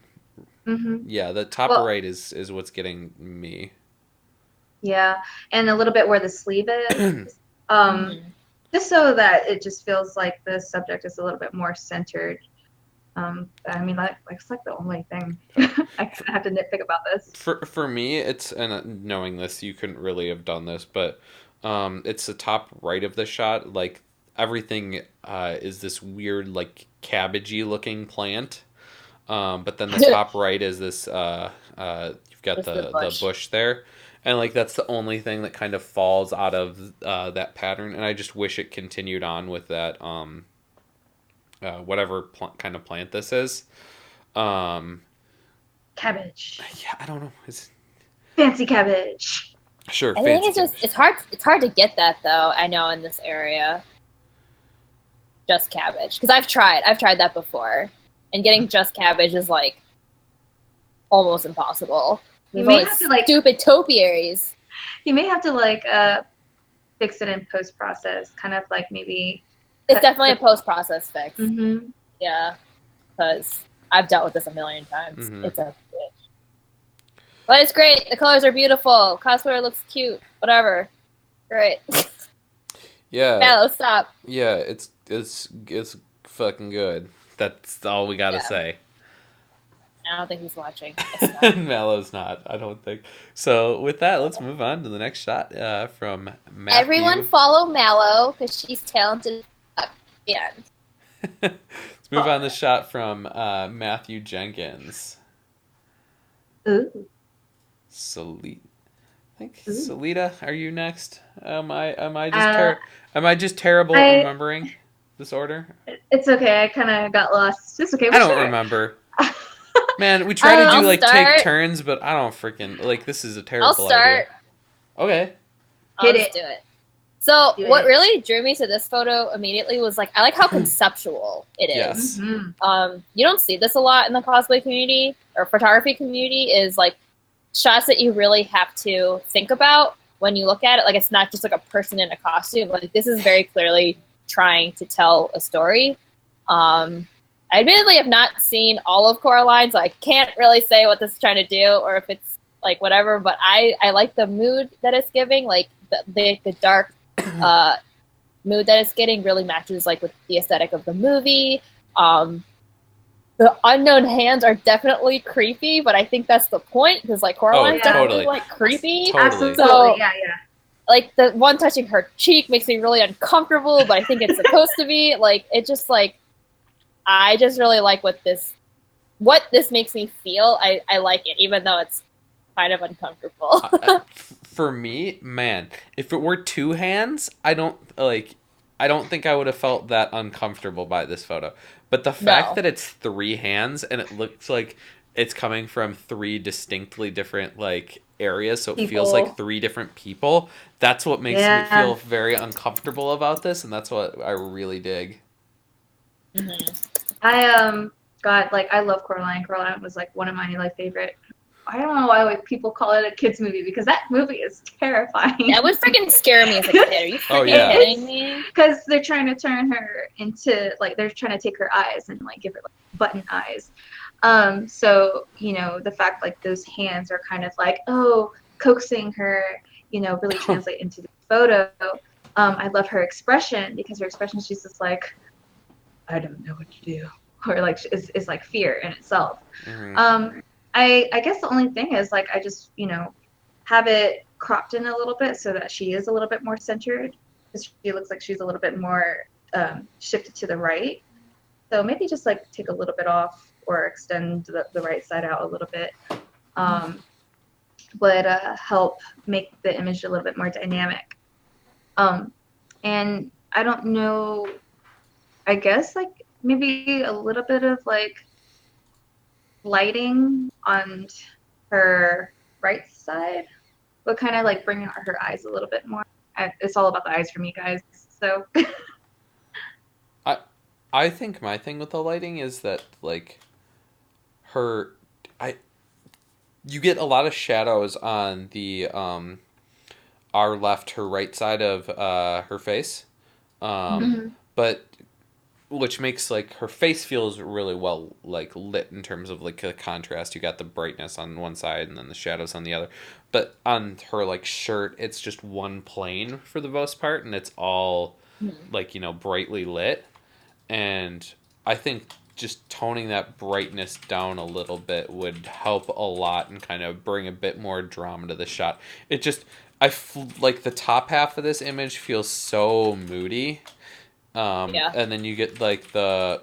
Mm-hmm. Yeah, the top right is what's getting me. Yeah, and a little bit where the sleeve is. Just so that it just feels like the subject is a little bit more centered. I mean, that's like the only thing I kind of have to nitpick about this. For me, it's, and knowing this, you couldn't really have done this, but it's the top right of the shot. Like everything is this weird, like cabbagey looking plant, but then the top right is this. You've got the bush there. And like that's the only thing that kind of falls out of that pattern, and I just wish it continued on with that whatever kind of plant this is. Cabbage. Yeah, I don't know. It's fancy cabbage. Sure. I think it's hard. It's hard to get that though. I know in this area, just cabbage, because I've tried that before, and getting just cabbage is like almost impossible. You may have to like stupid topiaries. You may have to like fix it in post process, kind of like maybe. It's definitely a post process fix. Mm-hmm. Yeah, because I've dealt with this a million times. Mm-hmm. It's a bitch, but it's great. The colors are beautiful. Cosplayer looks cute. Whatever, great. Yeah. Mallow, stop. Yeah, it's fucking good. That's all we gotta say. I don't think he's watching. Mallow's not, I don't think. So with that, let's move on to the next shot from Matthew. Everyone follow Mallow because she's talented at the end. Let's move on to the shot from Matthew Jenkins. Ooh. Solita. Solita, are you next? Am I just terrible at remembering this order? It's okay. I kind of got lost. It's okay. I We'll don't share it. remember. Man, we try to do I'll like take start. turns, but I don't freaking like this is a I'll terrible idea. start. Okay. I'll Hit just it. do it. So Do what it. really drew me to this photo immediately was like I like how conceptual it is. Yes. You don't see this a lot in the cosplay community or photography community. Is like shots that you really have to think about when you look at it. Like it's not just like a person in a costume. Like this is very clearly trying to tell a story. I admittedly have not seen all of Coraline, so I can't really say what this is trying to do or if it's like whatever. But I like the mood that it's giving. Like the dark mood that it's getting really matches like with the aesthetic of the movie. The unknown hands are definitely creepy, but I think that's the point because like Coraline's yeah. definitely like creepy. Totally. Absolutely. So- yeah. Like the one touching her cheek makes me really uncomfortable, but I think it's supposed to be like it just like I just really like what this makes me feel. I like it, even though it's kind of uncomfortable. For me, man, if it were two hands, I don't think I would have felt that uncomfortable by this photo. But the fact No. that it's three hands and it looks like it's coming from three distinctly different like areas, so it feels People. like three different people, that's what makes me Yeah. feel very uncomfortable about this, and that's what I really dig. I got like I love Coraline. Coraline was like one of my like favorite. I don't know why like, people call it a kids movie because that movie is terrifying. That would freaking scare me as a kid. Are you freaking Oh, yeah. kidding me? Because they're trying to turn her into like they're trying to take her eyes and like give her like button eyes. So you know the fact like those hands are kind of like coaxing her, really translate into the photo. I love her expression because her expression she's just like I don't know what to do, or like is like fear in itself. Mhm. I guess the only thing is like I just have it cropped in a little bit so that she is a little bit more centered because she looks like she's a little bit more shifted to the right. So maybe just like take a little bit off or extend the right side out a little bit would help make the image a little bit more dynamic. And I don't know, I guess like maybe a little bit of like lighting on her right side would kind of like bring out her eyes a little bit more. It's all about the eyes for me, guys. So I think my thing with the lighting is that like her I you get a lot of shadows on the our left, her right side of her face, Mhm. but which makes like her face feels really well like lit in terms of like the contrast. You got the brightness on one side and then the shadows on the other, but on her like shirt it's just one plane for the most part and it's all like brightly lit. And I think just toning that brightness down a little bit would help a lot and kind of bring a bit more drama to the shot. It just, like the top half of this image feels so moody. Yeah. And then you get like the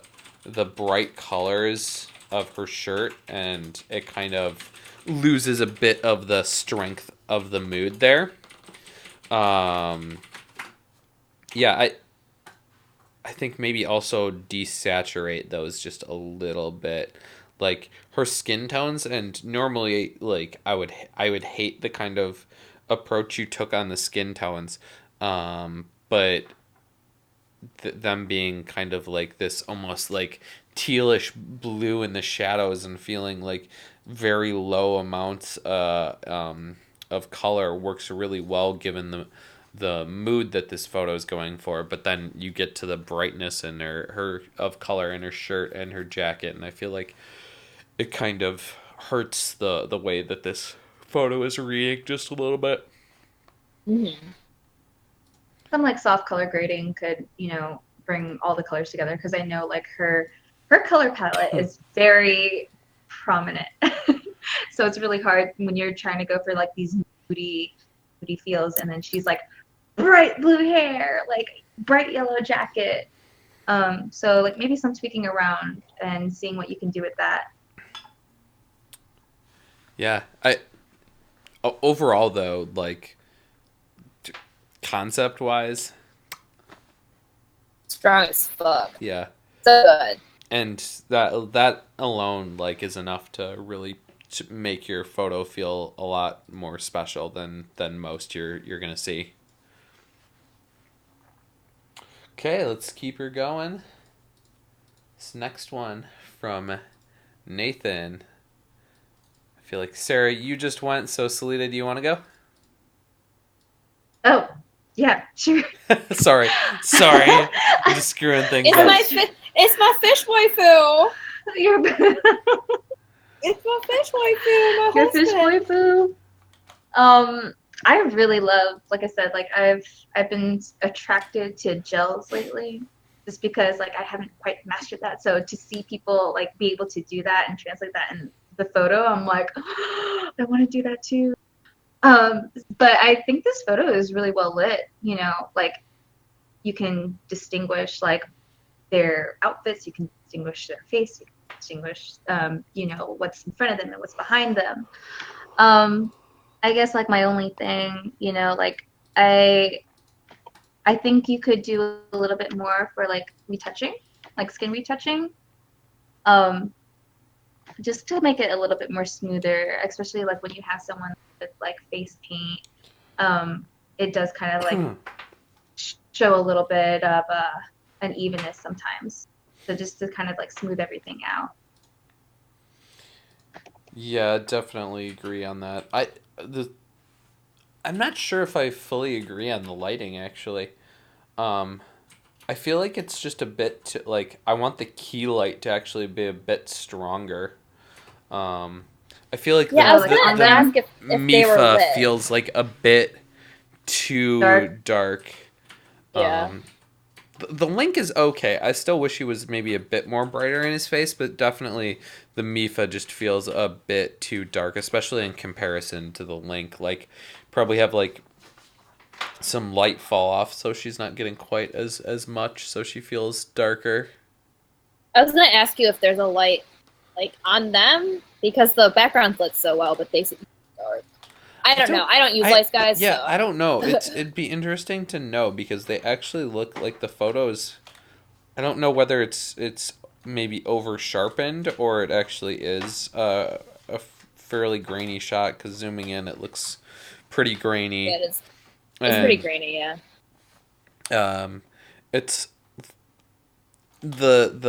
bright colors of her shirt and it kind of loses a bit of the strength of the mood there. Yeah, I think maybe also desaturate those just a little bit, like her skin tones. And normally, like I would hate the kind of approach you took on the skin tones, but them being kind of like this almost like tealish blue in the shadows and feeling like very low amounts of color works really well given the mood that this photo is going for. But then you get to the brightness in her of color in her shirt and her jacket, and I feel like it kind of hurts the way that this photo is reading just a little bit. Some like soft color grading could bring all the colors together because I know like her color palette is very prominent. So it's really hard when you're trying to go for like these moody feels and then she's like bright blue hair, like bright yellow jacket. So like maybe some tweaking around and seeing what you can do with that. Yeah, overall though, like concept wise, Strong as fuck. yeah. So good. And that alone like is enough to really make your photo feel a lot more special than most you're gonna see. Okay, let's keep her going. This next one from Nathan. I feel like Sarah, you just went, so Solita, do you want to go? Oh, yeah, sure. Sorry, I'm just screwing things It's up. it's my fish waifu. Your, It's my fish waifu. My your fish husband. waifu. I really love, like I said, like I've been attracted to gels lately, just because like I haven't quite mastered that. So to see people like be able to do that and translate that in the photo, I'm like, oh, I want to do that too. But I think this photo is really well lit. You know, like you can distinguish like their outfits, you can distinguish their face, you can distinguish, you know, what's in front of them and what's behind them. Um, I guess like my only thing, you know, like I I think you could do a little bit more for like retouching, like skin retouching, um, just to make it a little bit more smoother, especially like when you have someone with like face paint. Um, it does kind of like show a little bit of unevenness sometimes. So just to kind of like smooth everything out. Yeah, definitely agree on that. I'm not sure if I fully agree on the lighting actually. Um, I feel like it's just a bit like I want the key light to actually be a bit stronger. Um, I feel like Yeah, I Oh, was like gonna on the ask them, if they were Mifa lit. feels like a bit too dark. dark. Yeah. Um, the Link is okay. I still wish he was maybe a bit more brighter in his face, but definitely the Mifa just feels a bit too dark, especially in comparison to the Link. Like, probably have like some light fall off, so she's not getting quite as much, so she feels darker. I was gonna ask you if there's a light like on them because the background's lit so well, but they seem dark. I I don't know. don't. I don't use I lights, guys. Yeah. So I don't know. It'd be interesting to know because they actually look like the photos. I don't know whether it's maybe over sharpened or it actually is a fairly grainy shot. Because zooming in, it looks pretty yeah, grainy, it is. It's pretty and grainy. Yeah. um, it's the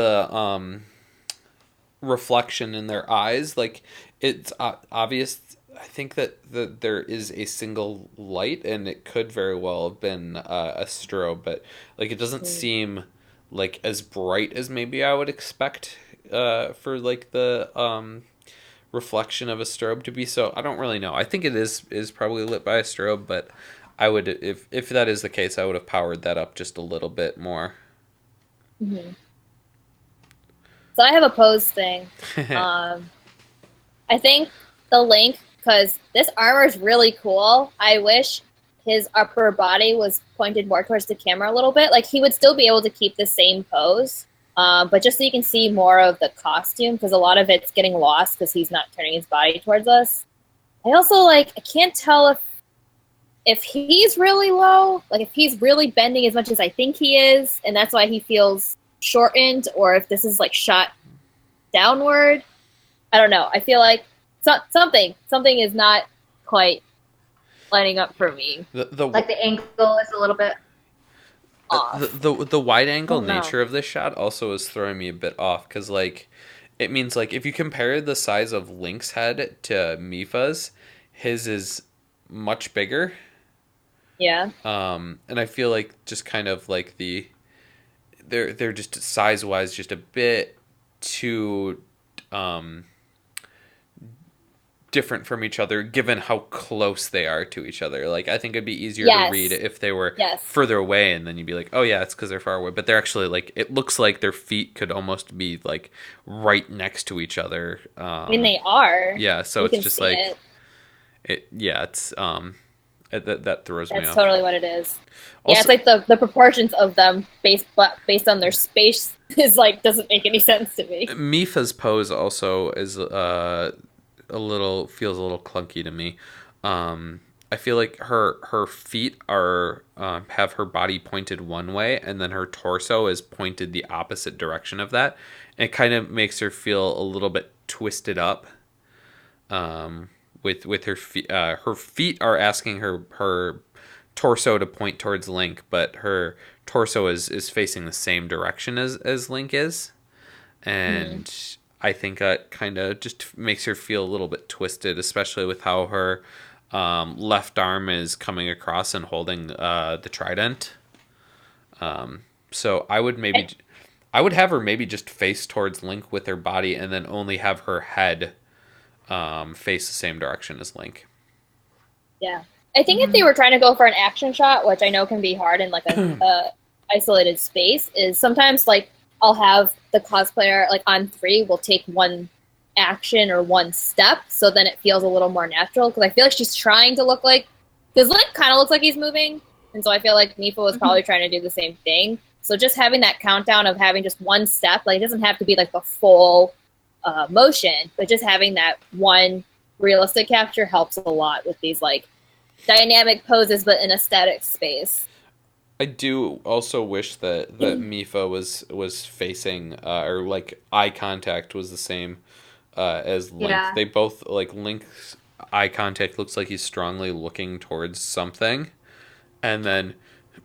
reflection in their eyes. Like it's obvious. I think that there is a single light, and it could very well have been a strobe, but like it doesn't Mm. seem like as bright as maybe I would expect for like the reflection of a strobe to be. So I don't really know. I think it is probably lit by a strobe, but I would if that is the case, I would have powered that up just a little bit more. Mm-hmm. So I have a pose thing. Um, I think the Link, because this armor is really cool. I wish his upper body was pointed more towards the camera a little bit. Like he would still be able to keep the same pose, but just so you can see more of the costume, because a lot of it's getting lost because he's not turning his body towards us. I also like I can't tell if he's really low, like if he's really bending as much as I think he is, and that's why he feels shortened, or if this is like shot downward. I don't know. I feel like something is not quite lining up for me. The Like the angle is a little bit off. the wide angle Oh no. nature of this shot also is throwing me a bit off because like it means like if you compare the size of Link's head to Mifa's, his is much bigger. Yeah. And I feel like just kind of like they're just size wise just a bit too um different from each other given how close they are to each other. Like I think it'd be easier to read Yes. if they were Yes. further away and then you'd be like, "Oh yeah, it's cuz they're far away." But they're actually like it looks like their feet could almost be like right next to each other. I mean they are. Yeah, so You it's can just see like it. it's that throws me That's off. totally what it is. Yeah, it's Also like the proportions of them based on their space is like doesn't make any sense to me. Mifa's pose also is a little feels a little clunky to me. I feel like her feet are have her body pointed one way, and then her torso is pointed the opposite direction of that. And it kind of makes her feel a little bit twisted up. With her feet are asking her torso to point towards Link, but her torso is facing the same direction as Link is, Hmm. and I think that kind of just makes her feel a little bit twisted, especially with how her left arm is coming across and holding the trident. So I would have her maybe just face towards Link with her body, and then only have her head face the same direction as Link. Yeah. I think if they Mhm. were trying to go for an action shot, which I know can be hard in like a isolated space, is sometimes like I'll have the cosplayer like on three will take one action or one step, so then it feels a little more natural because I feel like she's trying to look like because Link kind of looks like he's moving, and so I feel like Mifa was Mhm. probably trying to do the same thing. So just having that countdown of having just one step, like it doesn't have to be like the full motion, but just having that one realistic capture helps a lot with these like dynamic poses, but in a static space. I do also wish that Mifa was facing or like eye contact was the same as Link. Yeah. They both like Link's eye contact looks like he's strongly looking towards something, and then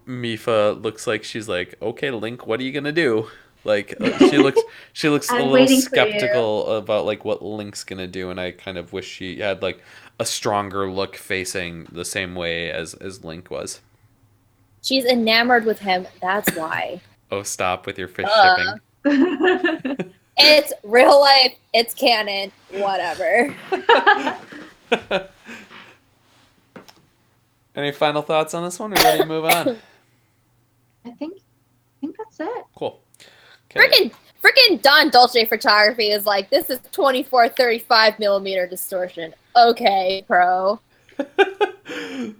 Mifa looks like she's like, "Okay, Link, what are you gonna do?" Like she looks a I'm little waiting for you. skeptical about like what Link's gonna do, and I kind of wish she had like a stronger look facing the same way as Link was. She's enamored with him. That's why. Oh, stop with your fish shipping. Uh, it's real life. It's canon. Whatever. Any final thoughts on this one? We're ready to move on. I think that's it. Cool. Okay. Freaking Don Dolce photography is like this is 24 35 millimeter distortion. Okay, pro.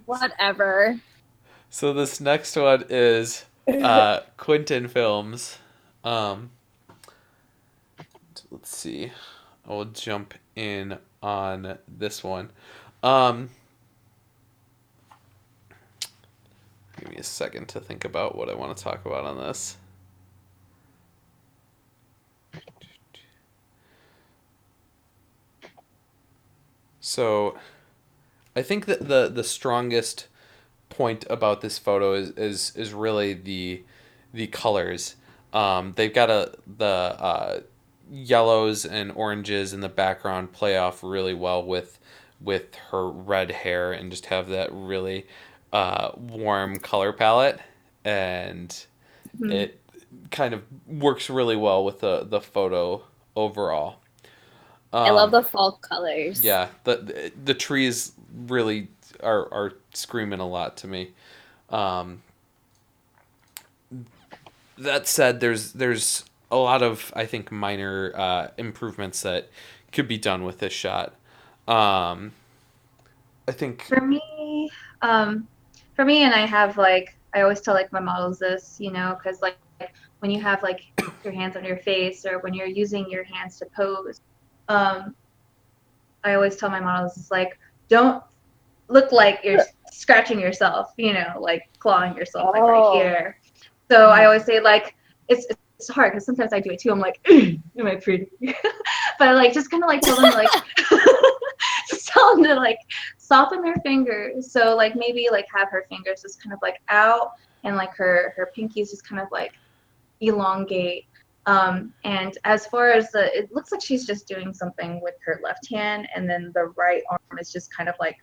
Whatever. So this next one is Quentin Films. Um, let's see. I will jump in on this one. Um, give me a second to think about what I want to talk about on this. So I think that the strongest point about this photo is really the colors. They've got the yellows and oranges in the background play off really well with her red hair and just have that really warm color palette, and Mhm. it kind of works really well with the photo overall. I love Um, the fall colors. yeah, the trees really are screaming a lot to me. Um, that said, there's a lot of I think minor improvements that could be done with this shot. Um, I think For me, um, for me, and I have like I always tell like my models this, because like when you have like your hands on your face or when you're using your hands to pose, um, I always tell my models it's like don't look like you're scratching yourself, like clawing yourself like right Oh. here. So I Mhm. always say like it's hard because sometimes I do it too. I'm like, am I pretty? But I like just kind of like tell them to like just tell them to like soften their fingers. So like maybe like have her fingers just kind of like out and like her pinkies just kind of like elongate. And as far as it looks like she's just doing something with her left hand, and then the right arm is just kind of like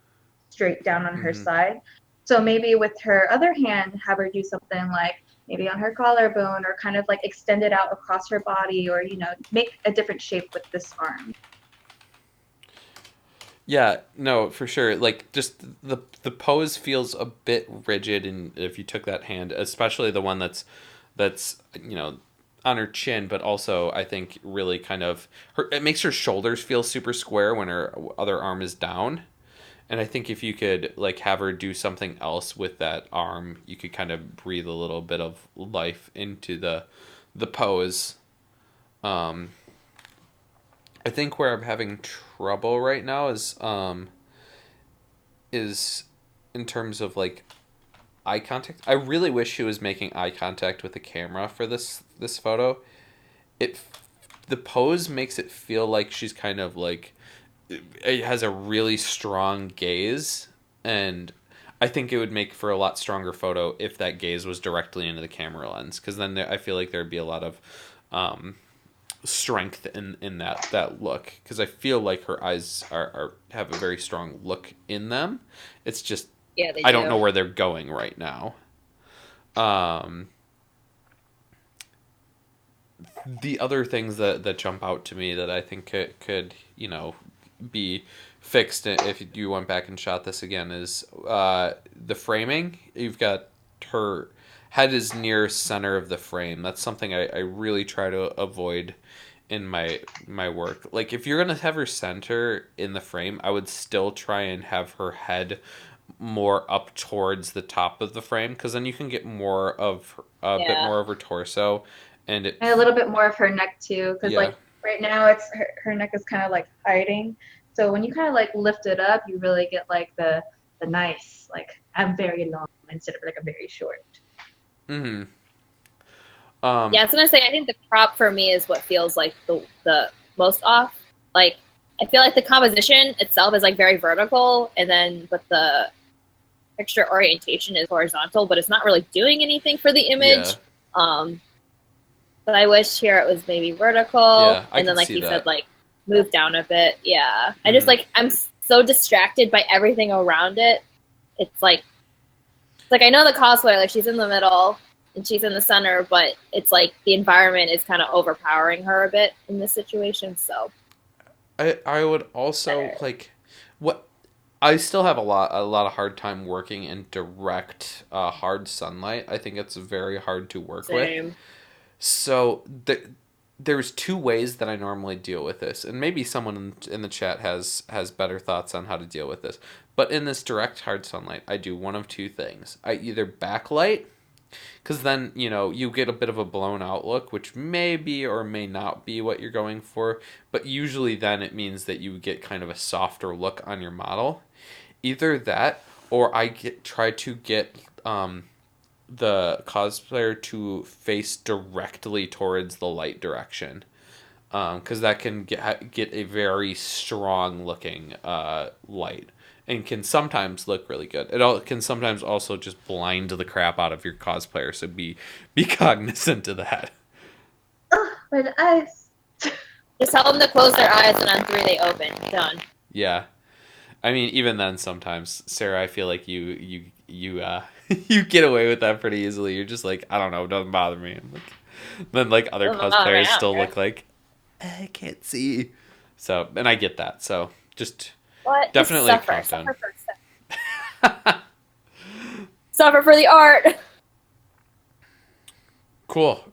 straight down on her mhm. side. So maybe with her other hand, have her do something like maybe on her collarbone or kind of like extend it out across her body or, make a different shape with this arm. Yeah, no, for sure. Like just the pose feels a bit rigid, and if you took that hand, especially the one that's on her chin, but also I think really kind of it makes her shoulders feel super square when her other arm is down. And I think if you could like have her do something else with that arm, you could kind of breathe a little bit of life into the pose. Um, I think where I'm having trouble right now is in terms of like eye contact. I really wish she was making eye contact with the camera for this photo. It the pose makes it feel like she's kind of like it has a really strong gaze, and I think it would make for a lot stronger photo if that gaze was directly into the camera lens, because then I feel like there'd be a lot of strength in that look, because I feel like her eyes are have a very strong look in them. It's just Yeah, they I do. don't know where they're going right now. The other things that jump out to me that I think could be fixed if you went back and shot this again is the framing. You've got her head is near center of the frame. That's something I really try to avoid in my work. Like if you're gonna have her center in the frame, I would still try and have her head more up towards the top of the frame, because then you can get more of a bit Yeah. more of her torso, and it And a little bit more of her neck too, because yeah. like right now it's her neck is kind of like hiding. So when you kind of like lift it up, you really get like the nice like I'm very long instead of like a very short. Mm-hmm. Yeah, I was gonna say I think the crop for me is what feels like the most off. Like I feel like the composition itself is like very vertical, and then but the picture orientation is horizontal, but it's not really doing anything for the image. Yeah. But I wish here it was maybe vertical, Yeah, I and then can like see you that. said, like move down a bit. Yeah, I just like I'm so distracted by everything around it. It's like I know the cosplayer, like she's in the middle and she's in the center, but it's like the environment is kind of overpowering her a bit in this situation. So I would also like what I still have a lot of hard time working in direct hard sunlight. I think it's very hard to work with. same. So there's two ways that I normally deal with this, and maybe someone in the chat has better thoughts on how to deal with this. But in this direct hard sunlight, I do one of two things. I either backlight, because then you get a bit of a blown out look, which may be or may not be what you're going for, but usually then it means that you get kind of a softer look on your model. Either that, or try to get the cosplayer to face directly towards the light direction, because that can get a very strong looking light, and can sometimes look really good. It can sometimes also just blind the crap out of your cosplayer, so be cognizant of that. Oh, my eyes. Just tell them to close their eyes, and on 3 they open. Done. Yeah, I mean, even then, sometimes, Sarah, I feel like you you get away with that pretty easily. You're just like, I don't know, it doesn't bother me. And then like other cosplayers still look like, I can't see. So, and I get that. So, just What? definitely Just calm suffer. down. Suffer for the art. Cool.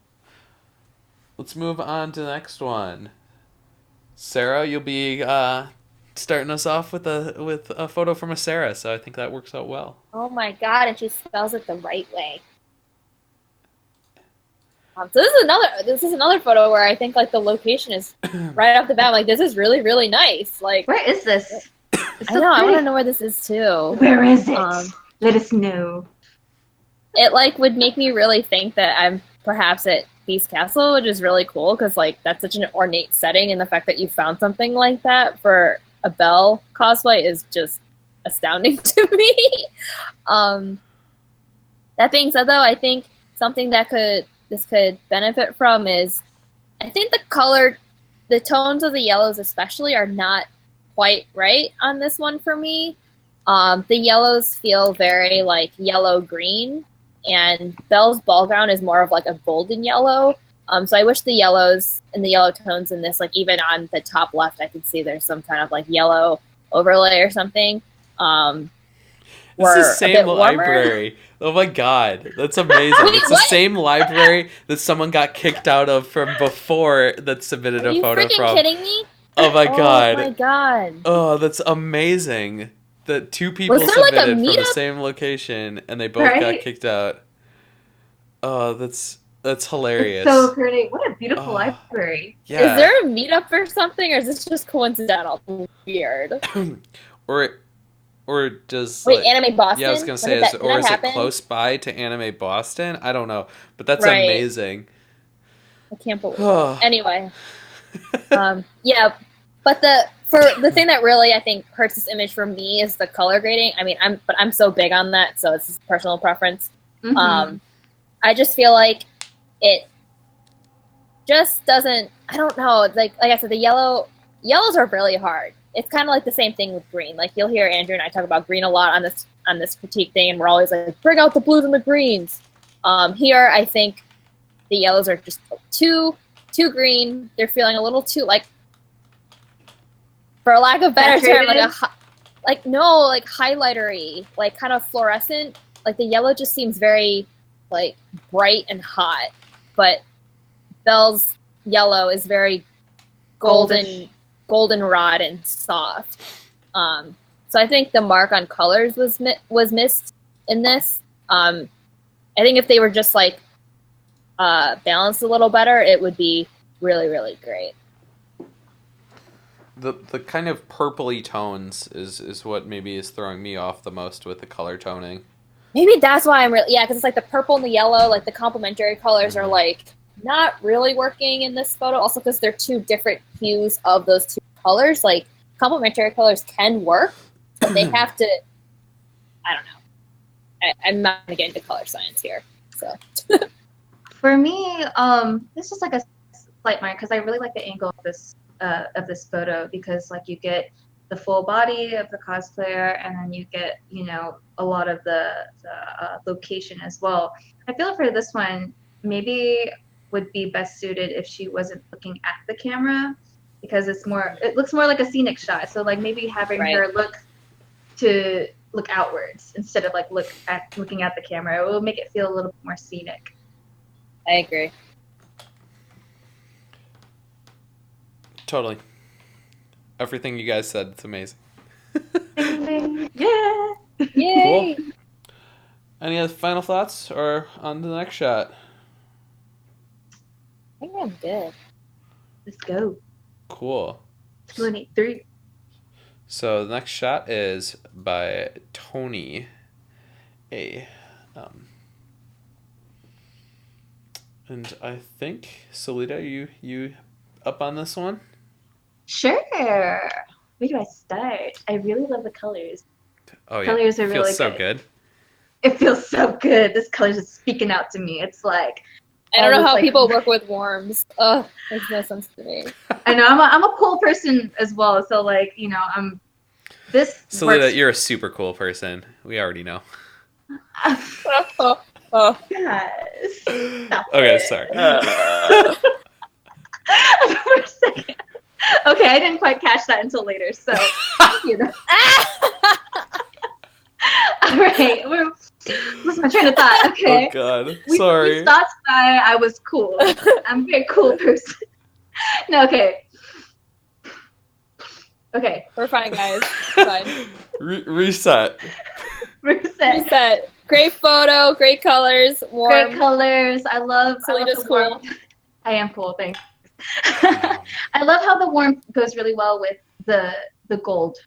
Let's move on to the next one. Sarah, you'll be starting us off with a photo from a Sarah, so I think that works out well. Oh my god! And she spells it the right way. So this is another photo where I think like the location is right off the bat. Like this is really really nice. Like Where is this? I know. I want to know where this is too. Where is it? Let us know. It like would make me really think that I'm perhaps at Beast Castle, which is really cool because like that's such an ornate setting, and the fact that you found something like that for a Belle cosplay is just astounding to me. That being said, though, I think something that this could benefit from is I think the tones of the yellows especially are not quite right on this one for me. The yellows feel very like yellow green, and Belle's ball gown is more of like a golden yellow. So I wish the yellows and the yellow tones in this, like even on the top left, I can see there's some kind of like yellow overlay or something. It's the same library. Oh my god, that's amazing. It's the same library that someone got kicked out of from before that submitted a photo from. Are you freaking kidding me? Oh my god. Oh my god. Oh, that's amazing. That two people submitted from the same location and they both got kicked out. Oh, that's hilarious. It's so pretty. What a beautiful library. Yeah. Is there a meetup or something, or is this just coincidental? Weird. Or Or does Wait, like Anime Boston? yeah, I was gonna say, Did that is it happen? close by to Anime Boston? I don't know, but that's Right. amazing. I can't believe it. Anyway, yeah, but the thing that really I think hurts this image for me is the color grading. I mean, I'm so big on that, so it's just personal preference. Mm-hmm. I just feel like it just doesn't. I don't know. It's like I said, the yellows are really hard. It's kind of like the same thing with green. Like you'll hear Andrew and I talk about green a lot on this critique thing, and we're always like, bring out the blues and the greens. Here, I think the yellows are just too green. They're feeling a little too like, for a lack of better term, like highlightery, like kind of fluorescent. Like the yellow just seems very like bright and hot, but Belle's yellow is very goldenrod and soft. So I think the mark on colors was missed in this. I think if they were just like balanced a little better, it would be really, really great. The kind of purpley tones is what maybe is throwing me off the most with the color toning. Maybe that's why I'm really because it's like the purple and the yellow, like the complementary colors are like not really working in this photo. Also because they're two different hues of those two colors. Like complementary colors can work, but they have to. I don't know. I'm not gonna get into color science here. So For me, this is like a slight minor because I really like the angle of this photo because like you get the full body of the cosplayer and then you get a lot of the location as well. I feel for this one maybe would be best suited if she wasn't looking at the camera because it looks more like a scenic shot. So like maybe having her look outwards instead of like looking at the camera. It will make it feel a little bit more scenic. I agree. Totally. Everything you guys said, it's amazing. Yeah. Yay. Cool. Any other final thoughts or on to the next shot? I think I'm good. Let's go. Cool. 23. So the next shot is by Tony A. And I think Solita, you up on this one? Sure. Where do I start? I really love the colors. Oh yeah, Colors are really so good. It feels so good. This color is speaking out to me. It's like I don't know how people work with worms. Ugh, makes no sense to me. I know I'm a cool person as well. So like I'm this. Solita, you're a super cool person. We already know. Guys, stop okay, it. sorry. For a second. Okay, I didn't quite catch that until later. So All right, what's my train of thought? Okay. Oh God, sorry. We stopped by. I was cool. I'm a very cool person. No, okay. Okay. We're fine, guys. Fine. Reset. Reset. Great photo, great colors, warm. Great colors. I love Solita's cool. I am cool, thanks. I love how the warmth goes really well with the gold.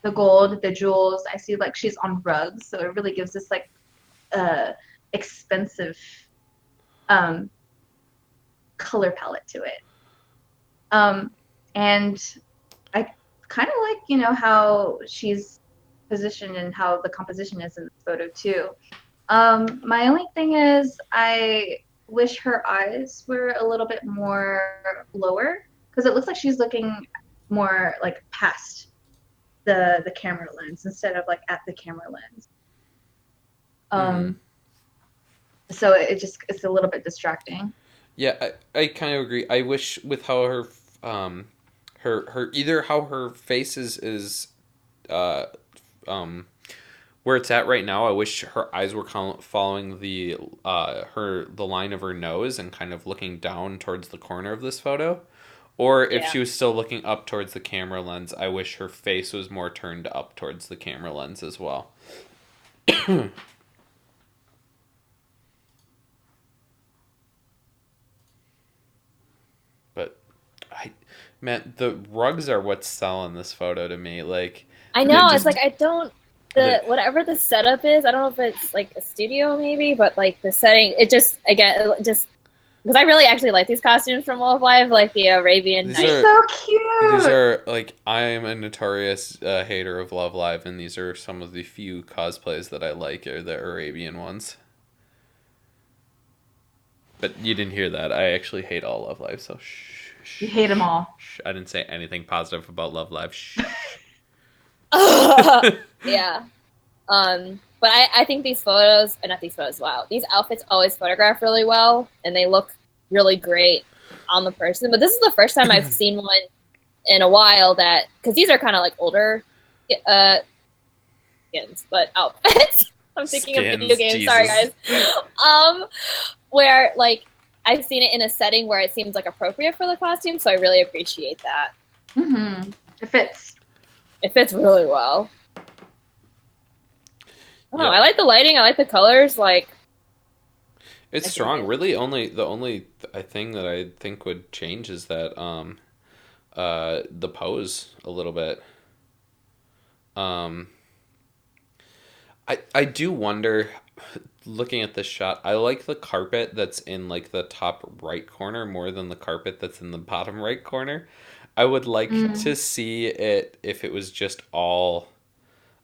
The gold, the jewels. I see like she's on rugs, so it really gives this like expensive color palette to it. And I kind of like, how she's positioned and how the composition is in the photo too. My only thing is I wish her eyes were a little bit more lower because it looks like she's looking more like past the camera lens instead of like at the camera lens. So it's a little bit distracting. Yeah, I kind of agree. I wish with how her either how her face is where it's at right now. I wish her eyes were following the line of her nose and kind of looking down towards the corner of this photo. Or if she was still looking up towards the camera lens, I wish her face was more turned up towards the camera lens as well. But man, the rugs are what's selling this photo to me. Like I know, it's like I don't the whatever the setup is, I don't know if it's like a studio maybe, but like the setting, it just again it just because I really actually like these costumes from Love Live, like the Arabian These They're Night. are so these cute. are like I'm a notorious hater of Love Live, and these are some of the few cosplays that I like are the Arabian ones. But you didn't hear that. I actually hate all Love Live, so shh, You shh, hate them shh, all. shh. I didn't say anything positive about Love Live. Shh. Yeah. But I think these photos, not these photos, wow, these outfits always photograph really well, and they look really great on the person. But this is the first time I've seen one in a while that, because these are kind of like older uh, skins, but outfits. I'm thinking of video Skins, games. Sorry, Jesus. guys. Um, where like I've seen it in a setting where it seems like appropriate for the costume, so I really appreciate that. Mm-hmm. It fits. It fits really well. Oh, Yep. I like the lighting. I like the colors. Like, It's I think strong. it. Really, only the only thing that I think would change is that the pose a little bit. Um, I do wonder, looking at this shot, I like the carpet that's in like the top right corner more than the carpet that's in the bottom right corner. I would like to Mm. see it if it was just all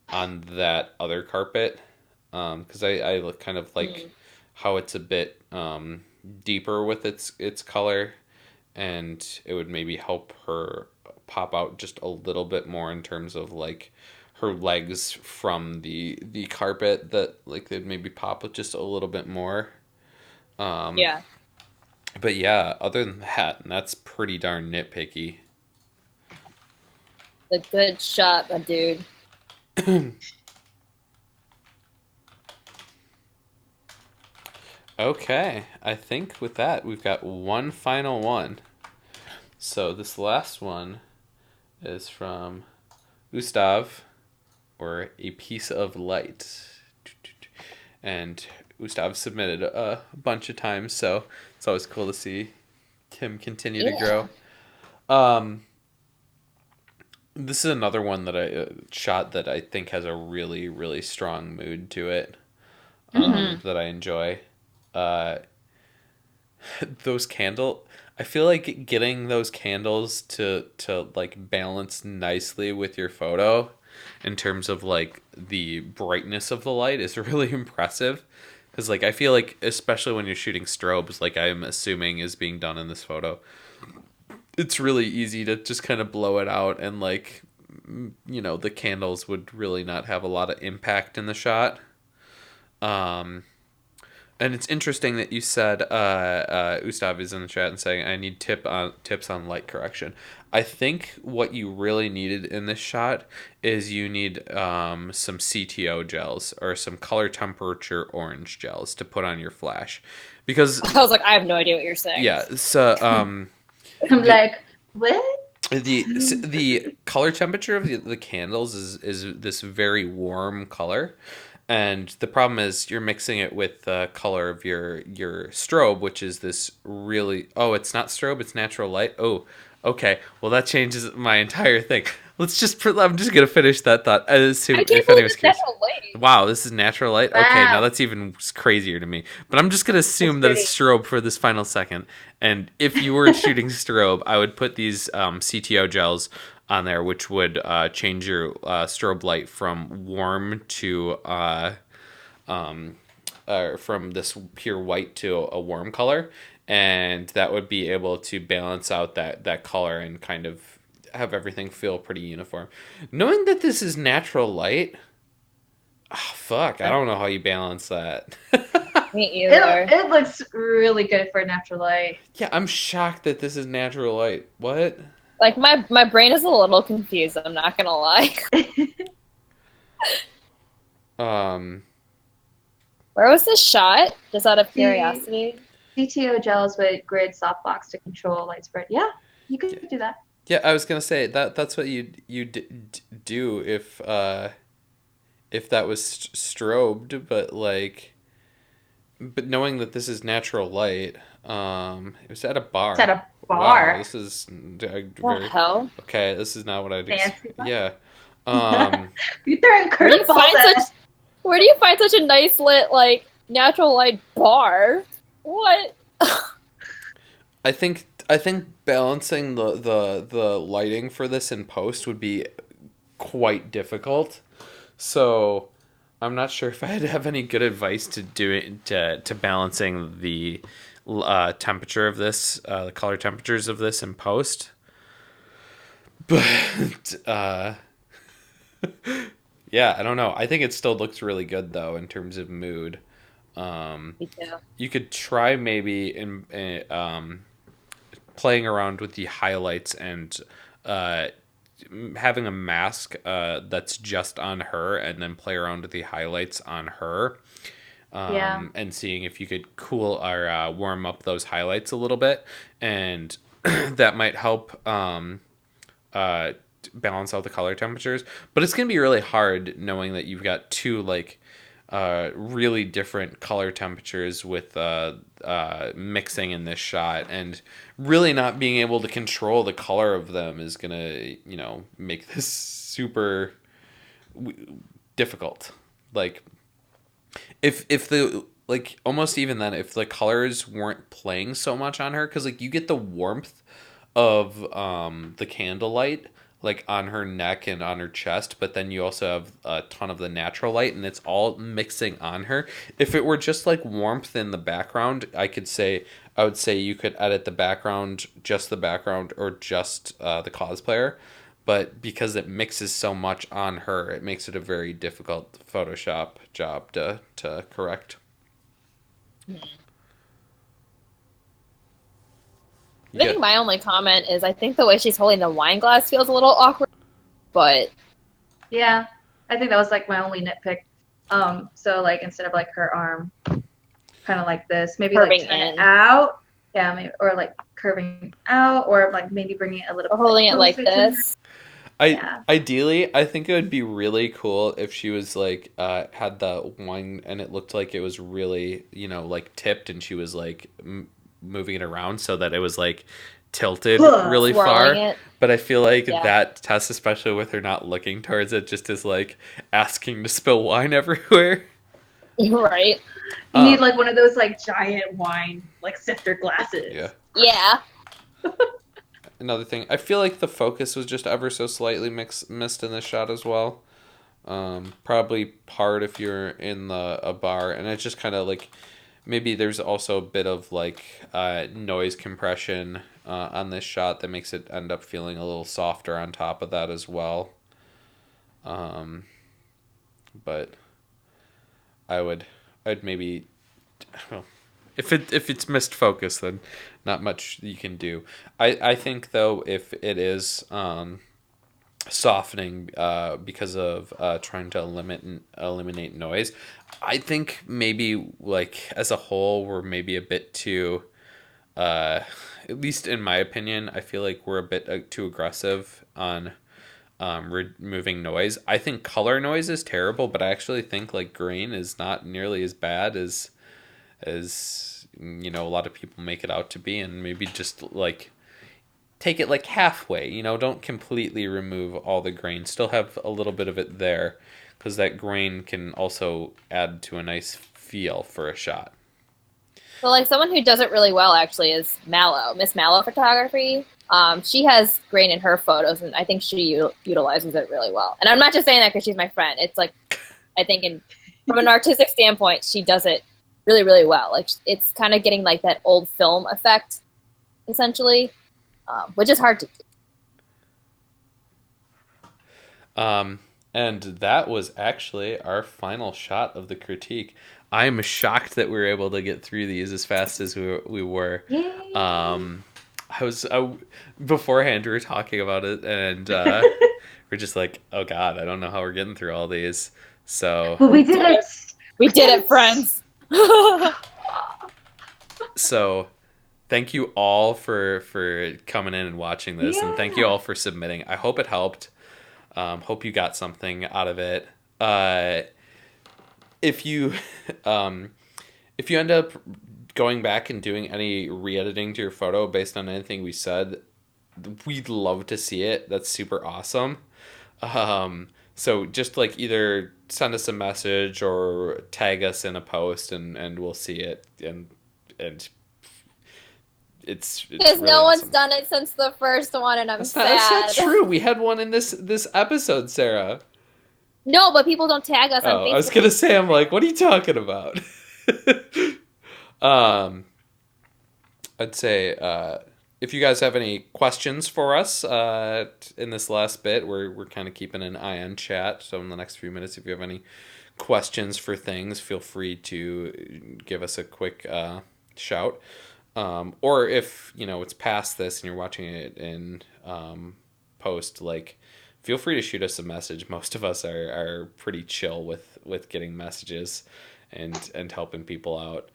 on that other carpet, because I kind of like Mm, how it's a bit deeper with its color, and it would maybe help her pop out just a little bit more in terms of like her legs from the carpet, that like they'd maybe pop with just a little bit more. Um, yeah, but yeah, other than that, that's pretty darn nitpicky. the good shot, my dude. Okay, I think with that we've got one final one. So this last one is from Gustav, or A Piece of Light. And Gustav submitted a bunch of times, so it's always cool to see him continue to Yeah. grow. Um, this is another one that I shot that I think has a really, really strong mood to it, Hmm. that I enjoy. Uh, those candle, I feel like getting those candles to like balance nicely with your photo in terms of like the brightness of the light is really impressive, because like I feel like especially when you're shooting strobes, like I'm assuming is being done in this photo, it's really easy to just kind of blow it out, and like the candles would really not have a lot of impact in the shot. um And it's interesting that you said Ustav is in the chat and saying I need tips on light correction. I think what you really needed in this shot is you need some CTO gels or some color temperature orange gels to put on your flash, because I was like, I have no idea what you're saying. yeah, so I'm the like, what? the color temperature of the candles is this very warm color, and the problem is you're mixing it with the color of your strobe, which is this really, oh, it's not strobe, it's natural light. Oh, okay, well that changes my entire thing. I'm just gonna finish that thought. I I assume can't if believe anyone's it's curious. natural light. Wow, this is natural light. Okay, now Wow, that's even crazier to me. But I'm just gonna it's assume that it's pretty. strobe for this final second. And if you were shooting strobe, I would put these CTO gels on there, which would change your strobe light from warm to from this pure white to a warm color, and that would be able to balance out that color and kind of have everything feel pretty uniform. Knowing that this is natural light, oh, fuck, I don't know how you balance that. Me It either. it looks really good for natural light. Yeah, I'm shocked that this is natural light. What? Like my brain is a little confused. I'm not gonna lie. Um, Where was this shot? Just out of The curiosity. CTO gels with grid softbox to control light spread. Yeah, you yeah, could do that. yeah, I was gonna say that's what do if that was strobed, but like, but knowing that this is natural light, it was at a It's at bar. a Wow, bar. this is The very hell? okay. This is not what I'd Fancy bar. yeah. You throwing Where do you curveballs find at such where do you find such a nice lit, like, natural light bar? What? I think balancing the lighting for this in post would be quite difficult. So I'm not sure if I'd have any good advice to doing to balancing the temperature of this, the color temperatures of this in post. But yeah, I don't know. I think it still looks really good though in terms of mood. Me too. You could try maybe playing around with the highlights and uh, having a mask that's just on her, and then play around with the highlights on her, Yeah. and seeing if you could cool or warm up those highlights a little bit, and that might help uh, balance out the color temperatures. But it's gonna be really hard knowing that you've got two like really different color temperatures with mixing in this shot, and really not being able to control the color of them is gonna make this super difficult. Like if the like almost even then if the colors weren't playing so much on her, because like you get the warmth of the candlelight like on her neck and on her chest, but then you also have a ton of the natural light and it's all mixing on her. If it were just like warmth in the background, I would say you could edit the background, just the background, or just the cosplayer. But because it mixes so much on her, it makes it a very difficult Photoshop job to correct. I You think get my only comment is I think the way she's holding the wine glass feels a little awkward, but Yeah. I think that was like my only nitpick. So like instead of like her arm kind of like this, maybe like curving turn it in out. Yeah, maybe, or like curving out, or like maybe bringing it a little or bit holding it like closer to her. this. I Yeah. ideally, I think it would be really cool if she was like had the wine and it looked like it was really like tipped, and she was like moving it around so that it was like tilted really Swirling far. it. But I feel like Yeah. that test, especially with her not looking towards it, just is like asking to spill wine everywhere. Right. You need Um, like one of those like giant wine like sifter yeah. glasses. Yeah. Another thing, I feel like the focus was just ever so slightly missed in this shot as well. Probably part if you're in a bar, and it's just kind of like maybe there's also a bit of like noise compression on this shot that makes it end up feeling a little softer on top of that as well. Um, but I would I'd maybe well, if it's missed focus, then not much you can do. I think though if it is softening because of trying to eliminate noise, I think maybe like as a whole we're maybe a bit too at least in my opinion, I feel like we're a bit too aggressive on removing noise. I think color noise is terrible, but I actually think like grain is not nearly as bad as a lot of people make it out to be, and maybe just like take it like halfway. Don't completely remove all the grain. Still have a little bit of it there, because that grain can also add to a nice feel for a shot. So, like, someone who does it really well actually is Mallow, Miss Mallow Photography. She has grain in her photos, and I think she utilizes it really well. And I'm not just saying that because she's my friend. It's like, I think from an artistic standpoint, she does it really, really well. Like, it's kind of getting like that old film effect, essentially, which is hard to do. And that was actually our final shot of the critique. I'm shocked that we were able to get through these as fast as we were. Yay! Beforehand we were talking about it, and we're just like, oh god, I don't know how we're getting through all these. So But we did it. We did it, friends. so thank you all for coming in and watching this, and thank you all for submitting. I hope it helped. Hope you got something out of it. If you if you end up going back and doing any re-editing to your photo based on anything we said, we'd love to see it. That's super awesome. So just like either send us a message or tag us in a post, and we'll see it, and it's Because really no one's awesome. done it since the first one, and I'm That's not sad. true. We had one in this episode, Sarah. No, but people don't tag us on Oh, I was Facebook. gonna say, I'm like, what are you talking about? um, I'd say if you guys have any questions for us in this last bit, we're kind of keeping an eye on chat. So in the next few minutes, if you have any questions for things, feel free to give us a quick shout. Or if it's past this and you're watching it in post, like feel free to shoot us a message. Most of us are pretty chill with getting messages and helping people out.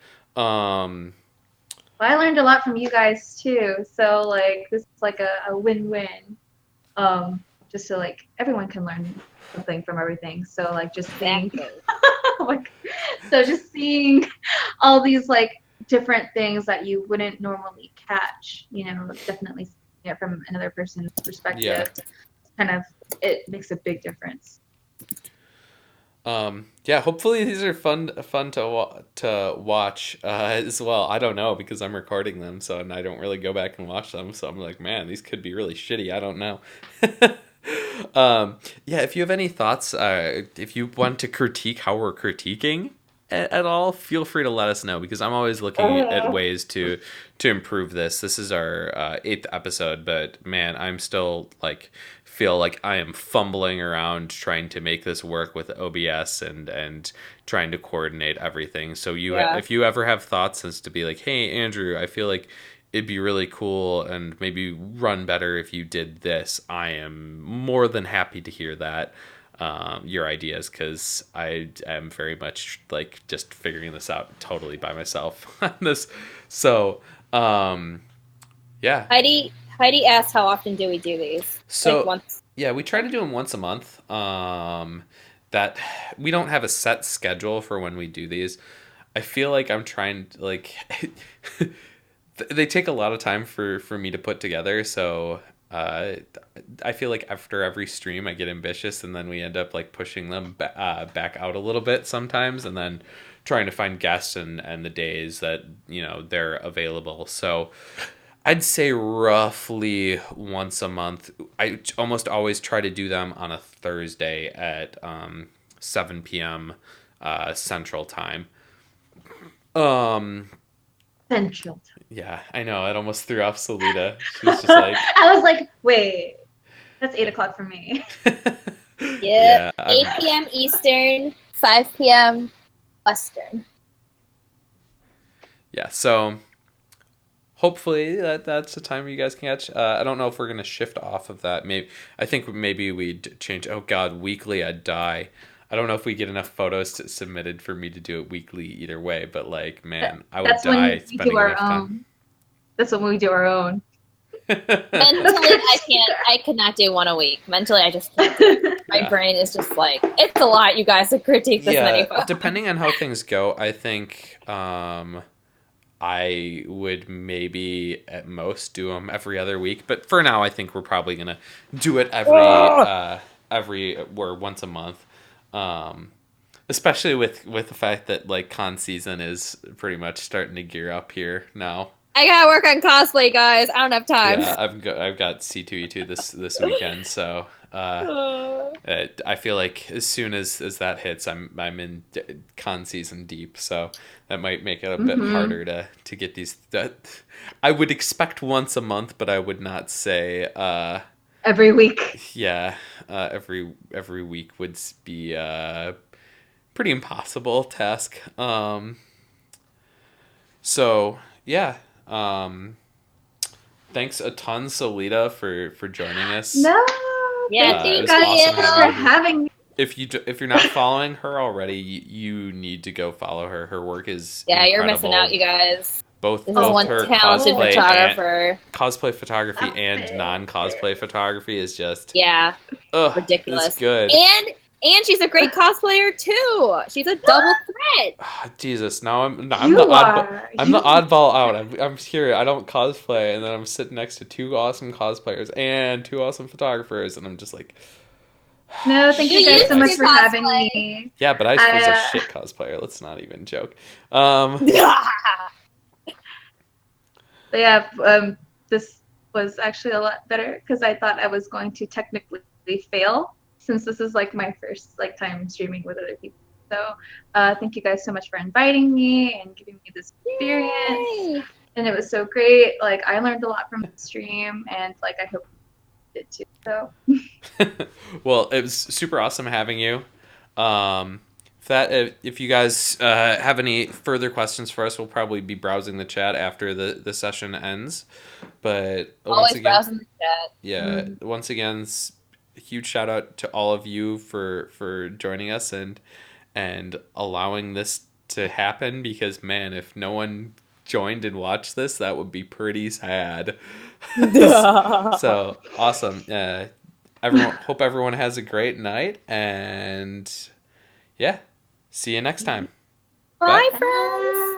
Well, I learned a lot from you guys too. So like this is like a win-win. Just so like everyone can learn something from everything. So like just seeing Exactly. like so just seeing all these like different things that you wouldn't normally catch, definitely seeing it from another person's perspective. Yeah. Kind of it makes a big difference. Yeah, hopefully these are fun to watch as well. I don't know because I'm recording them, so and I don't really go back and watch them. So I'm like, man, these could be really shitty. I don't know. Yeah, if you have any thoughts, if you want to critique how we're critiquing at all, feel free to let us know because I'm always looking at ways to improve this. This is our eighth episode, but man, I'm still like feel like I am fumbling around trying to make this work with OBS and trying to coordinate everything. So Yeah. if you ever have thoughts as to be like, hey Andrew, I feel like it'd be really cool and maybe run better if you did this, I am more than happy to hear that. Your ideas, because I am very much like just figuring this out totally by myself on this. So, yeah. Heidi asked how often do we do these? So, Like once. yeah, we try to do them once a month. That we don't have a set schedule for when we do these. I feel like I'm trying to like they take a lot of time for me to put together, so I feel like after every stream I get ambitious and then we end up like pushing them back out a little bit sometimes and then trying to find guests and the days that they're available. So I'd say roughly once a month. I almost always try to do them on a Thursday at 7 p.m. Central Time. Central. Yeah, I know. It almost threw off Solita. She was just like, I was like, wait, that's 8 o'clock for me. Yeah. yeah, 8 p.m. Eastern, 5 p.m. Western. yeah. So hopefully that's the time you guys can catch. I don't know if we're gonna shift off of that. I think maybe we'd change. Oh God, weekly I'd die. I don't know if we get enough photos submitted for me to do it weekly either way. But like, man, I would That's when die we spending do our enough own. time. That's when we do our own. Mentally, I can't. I could not do one a week. Mentally, I just can't. My Yeah. brain is just like, it's a lot, you guys, to critique this many Yeah, photos. depending on how things go, I think I would maybe at most do them every other week. But for now, I think we're probably gonna do it every or once a month. Especially with the fact that like con season is pretty much starting to gear up here now. I gotta work on cosplay, guys. I don't have time. Yeah, I've got C2E2 this weekend, so I feel like as soon as that hits, I'm in con season deep, so that might make it a bit harder to get these. I would expect once a month, but I would not say Every week. yeah. Every week would be pretty impossible task. So yeah. Thanks a ton, Solita, for joining us. No. Yeah, Thank you it's guys awesome for having me. If you're not following her already, you need to go follow her. Her work is you're incredible. missing out, you guys. Both This is one her talented cosplay photographer. photography Stop and it. non-cosplay photography is just Ridiculous. It's good. And she's a great cosplayer too. She's a double threat. Jesus, now I'm the You oddball. are. I'm the oddball out. I'm here. I don't cosplay, and then I'm sitting next to two awesome cosplayers and two awesome photographers, and I'm just like, No, thank you guys used so to much for having cosplay. me. Yeah, but I was a I, shit cosplayer. Let's not even joke. but yeah, this was actually a lot better because I thought I was going to technically fail since this is like my first like time streaming with other people. So thank you guys so much for inviting me and giving me this experience. Yay! And it was so great. Like I learned a lot from the stream, and like I hope you did too. So Well, it was super awesome having you. If you guys have any further questions for us, we'll probably be browsing the chat after the session ends. But once Always again, browsing the chat. yeah, once again, a huge shout out to all of you for joining us and allowing this to happen. Because man, if no one joined and watched this, that would be pretty sad. So awesome. Hope everyone has a great night, and yeah, see you next time. Bye. Bye, friends.